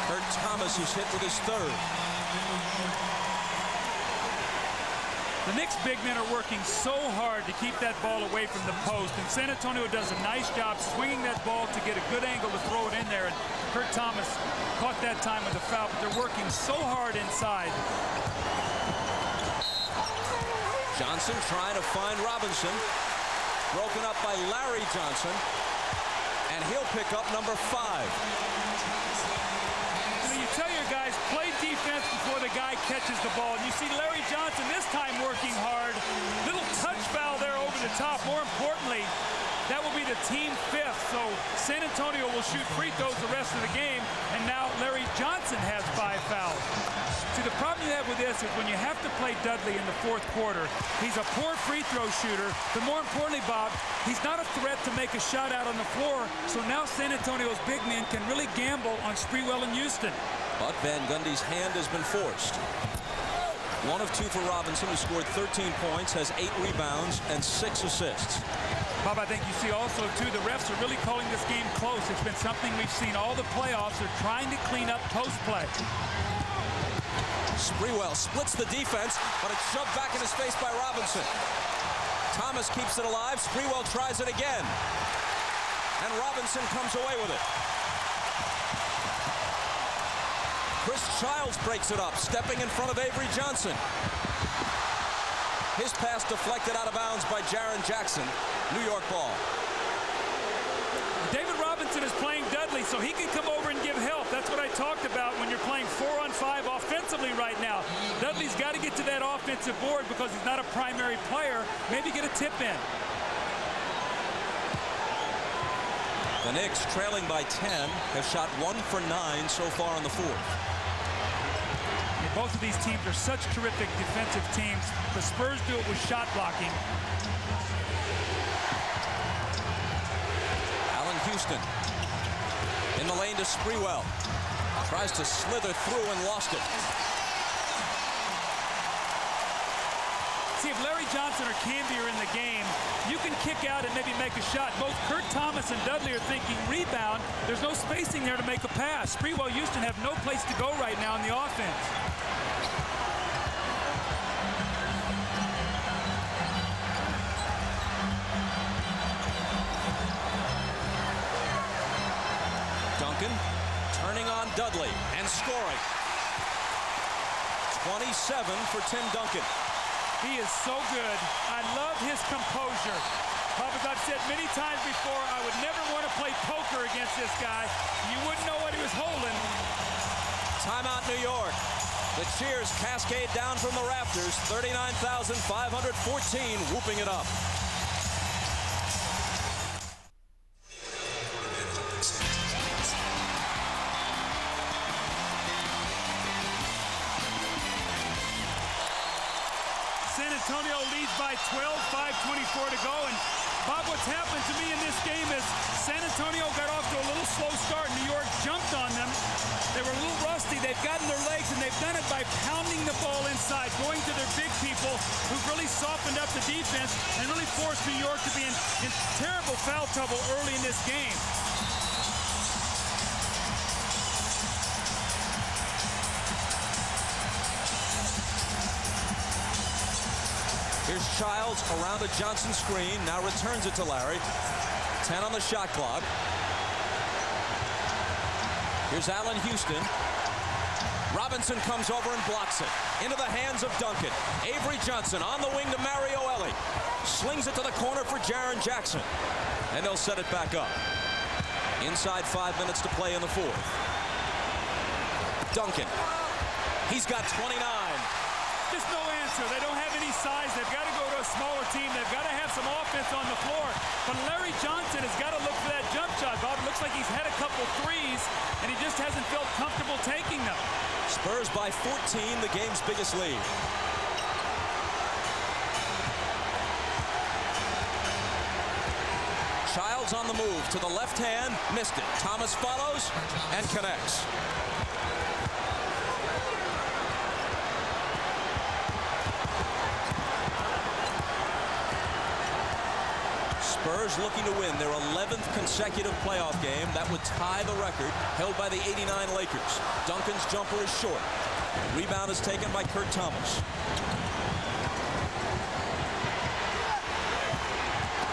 Kurt Thomas is hit with his 3rd. The Knicks big men are working so hard to keep that ball away from the post, and San Antonio does a nice job swinging that ball to get a good angle to throw it in there, and Kurt Thomas caught that time with a foul, but they're working so hard inside. Johnson trying to find Robinson. Broken up by Larry Johnson, and he'll pick up number 5. You tell your guys, play defense before the guy catches the ball. And you see Larry Johnson this time working hard. Little touch foul there over the top. More importantly, that will be the team 5th. So San Antonio will shoot free throws the rest of the game. And now Larry Johnson has 5 fouls. See, the problem you have with this is when you have to play Dudley in the 4th quarter, he's a poor free throw shooter. But more importantly, Bob, he's not a threat to make a shot out on the floor. So now San Antonio's big men can really gamble on Sprewell and Houston. But Van Gundy's hand has been forced. 1 of 2 for Robinson, who scored 13 points, has 8 rebounds and 6 assists. Bob, I think you see also, too, the refs are really calling this game close. It's been something we've seen all the playoffs. They're trying to clean up post play. Sprewell splits the defense, but it's shoved back in his face by Robinson. Thomas keeps it alive. Sprewell tries it again. And Robinson comes away with it. Chris Childs breaks it up, stepping in front of Avery Johnson. His pass deflected out of bounds by Jaren Jackson. New York ball. David Robinson is playing Dudley, so he can come over and give help. That's what I talked about when you're playing 4-on-5 offensively right now. Dudley's got to get to that offensive board because he's not a primary player. Maybe get a tip in. The Knicks, trailing by 10, have shot 1 for 9 so far in the 4th. Both of these teams are such terrific defensive teams. The Spurs do it with shot blocking. Allan Houston in the lane to Sprewell. Tries to slither through and lost it. See, if Larry Johnson or Camby are in the game, you can kick out and maybe make a shot. Both Kurt Thomas and Dudley are thinking rebound. There's no spacing there to make a pass. Sprewell, Houston have no place to go right now in the offense. Duncan turning on Dudley and scoring. 27 for Tim Duncan. He is so good. I love his composure. Bob, as I've said many times before, I would never want to play poker against this guy. You wouldn't know what he was holding. Timeout, New York. The cheers cascade down from the rafters. 39,514 whooping it up. San Antonio leads by 12, 5:24 to go. And Bob, what's happened to me in this game is San Antonio got off to a little slow start. New York jumped on them. They were a little rusty. They've gotten their legs, and they've done it by pounding the ball inside, going to their big people who've really softened up the defense and really forced New York to be in terrible foul trouble early in this game. Here's Childs around a Johnson screen. Now returns it to Larry. 10 on the shot clock. Here's Allan Houston. Robinson comes over and blocks it. Into the hands of Duncan. Avery Johnson on the wing to Mario Elie. Slings it to the corner for Jaren Jackson. And they'll set it back up. Inside 5 minutes to play in the fourth. Duncan. He's got 29. Just no answer. They don't have any size. They've got to go to a smaller team. They've got to have some offense on the floor. But Larry Johnson has got to look for that jump shot, Bob. It looks like he's had a couple threes, and he just hasn't felt comfortable taking them. Spurs by 14, the game's biggest lead. Childs on the move to the left hand, missed it. Thomas follows and connects. Spurs looking to win their 11th consecutive playoff game. That would tie the record held by the '89 Lakers. Duncan's jumper is short. Rebound is taken by Kurt Thomas.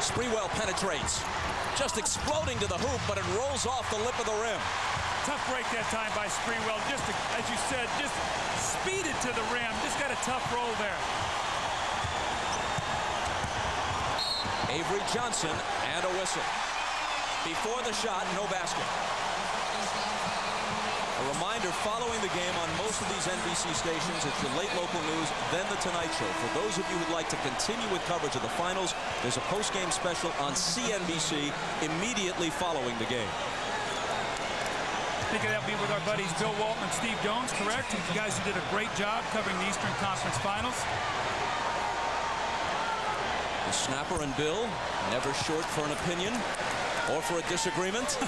Sprewell penetrates. Just exploding to the hoop, but it rolls off the lip of the rim. Tough break that time by Sprewell. Just, as you said, just speeded to the rim. Just got a tough roll there. Avery Johnson and a whistle. Before the shot, no basket. A reminder, following the game on most of these NBC stations, it's the late local news, then the Tonight Show. For those of you who'd like to continue with coverage of the finals, there's a post-game special on CNBC immediately following the game. I think that'll be with our buddies Bill Walton and Steve Jones, correct? You guys who did a great job covering the Eastern Conference Finals. The snapper and Bill, never short for an opinion or for a disagreement.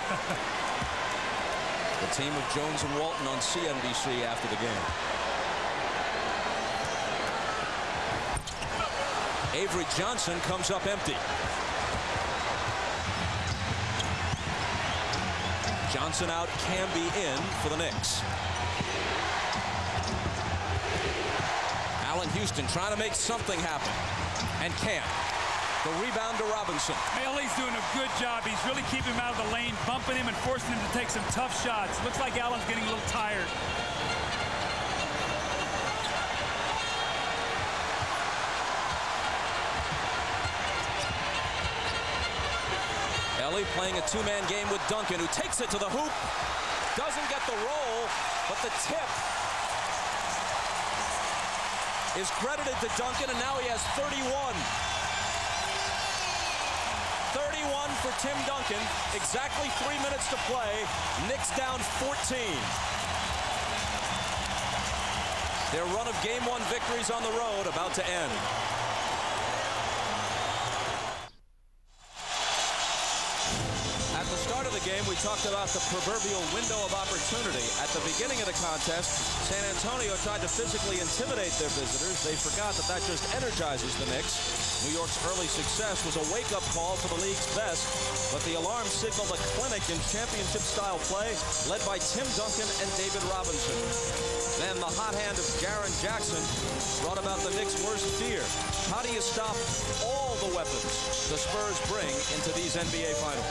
The team of Jones and Walton on CNBC after the game. Avery Johnson comes up empty. Johnson out, Camby in for the Knicks. Allan Houston trying to make something happen and can't. The rebound to Robinson. Elie's doing a good job. He's really keeping him out of the lane, bumping him and forcing him to take some tough shots. Looks like Allan's getting a little tired. Elie playing a two-man game with Duncan, who takes it to the hoop. Doesn't get the roll, but the tip is credited to Duncan, and now he has 31. 31 for Tim Duncan. Exactly 3 minutes to play. Knicks down 14. Their run of Game 1 victories on the road about to end. At the start of the game, we talked about the proverbial window of opportunity. At the beginning of the contest, San Antonio tried to physically intimidate their visitors. They forgot that that just energizes the Knicks. New York's early success was a wake-up call for the league's best, but the alarm signaled a clinic in championship-style play led by Tim Duncan and David Robinson. Then the hot hand of Jaren Jackson brought about the Knicks' worst fear. How do you stop all the weapons the Spurs bring into these NBA Finals?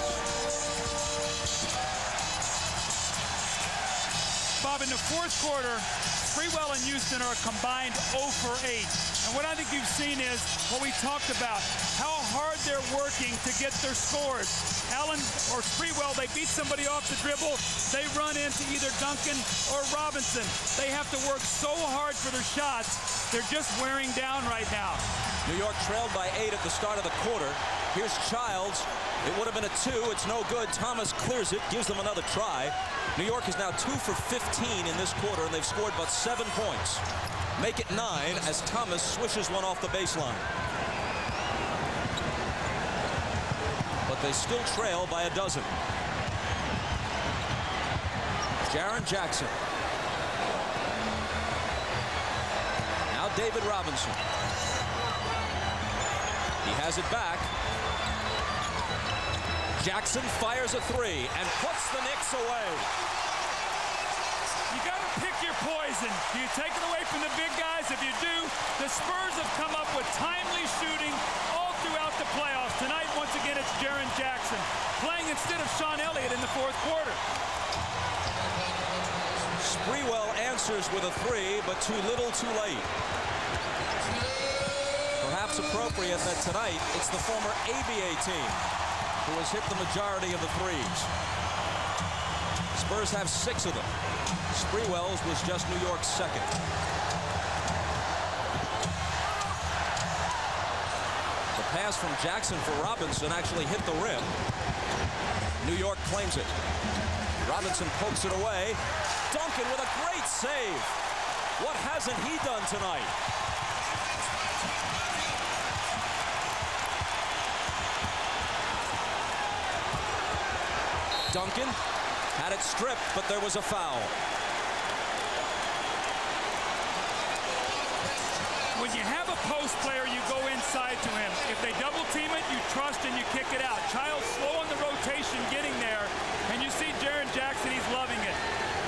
Bob, in the fourth quarter, Sprewell and Houston are a combined 0 for 8. And what I think you've seen is what we talked about, how hard they're working to get their scores. Allan or Sprewell, they beat somebody off the dribble. They run into either Duncan or Robinson. They have to work so hard for their shots. They're just wearing down right now. New York trailed by 8 at the start of the quarter. Here's Childs. It would have been a 2. It's no good. Thomas clears it, gives them another try. New York is now 2 for 15 in this quarter, and they've scored but 7 points. Make it 9 as Thomas swishes one off the baseline. But they still trail by a dozen. Jaren Jackson. Now David Robinson. He has it back. Jackson fires a 3 and puts the Knicks away. You got to pick pick your poison. Do you take it away from the big guys? If you do, the Spurs have come up with timely shooting all throughout the playoffs. Tonight, once again, it's Jaren Jackson playing instead of Sean Elliott in the fourth quarter. Sprewell answers with a three, but too little, too late. Perhaps appropriate that tonight it's the former ABA team who has hit the majority of the threes. Spurs have 6 of them. Sprewell's was just New York's second. The pass from Jackson for Robinson actually hit the rim. New York claims it. Robinson pokes it away. Duncan with a great save. What hasn't he done tonight? Duncan had it stripped, but there was a foul. When you have a post player, you go inside to him. If they double team it, you trust and you kick it out. Child's slow on the rotation getting there, and you see Jaren Jackson, he's loving it.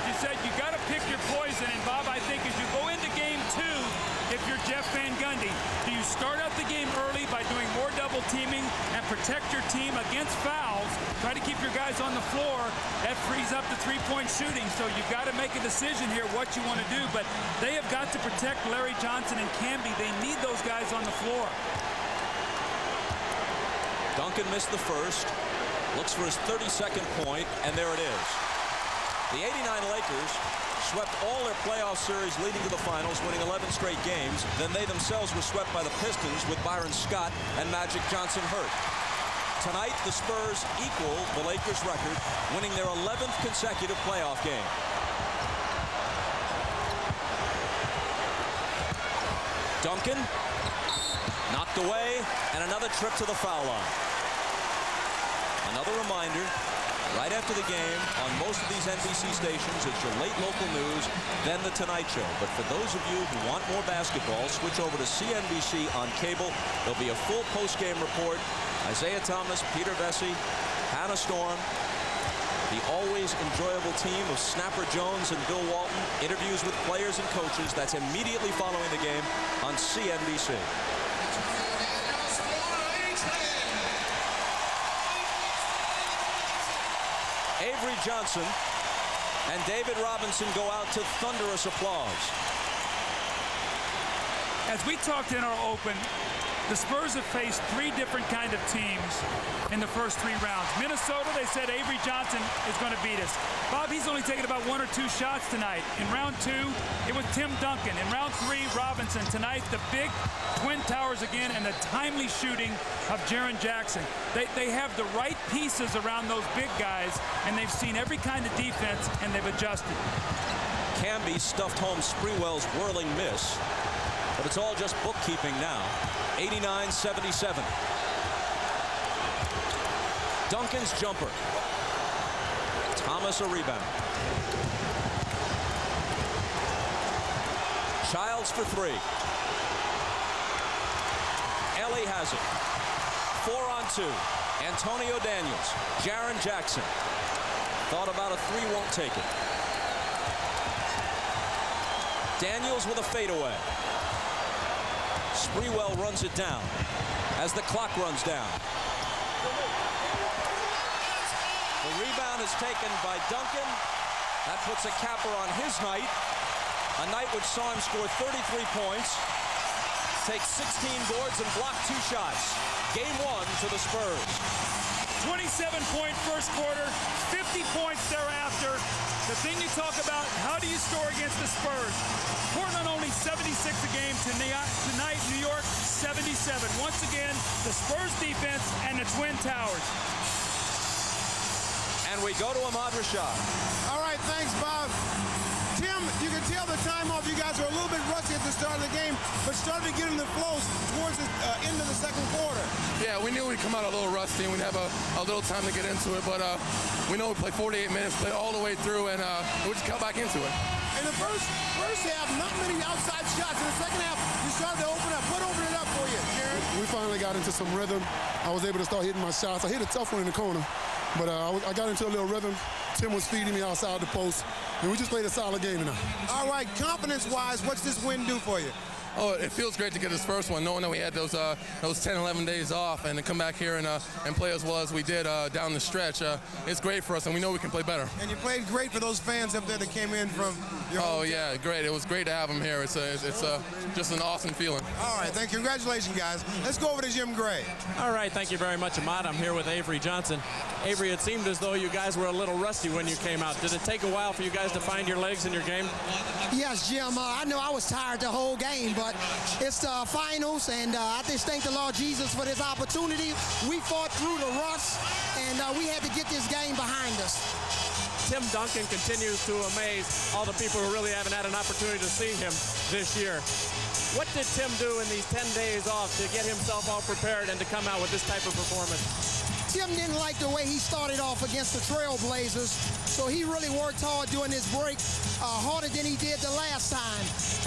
You said you got to pick your poison, and Bob, I think as you go into game 2, if you're Jeff Van Gundy, do you start out the game early by doing more double teaming and protect your team against fouls, try to keep your guys on the floor? That frees up the three-point shooting, so you've got to make a decision here what you want to do, but they have got to protect Larry Johnson and Camby. They need those guys on the floor. Duncan missed the first, looks for his 32nd point, and there it is. The '89 Lakers swept all their playoff series leading to the finals, winning 11 straight games. Then they themselves were swept by the Pistons with Byron Scott and Magic Johnson hurt. Tonight, the Spurs equal the Lakers' record, winning their 11th consecutive playoff game. Duncan knocked away, and another trip to the foul line. Another reminder. Right after the game, on most of these NBC stations, it's your late local news, then The Tonight Show. But for those of you who want more basketball, switch over to CNBC on cable. There'll be a full post-game report. Isaiah Thomas, Peter Vesey, Hannah Storm, the always enjoyable team of Snapper Jones and Bill Walton, interviews with players and coaches. That's immediately following the game on CNBC. Avery Johnson and David Robinson go out to thunderous applause. As we talked in our open, the Spurs have faced 3 different kind of teams in the first 3 rounds. Minnesota, they said Avery Johnson is going to beat us. Bob, he's only taken about 1 or 2 shots tonight. In round 2, it was Tim Duncan. In round 3, Robinson. Tonight, the big Twin Towers again and the timely shooting of Jaren Jackson. They have the right pieces around those big guys, and they've seen every kind of defense, and they've adjusted. Camby stuffed home Sprewell's whirling miss, but it's all just bookkeeping now. 89-77. Duncan's jumper. Thomas a rebound. Childs for 3. Elie has it. 4 on 2. Antonio Daniels. Jaren Jackson. Thought about a 3, won't take it. Daniels with a fadeaway. Sprewell runs it down as the clock runs down. The rebound is taken by Duncan. That puts a capper on his night. A night which saw him score 33 points, take 16 boards, and block 2 shots. Game 1 to the Spurs. 27-point first quarter, 50 points thereafter. The thing you talk about, how do you score against the Spurs? Portland only 76 a game. Tonight, New York 77. Once again, the Spurs defense and the Twin Towers. And we go to Ahmad Rashad. All right, thanks, Bob. Tim, you can tell the time off. You guys were a little bit rusty at the start of the game, but started to get in the flows towards the end of the second quarter. Yeah, we knew we'd come out a little rusty and we'd have a little time to get into it, but we know we played 48 minutes, played all the way through, and we just got back into it. In the first half, not many outside shots. In the second half, you started to open up. What opened it up for you, Gerard? We finally got into some rhythm. I was able to start hitting my shots. I hit a tough one in the corner, but I got into a little rhythm. Tim was feeding me outside the post, and we just played a solid game tonight. All right, confidence-wise, what's this win do for you? Oh, it feels great to get this first one, knowing that we had those 10, 11 days off, and to come back here and play as well as we did down the stretch. It's great for us, and we know we can play better. And you played great for those fans up there that came in from your home team. Yeah, great. It was great to have them here. It's just an awesome feeling. All right, thank you. Congratulations, guys. Let's go over to Jim Gray. All right, thank you very much, Ahmad. I'm here with Avery Johnson. Avery, it seemed as though you guys were a little rusty when you came out. Did it take a while for you guys to find your legs in your game? Yes, Jim. I know I was tired the whole game, but it's the finals, and I just thank the Lord Jesus for this opportunity. We fought through the rust, and we had to get this game behind us. Tim Duncan continues to amaze all the people who really haven't had an opportunity to see him this year. What did Tim do in these 10 days off to get himself all prepared and to come out with this type of performance? Tim didn't like the way he started off against the Trailblazers, so he really worked hard during this break, harder than he did the last time.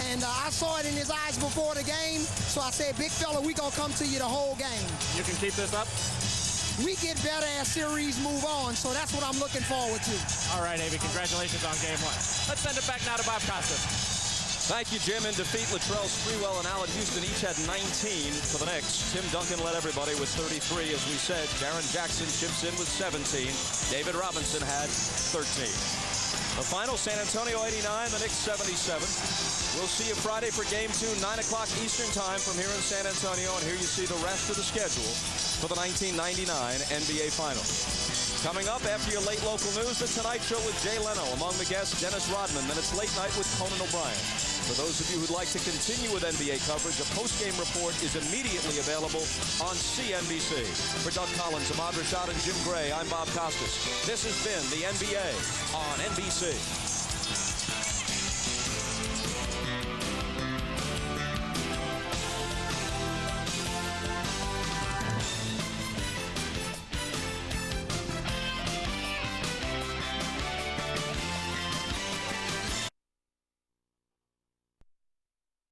And I saw it in his eyes before the game, so I said, big fella, we gonna come to you the whole game. You can keep this up? We get better as series move on, so that's what I'm looking forward to. All right, Avery, congratulations on game one. Let's send it back now to Bob Costas. Thank you, Jim. In defeat, Latrell, Sprewell, and Allan Houston each had 19 for the Knicks. Tim Duncan led everybody with 33, as we said. Jaren Jackson chips in with 17. David Robinson had 13. The final, San Antonio 89, the Knicks 77. We'll see you Friday for Game 2, 9 o'clock Eastern Time from here in San Antonio. And here you see the rest of the schedule for the 1999 NBA Finals. Coming up after your late local news, The Tonight Show with Jay Leno. Among the guests, Dennis Rodman. Then it's Late Night with Conan O'Brien. For those of you who'd like to continue with NBA coverage, a post-game report is immediately available on CNBC. For Doug Collins, Ahmad Rashad, and Jim Gray, I'm Bob Costas. This has been the NBA on NBC.